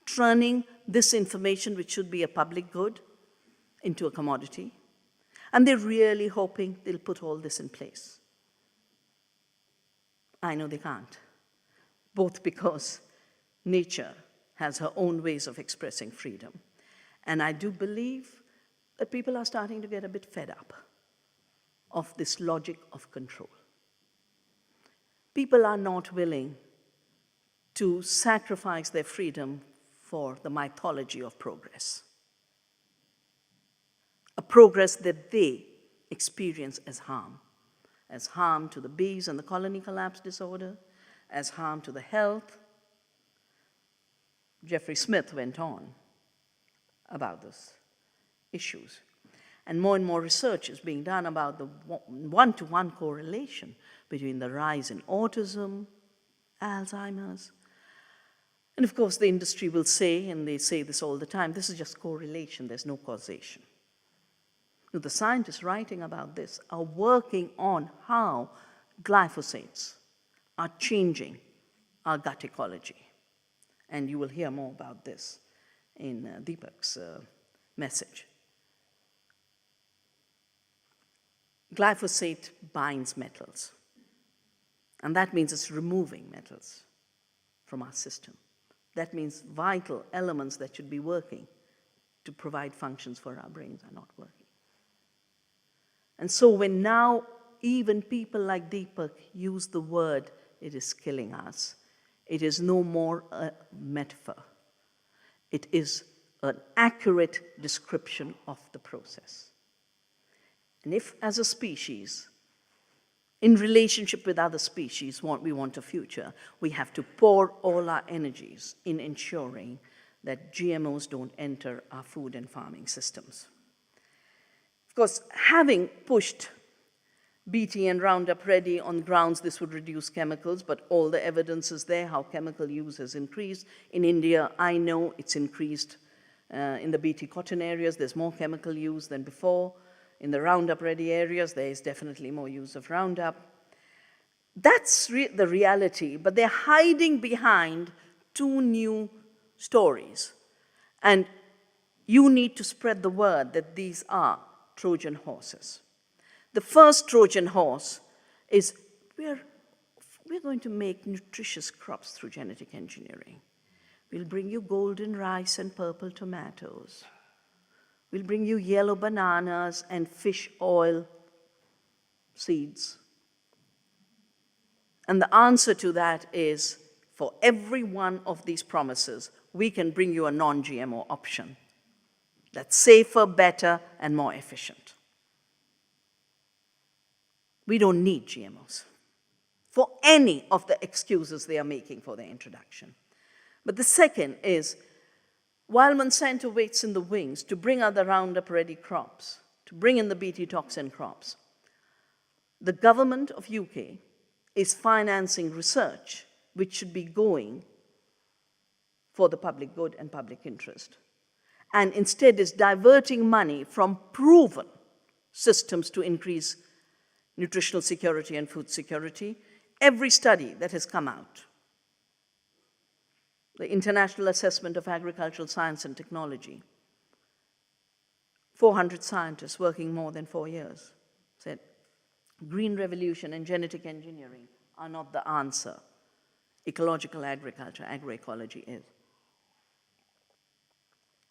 turning this information, which should be a public good, into a commodity. And they're really hoping they'll put all this in place. I know they can't, both because nature has her own ways of expressing freedom. And I do believe that people are starting to get a bit fed up of this logic of control. People are not willing to sacrifice their freedom for the mythology of progress. A progress that they experience as harm to the bees and the colony collapse disorder, as harm to the health. Jeffrey Smith went on about those issues. And more research is being done about the one-to-one correlation between the rise in autism, Alzheimer's. And of course, the industry will say, and they say this all the time, this is just correlation, there's no causation. Now, the scientists writing about this are working on how glyphosates are changing our gut ecology. And you will hear more about this in Deepak's message. Glyphosate binds metals, and that means it's removing metals from our system. That means vital elements that should be working to provide functions for our brains are not working. And so when now even people like Deepak use the word, it is killing us, it is no more a metaphor. It is an accurate description of the process. And if, as a species, in relationship with other species, we want a future, we have to pour all our energies in ensuring that GMOs don't enter our food and farming systems. Of course, having pushed BT and Roundup Ready on grounds this would reduce chemicals, but all the evidence is there how chemical use has increased. In India, I know it's increased in the BT cotton areas. There's more chemical use than before. In the Roundup Ready areas, there is definitely more use of Roundup. That's the reality, but they're hiding behind two new stories. And you need to spread the word that these are Trojan horses. The first Trojan horse is we're going to make nutritious crops through genetic engineering. We'll bring you golden rice and purple tomatoes. We'll bring you yellow bananas and fish oil seeds. And the answer to that is, for every one of these promises, we can bring you a non-GMO option that's safer, better, and more efficient. We don't need GMOs for any of the excuses they are making for their introduction. But the second is, while Monsanto waits in the wings to bring other Roundup Ready crops, to bring in the BT toxin crops, the government of UK is financing research, which should be going for the public good and public interest, and instead is diverting money from proven systems to increase nutritional security and food security. Every study that has come out, the International Assessment of Agricultural Science and Technology, 400 scientists working more than 4 years, said green revolution and genetic engineering are not the answer. Ecological agriculture, agroecology is.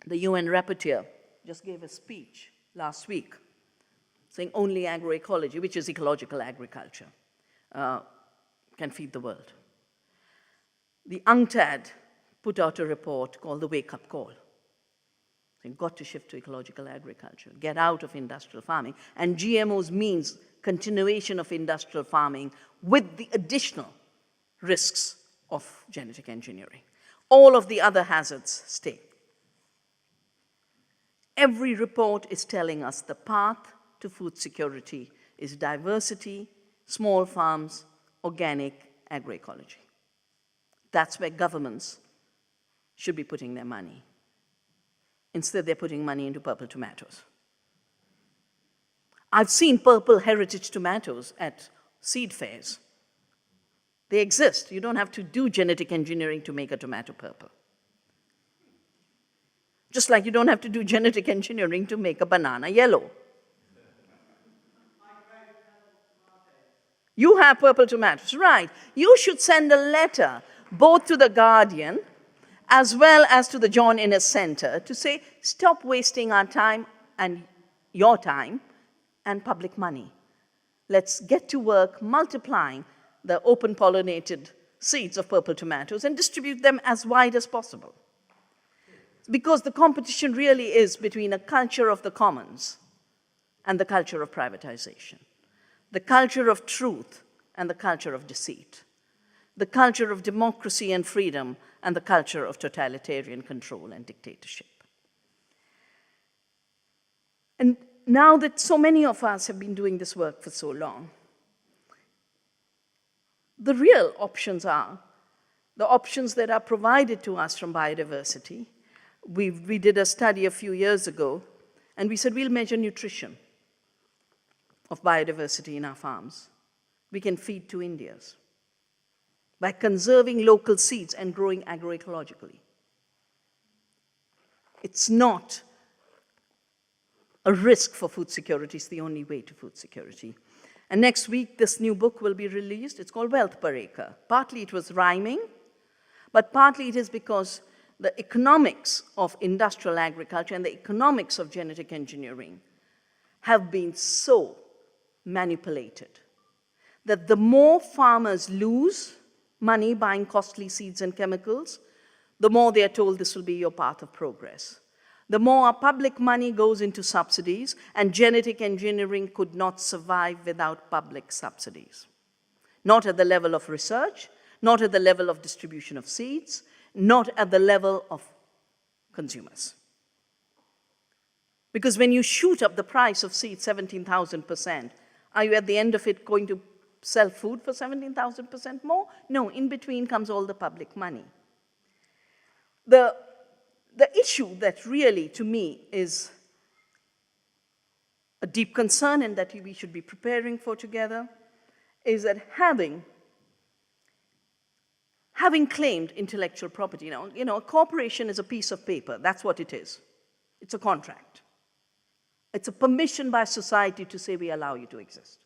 The UN rapporteur just gave a speech last week saying only agroecology, which is ecological agriculture, can feed the world. The UNCTAD put out a report called the Wake Up Call. You've got to shift to ecological agriculture, get out of industrial farming. And GMOs means continuation of industrial farming with the additional risks of genetic engineering. All of the other hazards stay. Every report is telling us the path to food security is diversity, small farms, organic agroecology. That's where governments should be putting their money. Instead, they're putting money into purple tomatoes. I've seen purple heritage tomatoes at seed fairs. They exist. You don't have to do genetic engineering to make a tomato purple. Just like you don't have to do genetic engineering to make a banana yellow. You have purple tomatoes, right. You should send a letter both to the Guardian as well as to the John Innes Center to say, stop wasting our time and your time and public money. Let's get to work multiplying the open-pollinated seeds of purple tomatoes and distribute them as wide as possible. Because the competition really is between a culture of the commons and the culture of privatization, the culture of truth and the culture of deceit, the culture of democracy and freedom and the culture of totalitarian control and dictatorship. And now that so many of us have been doing this work for so long, the real options are the options that are provided to us from biodiversity. We did a study a few years ago, and we said we'll measure nutrition of biodiversity in our farms. We can feed 2 Indias by conserving local seeds and growing agroecologically. It's not a risk for food security. It's the only way to food security. And next week, this new book will be released. It's called Wealth Per Acre. Partly it was rhyming, but partly it is because the economics of industrial agriculture and the economics of genetic engineering have been so manipulated that the more farmers lose money buying costly seeds and chemicals, the more they are told this will be your path of progress. The more our public money goes into subsidies, and genetic engineering could not survive without public subsidies. Not at the level of research, not at the level of distribution of seeds, not at the level of consumers. Because when you shoot up the price of seeds 17,000%, are you at the end of it going to sell food for 17,000% more? No, in between comes all the public money. The issue that really, to me, is a deep concern and that we should be preparing for together is that having claimed intellectual property, a corporation is a piece of paper. That's what it is. It's a contract. It's a permission by society to say we allow you to exist.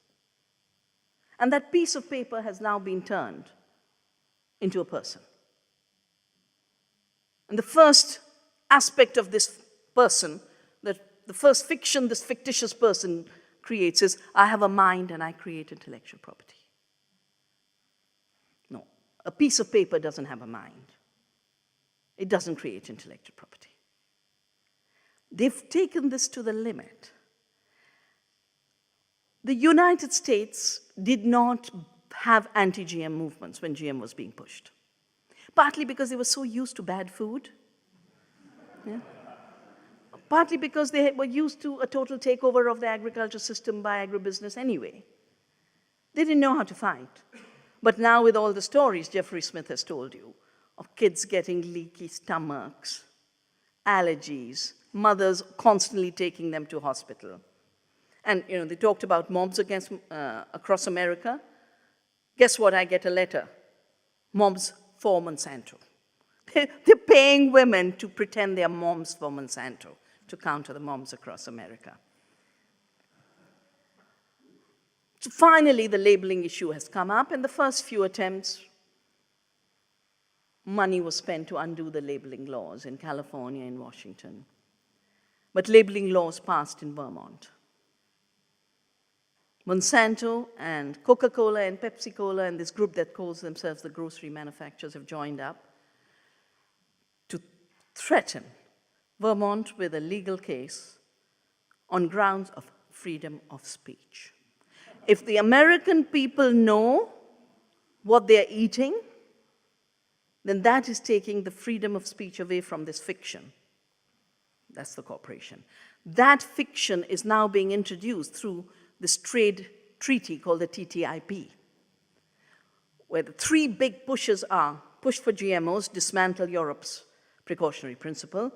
And that piece of paper has now been turned into a person. And the first aspect of this person, the first fiction this fictitious person creates is, I have a mind and I create intellectual property. No, a piece of paper doesn't have a mind. It doesn't create intellectual property. They've taken this to the limit. The United States did not have anti-GM movements when GM was being pushed. Partly because they were so used to bad food. Yeah. Partly because they were used to a total takeover of the agriculture system by agribusiness anyway. They didn't know how to fight. But now with all the stories Jeffrey Smith has told you of kids getting leaky stomachs, allergies, mothers constantly taking them to hospital. And they talked about mobs across America. Guess what? I get a letter. Mobs for Monsanto. They're paying women to pretend they're moms for Monsanto to counter the mobs across America. So finally, the labeling issue has come up. In the first few attempts, money was spent to undo the labeling laws in California and Washington. But labeling laws passed in Vermont. Monsanto and Coca-Cola and Pepsi-Cola and this group that calls themselves the grocery manufacturers have joined up to threaten Vermont with a legal case on grounds of freedom of speech. If the American people know what they're eating, then that is taking the freedom of speech away from this fiction. That's the corporation. That fiction is now being introduced through this trade treaty called the TTIP, where the three big pushes are push for GMOs, dismantle Europe's precautionary principle,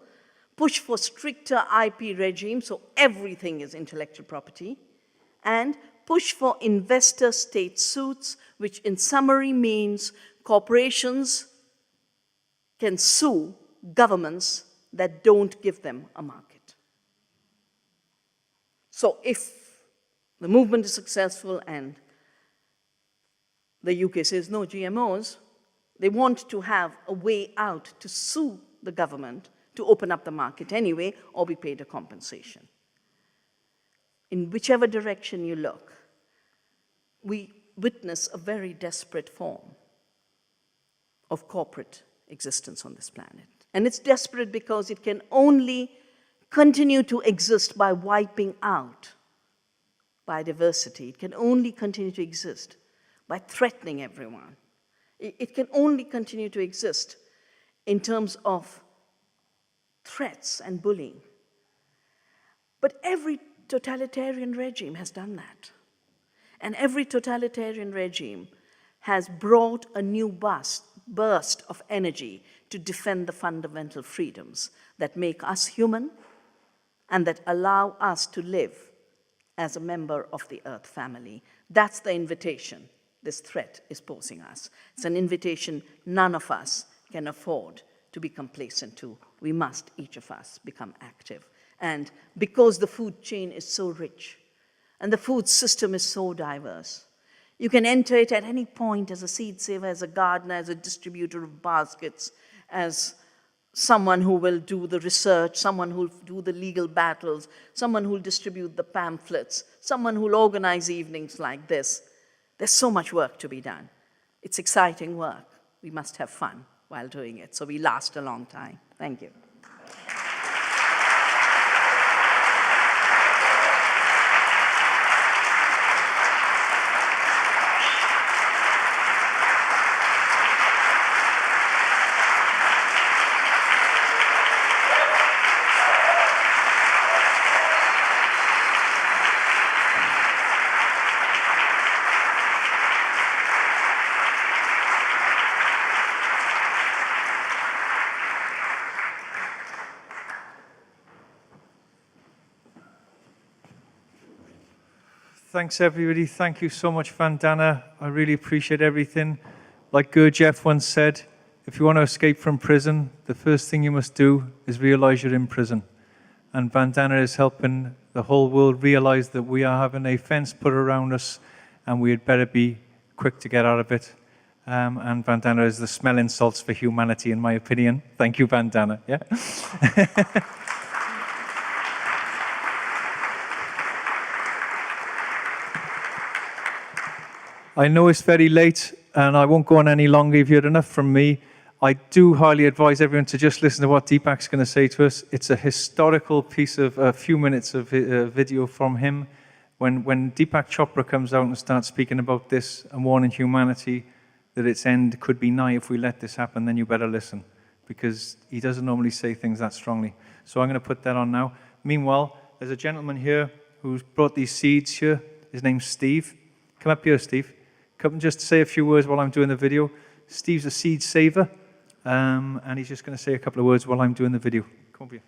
push for stricter IP regime, so everything is intellectual property, and push for investor state suits, which in summary means corporations can sue governments that don't give them a market. So if the movement is successful and the UK says no GMOs, they want to have a way out to sue the government to open up the market anyway or be paid a compensation. In whichever direction you look, we witness a very desperate form of corporate existence on this planet. And it's desperate because it can only continue to exist by wiping out biodiversity. It can only continue to exist by threatening everyone. It can only continue to exist in terms of threats and bullying. But every totalitarian regime has done that. And every totalitarian regime has brought a new burst of energy to defend the fundamental freedoms that make us human and that allow us to live as a member of the Earth family. That's the invitation this threat is posing us. It's an invitation none of us can afford to be complacent to. We must, each of us, become active. And because the food chain is so rich and the food system is so diverse, you can enter it at any point as a seed saver, as a gardener, as a distributor of baskets, as someone who will do the research, someone who will do the legal battles, someone who will distribute the pamphlets, someone who will organize evenings like this. There's so much work to be done. It's exciting work. We must have fun while doing it, so we last a long time. Thank you. Thanks, everybody. Thank you so much, Vandana. I really appreciate everything. Like Gurdjieff once said, if you want to escape from prison, the first thing you must do is realize you're in prison. And Vandana is helping the whole world realize that we are having a fence put around us and we had better be quick to get out of it. And Vandana is the smelling salts for humanity, in my opinion. Thank you, Vandana. Yeah. I know it's very late, and I won't go on any longer. You've heard enough from me. I do highly advise everyone to just listen to what Deepak's going to say to us. It's a historical piece of a few minutes of video from him. When Deepak Chopra comes out and starts speaking about this and warning humanity that its end could be nigh if we let this happen, then you better listen, because he doesn't normally say things that strongly. So I'm going to put that on now. Meanwhile, there's a gentleman here who's brought these seeds here. His name's Steve. Come up here, Steve. come just say a few words while I'm doing the video. Steve's a seed saver, and he's just going to say a couple of words while I'm doing the video. Come on, Peter.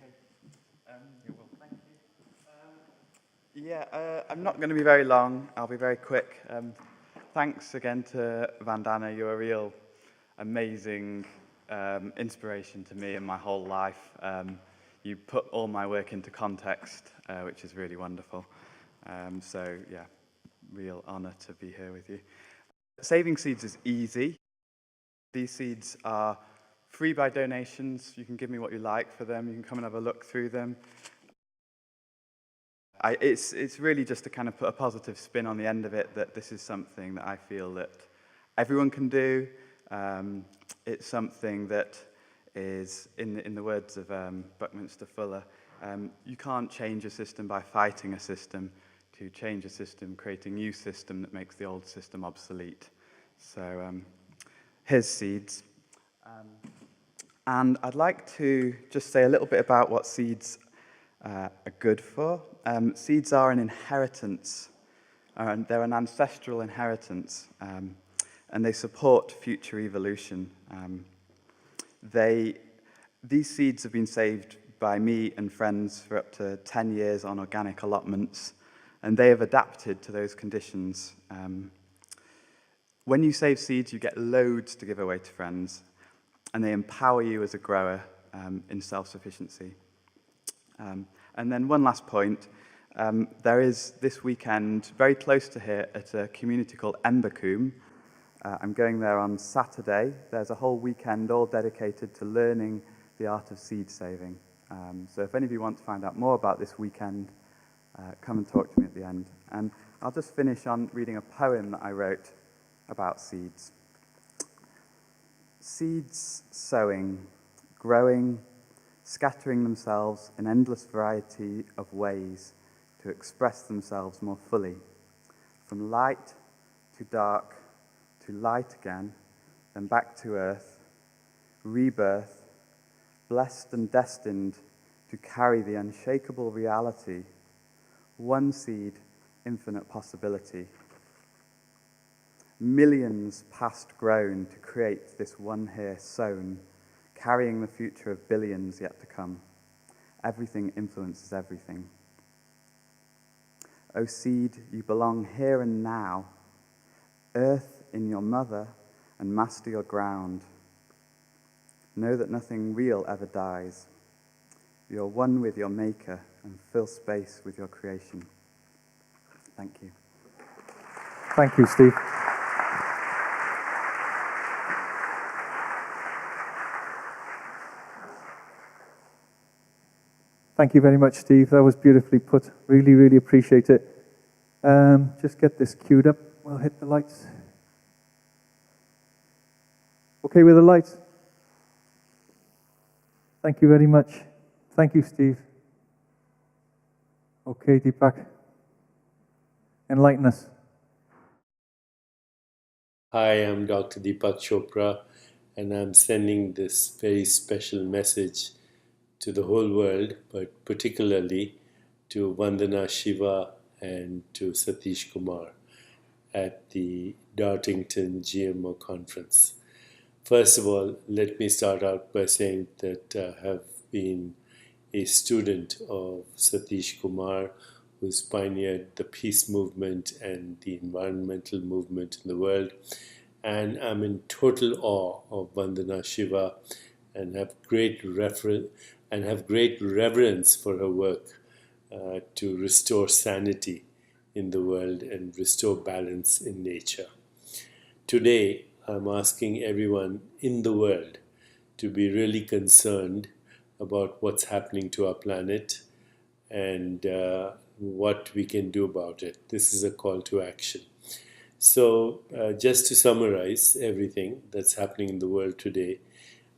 Yeah, I'm not going to be very long. I'll be very quick. Thanks again to Vandana. You're a real amazing inspiration to me in my whole life. You put all my work into context, which is really wonderful. So, yeah, real honor to be here with you. Saving seeds is easy. These seeds are free by donations. You can give me what you like for them. You can come and have a look through them. It's really just to kind of put a positive spin on the end of it, that this is something that I feel that everyone can do. It's something that is, in the words of Buckminster Fuller, you can't change a system by fighting a system. To change a system, create a new system that makes the old system obsolete. So here's seeds. And I'd like to just say a little bit about what seeds are good for. Seeds are an inheritance, and they're an ancestral inheritance, and they support future evolution. These seeds have been saved by me and friends for up to 10 years on organic allotments, and they have adapted to those conditions. When you save seeds, you get loads to give away to friends, and they empower you as a grower in self-sufficiency. And then one last point, there is this weekend, very close to here, at a community called Embercombe. I'm going there on Saturday. There's a whole weekend all dedicated to learning the art of seed saving. So if any of you want to find out more about this weekend, come and talk to me at the end. And I'll just finish on reading a poem that I wrote about seeds. Seeds sowing, growing, scattering themselves in endless variety of ways to express themselves more fully, from light to dark to light again, then back to earth, rebirth, blessed and destined to carry the unshakable reality, one seed, infinite possibility. Millions past grown to create this one here sown, carrying the future of billions yet to come. Everything influences everything. O seed, you belong here and now, earth in your mother and master your ground. Know that nothing real ever dies. You're one with your maker and fill space with your creation. Thank you. Thank you, Steve. Thank you very much, Steve. That was beautifully put. Really, really appreciate it. Just get this queued up. We'll hit the lights. Okay with the lights? Thank you very much. Thank you, Steve. Okay, Deepak. Enlighten us. Hi, I'm Dr. Deepak Chopra, and I'm sending this very special message to the whole world, but particularly to Vandana Shiva and to Satish Kumar at the Dartington GMO conference. First of all, let me start out by saying that I have been a student of Satish Kumar, who's pioneered the peace movement and the environmental movement in the world. And I'm in total awe of Vandana Shiva and have great reverence for her work to restore sanity in the world and restore balance in nature. Today, I'm asking everyone in the world to be really concerned about what's happening to our planet and what we can do about it. This is a call to action. So just to summarize everything that's happening in the world today,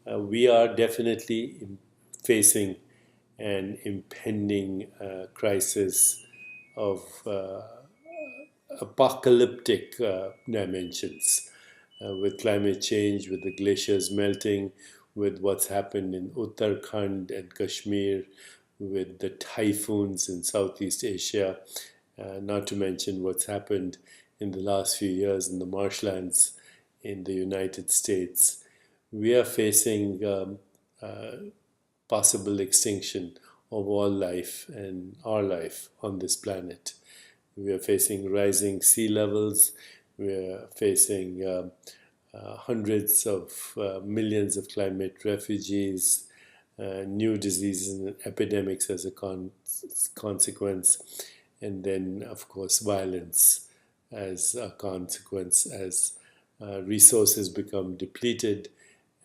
we are definitely facing an impending crisis of apocalyptic dimensions with climate change, with the glaciers melting, with what's happened in Uttarakhand and Kashmir, with the typhoons in Southeast Asia, not to mention what's happened in the last few years in the marshlands in the United States, we are facing possible extinction of all life and our life on this planet. We are facing rising sea levels. We are facing hundreds of millions of climate refugees, new diseases and epidemics as a consequence, and then, of course, violence as a consequence as resources become depleted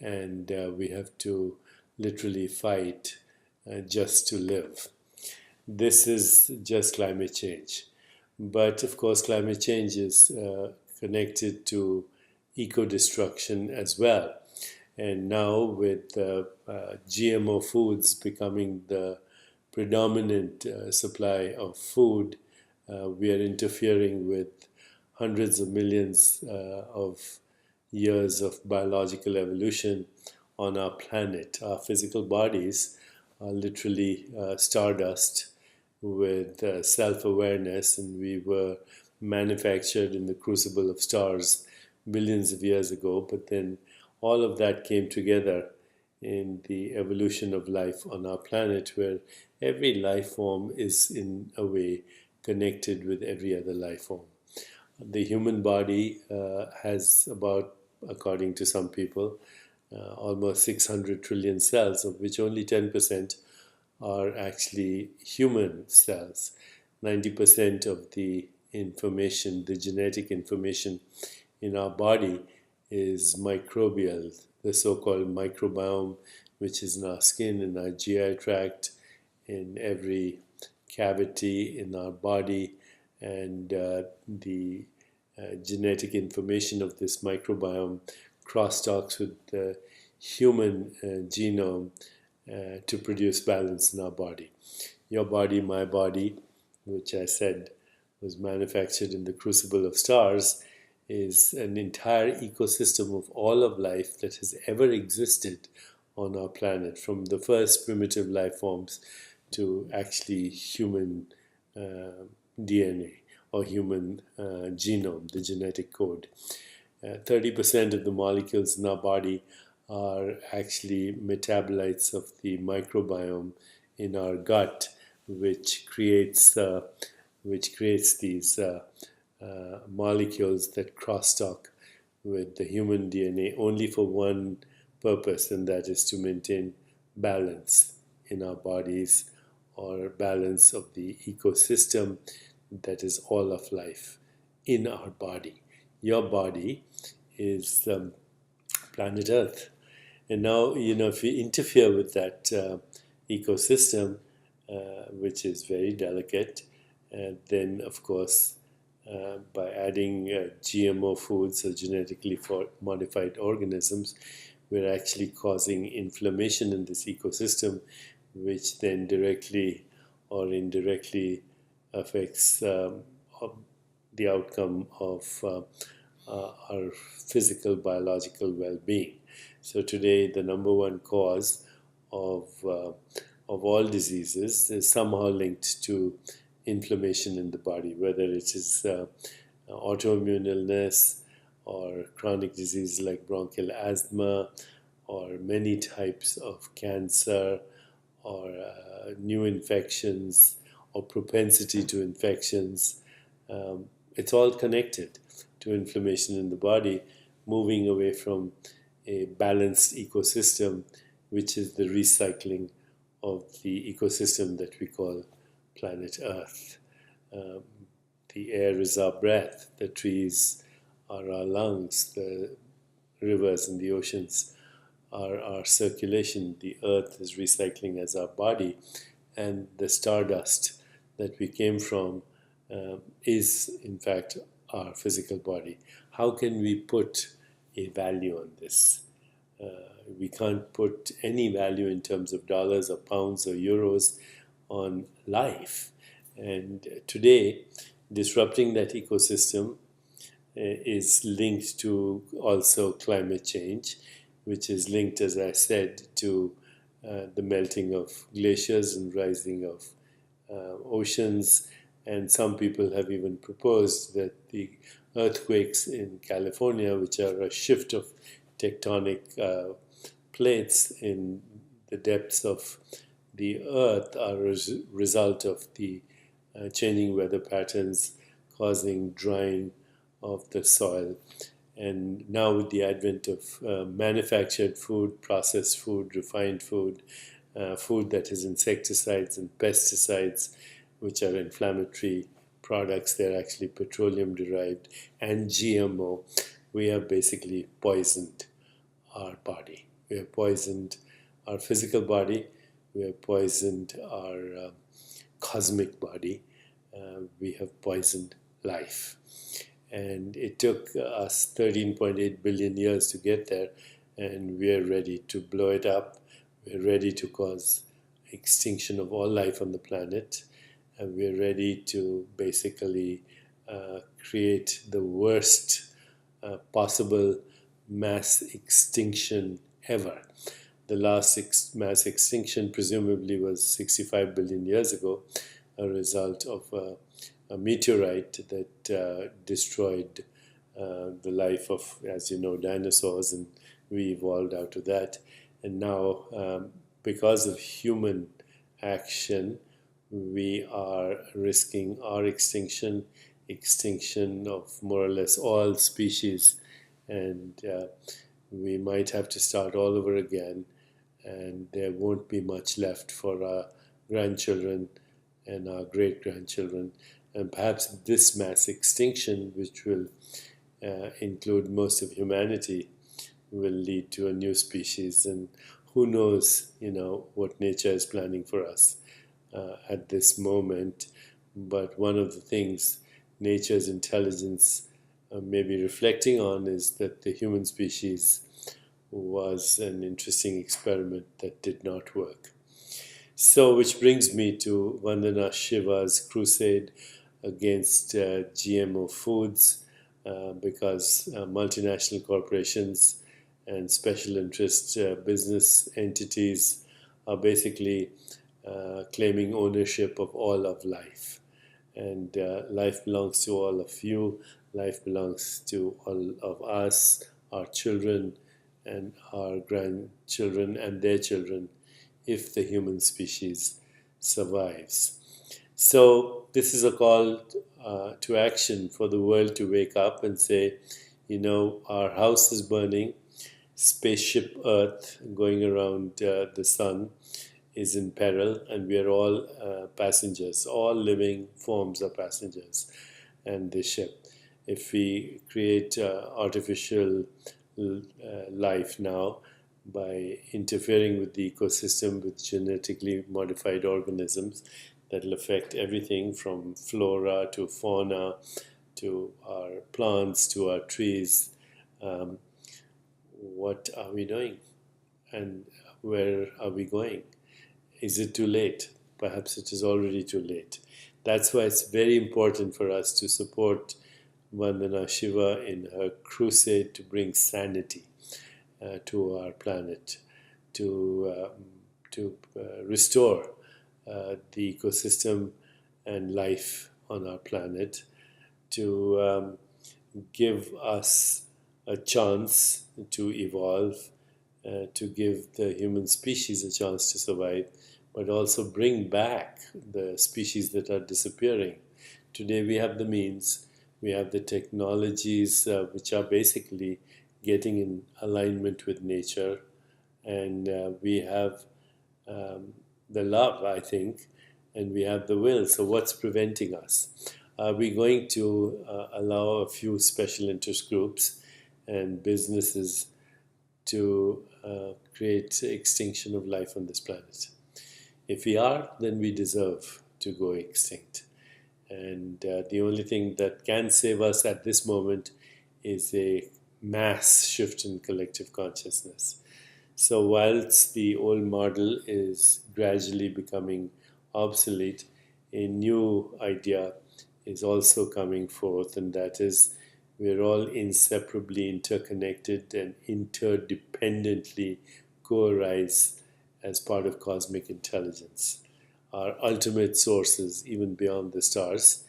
and we have to literally fight just to live. This is just climate change. But of course, climate change is connected to eco-destruction as well. And now with GMO foods becoming the predominant supply of food, we are interfering with hundreds of millions of years of biological evolution on our planet. Our physical bodies are literally stardust with self-awareness, and we were manufactured in the crucible of stars billions of years ago, but then all of that came together in the evolution of life on our planet, where every life form is in a way connected with every other life form. The human body has about, according to some people, almost 600 trillion cells, of which only 10% are actually human cells. 90% of the information, the genetic information in our body is microbial, the so-called microbiome, which is in our skin, in our GI tract, in every cavity in our body, and the genetic information of this microbiome crosstalks with the human genome to produce balance in our body. Your body, my body, which I said was manufactured in the crucible of stars, is an entire ecosystem of all of life that has ever existed on our planet, from the first primitive life forms to actually human DNA or human genome, the genetic code. 30% of the molecules in our body are actually metabolites of the microbiome in our gut, which creates these molecules that crosstalk with the human DNA only for one purpose, and that is to maintain balance in our bodies, or balance of the ecosystem that is all of life in our body. Your body is planet Earth. And now, if you interfere with that ecosystem, which is very delicate, then, of course, by adding GMO foods or genetically modified organisms, we're actually causing inflammation in this ecosystem, which then directly or indirectly affects the outcome of our physical, biological well-being. So today, the number one cause of all diseases is somehow linked to inflammation in the body, whether it is autoimmune illness or chronic diseases like bronchial asthma, or many types of cancer, or new infections, or propensity to infections. It's all connected to inflammation in the body, moving away from a balanced ecosystem, which is the recycling of the ecosystem that we call planet Earth. The air is our breath, the trees are our lungs, the rivers and the oceans are our circulation, the earth is recycling as our body, and the stardust that we came from is in fact our physical body. How can we put a value on this? We can't put any value in terms of dollars or pounds or euros on life. And today, disrupting that ecosystem is linked to also climate change, which is linked, as I said, to the melting of glaciers and rising of oceans, And some people have even proposed that the earthquakes in California, which are a shift of tectonic plates in the depths of the earth, are a result of the changing weather patterns causing drying of the soil. And now with the advent of manufactured food, processed food, refined food, food that has insecticides and pesticides, which are inflammatory products, they're actually petroleum derived, and GMO, we have basically poisoned our body. We have poisoned our physical body, we have poisoned our cosmic body, we have poisoned life. And it took us 13.8 billion years to get there, and we're ready to blow it up. We're ready to cause extinction of all life on the planet, and we're ready to basically create the worst possible mass extinction ever. The last mass extinction presumably was 65 billion years ago, a result of a meteorite that destroyed the life of, as you know, dinosaurs, and we evolved out of that. And now, because of human action, we are risking our extinction of more or less all species, and we might have to start all over again, and there won't be much left for our grandchildren and our great-grandchildren. And perhaps this mass extinction, which will include most of humanity, will lead to a new species. And who knows, what nature is planning for us at this moment. But one of the things nature's intelligence may be reflecting on is that the human species was an interesting experiment that did not work. So, which brings me to Vandana Shiva's crusade against GMO foods, because multinational corporations and special interest business entities are basically claiming ownership of all of life. And life belongs to all of you, life belongs to all of us, our children and our grandchildren and their children, if the human species survives. So this is a call to action for the world to wake up and say, our house is burning, spaceship Earth going around the sun is in peril, and we are all passengers. All living forms are passengers and the ship. If we create artificial life now by interfering with the ecosystem with genetically modified organisms, that will affect everything from flora to fauna to our plants to our trees. What are we doing? And where are we going? Is it too late? Perhaps it is already too late. That's why it's very important for us to support Vandana Shiva in her crusade to bring sanity to our planet, to restore the ecosystem and life on our planet, to give us a chance to evolve, to give the human species a chance to survive, but also bring back the species that are disappearing. Today we have the means, we have the technologies which are basically getting in alignment with nature, and we have the love, I think, and we have the will. So what's preventing us? Are we going to allow a few special interest groups and businesses to create extinction of life on this planet? If we are, then we deserve to go extinct. And the only thing that can save us at this moment is a mass shift in collective consciousness. So whilst the old model is gradually becoming obsolete, a new idea is also coming forth, and that is we're all inseparably interconnected and interdependently co-arise as part of cosmic intelligence. our ultimate sources, even beyond the stars,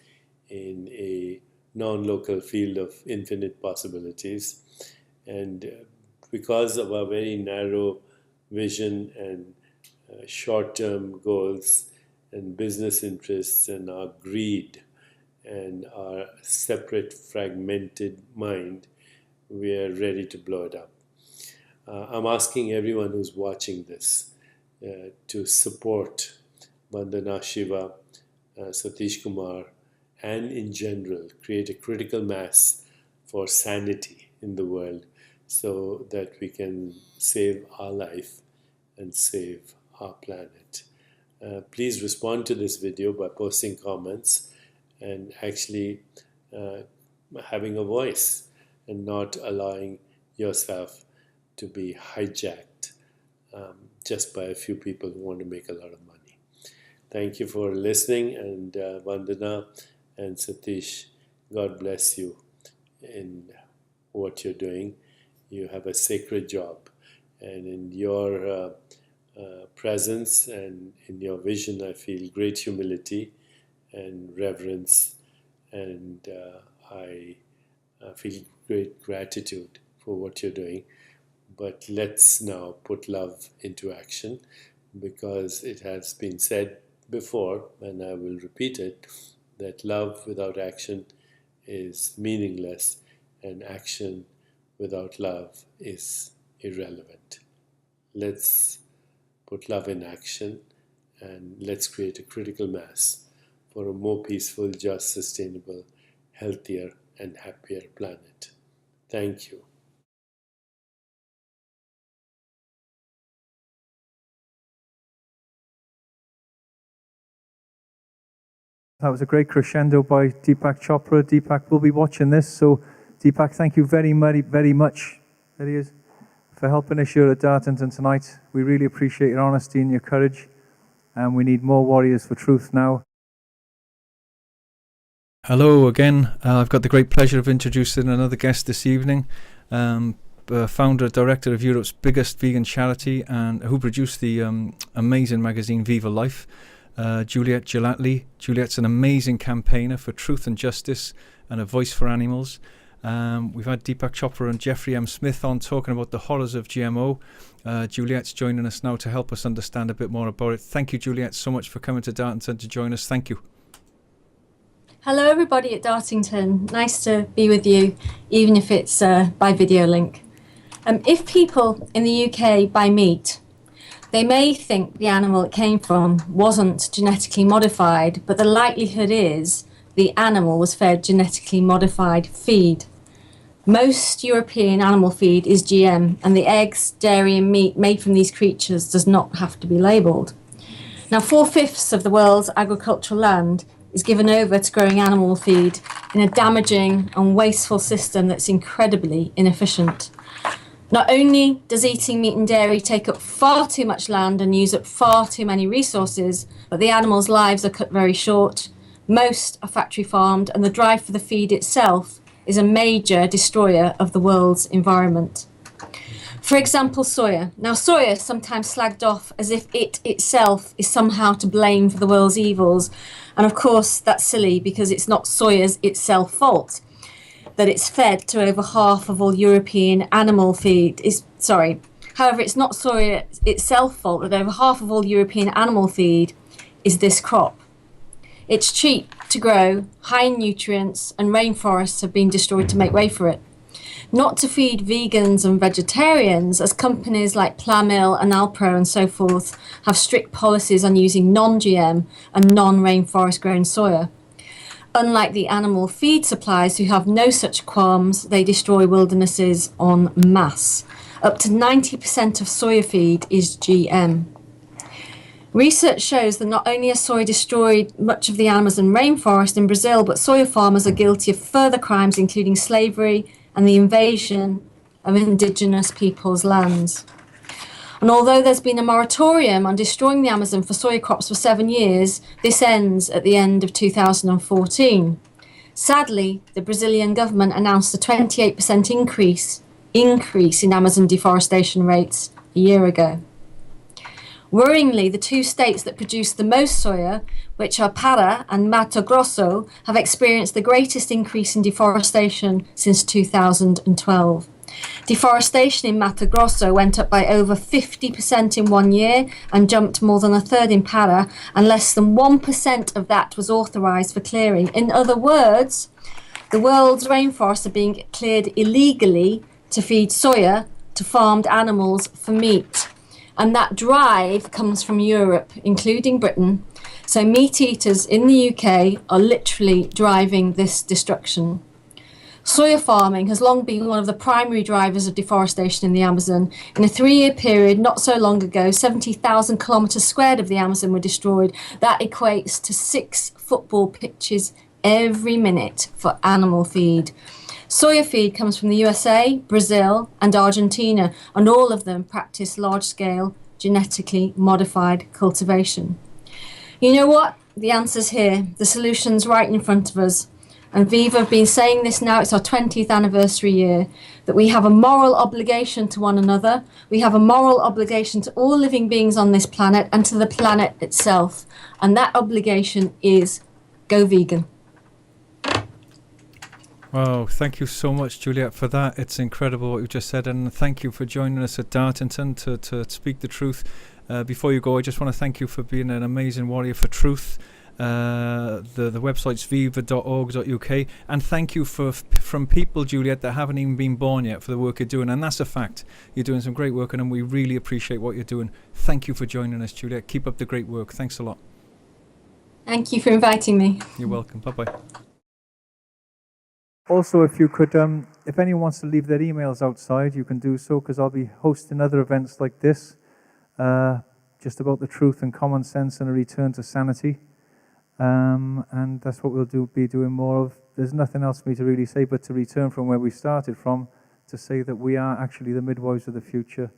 in a non-local field of infinite possibilities. And because of our very narrow vision and short-term goals and business interests and our greed and our separate fragmented mind, we are ready to blow it up. I'm asking everyone who's watching this to support Vandana Shiva, Satish Kumar, and in general, create a critical mass for sanity in the world so that we can save our life and save our planet. Please respond to this video by posting comments and actually having a voice and not allowing yourself to be hijacked just by a few people who want to make a lot of money. Thank you for listening, and Vandana and Satish, God bless you in what you're doing. You have a sacred job, and in your presence and in your vision, I feel great humility and reverence, and I feel great gratitude for what you're doing. But let's now put love into action, because it has been said before, and I will repeat it, that love without action is meaningless, and action without love is irrelevant. Let's put love in action, and let's create a critical mass for a more peaceful, just, sustainable, healthier, and happier planet. Thank you. That was a great crescendo by Deepak Chopra. Deepak will be watching this, so Deepak, thank you very much. There he is, for helping us here at Dartington tonight. We really appreciate your honesty and your courage, and we need more warriors for truth now. Hello again. I've got the great pleasure of introducing another guest this evening, founder, director of Europe's biggest vegan charity, and who produced the amazing magazine Viva Life, Juliet Gelatli. Juliet's an amazing campaigner for truth and justice and a voice for animals. We've had Deepak Chopra and Jeffrey M. Smith on talking about the horrors of GMO. Juliet's joining us now to help us understand a bit more about it. Thank you, Juliet, so much for coming to Dartington to join us. Thank you. Hello everybody at Dartington, nice to be with you, even if it's by video link. If people in the UK buy meat, they may think the animal it came from wasn't genetically modified, but the likelihood is the animal was fed genetically modified feed. Most European animal feed is GM, and the eggs, dairy and meat made from these creatures does not have to be labelled. Now, 4/5 of the world's agricultural land is given over to growing animal feed in a damaging and wasteful system that's incredibly inefficient. Not only does eating meat and dairy take up far too much land and use up far too many resources, but the animals' lives are cut very short. Most are factory farmed, and the drive for the feed itself is a major destroyer of the world's environment. For example, soya. Now, soya is sometimes slagged off as if it itself is somehow to blame for the world's evils. And of course, that's silly, because it's not soya's itself fault that it's fed to over half of all European animal feed. However, it's not soya itself fault that over half of all European animal feed is this crop. It's cheap to grow, high in nutrients, and rainforests have been destroyed to make way for it. Not to feed vegans and vegetarians, as companies like Plamil and Alpro and so forth have strict policies on using non-GM and non-rainforest grown soya. Unlike the animal feed suppliers who have no such qualms, they destroy wildernesses en masse. Up to 90% of soya feed is GM. Research shows that not only has soya destroyed much of the Amazon rainforest in Brazil, but soya farmers are guilty of further crimes, including slavery and the invasion of indigenous peoples' lands. And although there's been a moratorium on destroying the Amazon for soya crops for 7 years, this ends at the end of 2014. Sadly, the Brazilian government announced a 28% increase in Amazon deforestation rates a year ago. Worryingly, the two states that produce the most soya, which are Para and Mato Grosso, have experienced the greatest increase in deforestation since 2012. Deforestation in Mato Grosso went up by over 50% in 1 year and jumped more than a third in Para, and less than 1% of that was authorised for clearing. In other words, the world's rainforests are being cleared illegally to feed soya to farmed animals for meat. And that drive comes from Europe, including Britain. So meat eaters in the UK are literally driving this destruction. Soya farming has long been one of the primary drivers of deforestation in the Amazon. In a 3-year period, not so long ago, 70,000 kilometres squared of the Amazon were destroyed. That equates to 6 football pitches every minute for animal feed. Soya feed comes from the USA, Brazil, and Argentina, and all of them practice large-scale, genetically modified cultivation. You know what? The answer's here. The solution's right in front of us. And Viva have been saying this now, it's our 20th anniversary year, that we have a moral obligation to one another. We have a moral obligation to all living beings on this planet and to the planet itself. And that obligation is go vegan. Wow, thank you so much, Juliet, for that. It's incredible what you just said, and thank you for joining us at Dartington to speak the truth. Before you go, I just want to thank you for being an amazing warrior for truth. The website's viva.org.uk, and thank you from people, Juliet, that haven't even been born yet, for the work you're doing, and that's a fact. You're doing some great work, and we really appreciate what you're doing. Thank you for joining us, Juliet. Keep up the great work. Thanks a lot. Thank you for inviting me. You're welcome. Bye-bye. Also, if you could, if anyone wants to leave their emails outside, you can do so, because I'll be hosting other events like this, just about the truth and common sense and a return to sanity. And that's what we'll be doing more of. There's nothing else for me to really say but to return from where we started from, to say that we are actually the midwives of the future,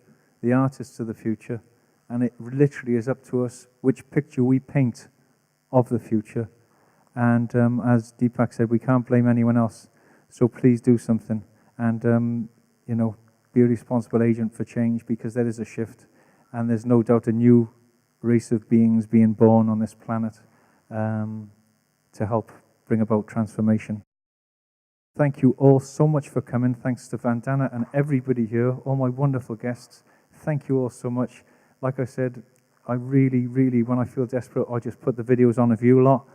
the artists of the future, and it literally is up to us which picture we paint of the future. And as Deepak said, we can't blame anyone else. So please do something, and you know, be a responsible agent for change, because there is a shift, and there's no doubt a new race of beings being born on this planet to help bring about transformation. Thank you all so much for coming. Thanks to Vandana and everybody here, all my wonderful guests. Thank you all so much. Like I said, I really, when I feel desperate, I just put the videos on of you lot,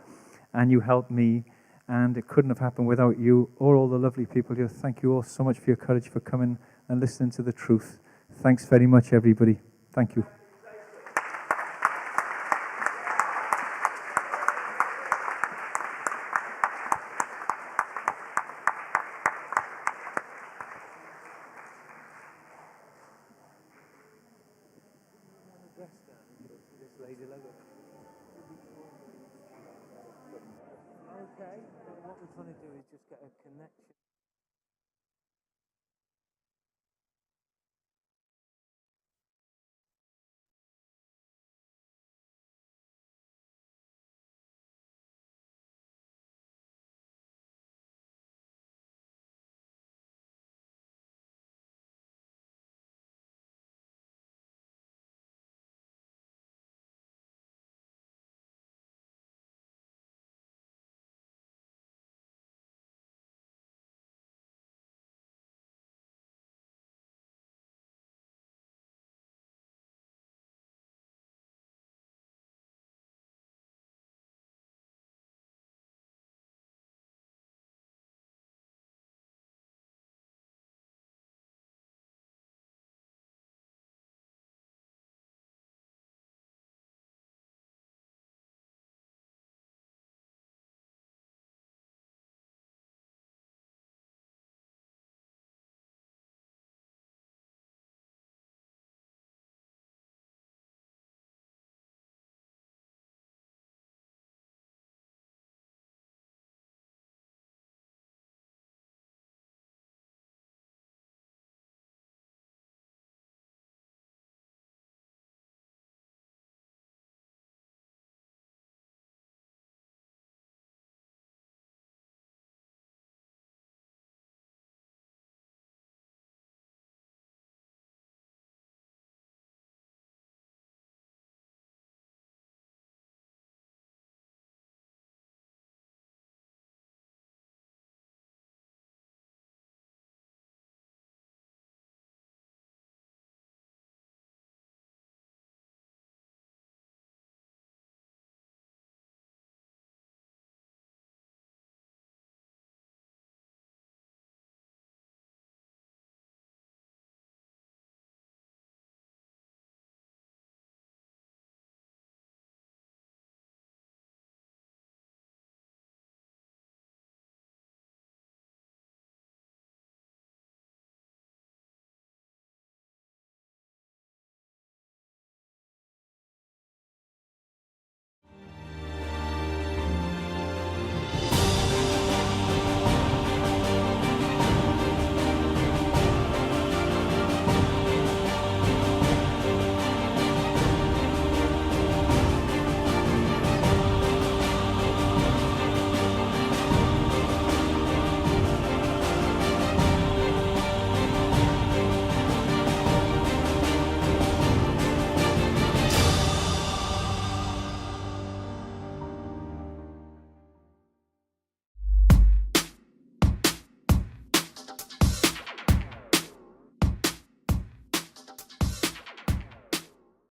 and you helped me. And it couldn't have happened without you or all the lovely people here. Thank you all so much for your courage, for coming and listening to the truth. Thanks very much, everybody. Thank you. Okay, what we're trying to do is just get a connection.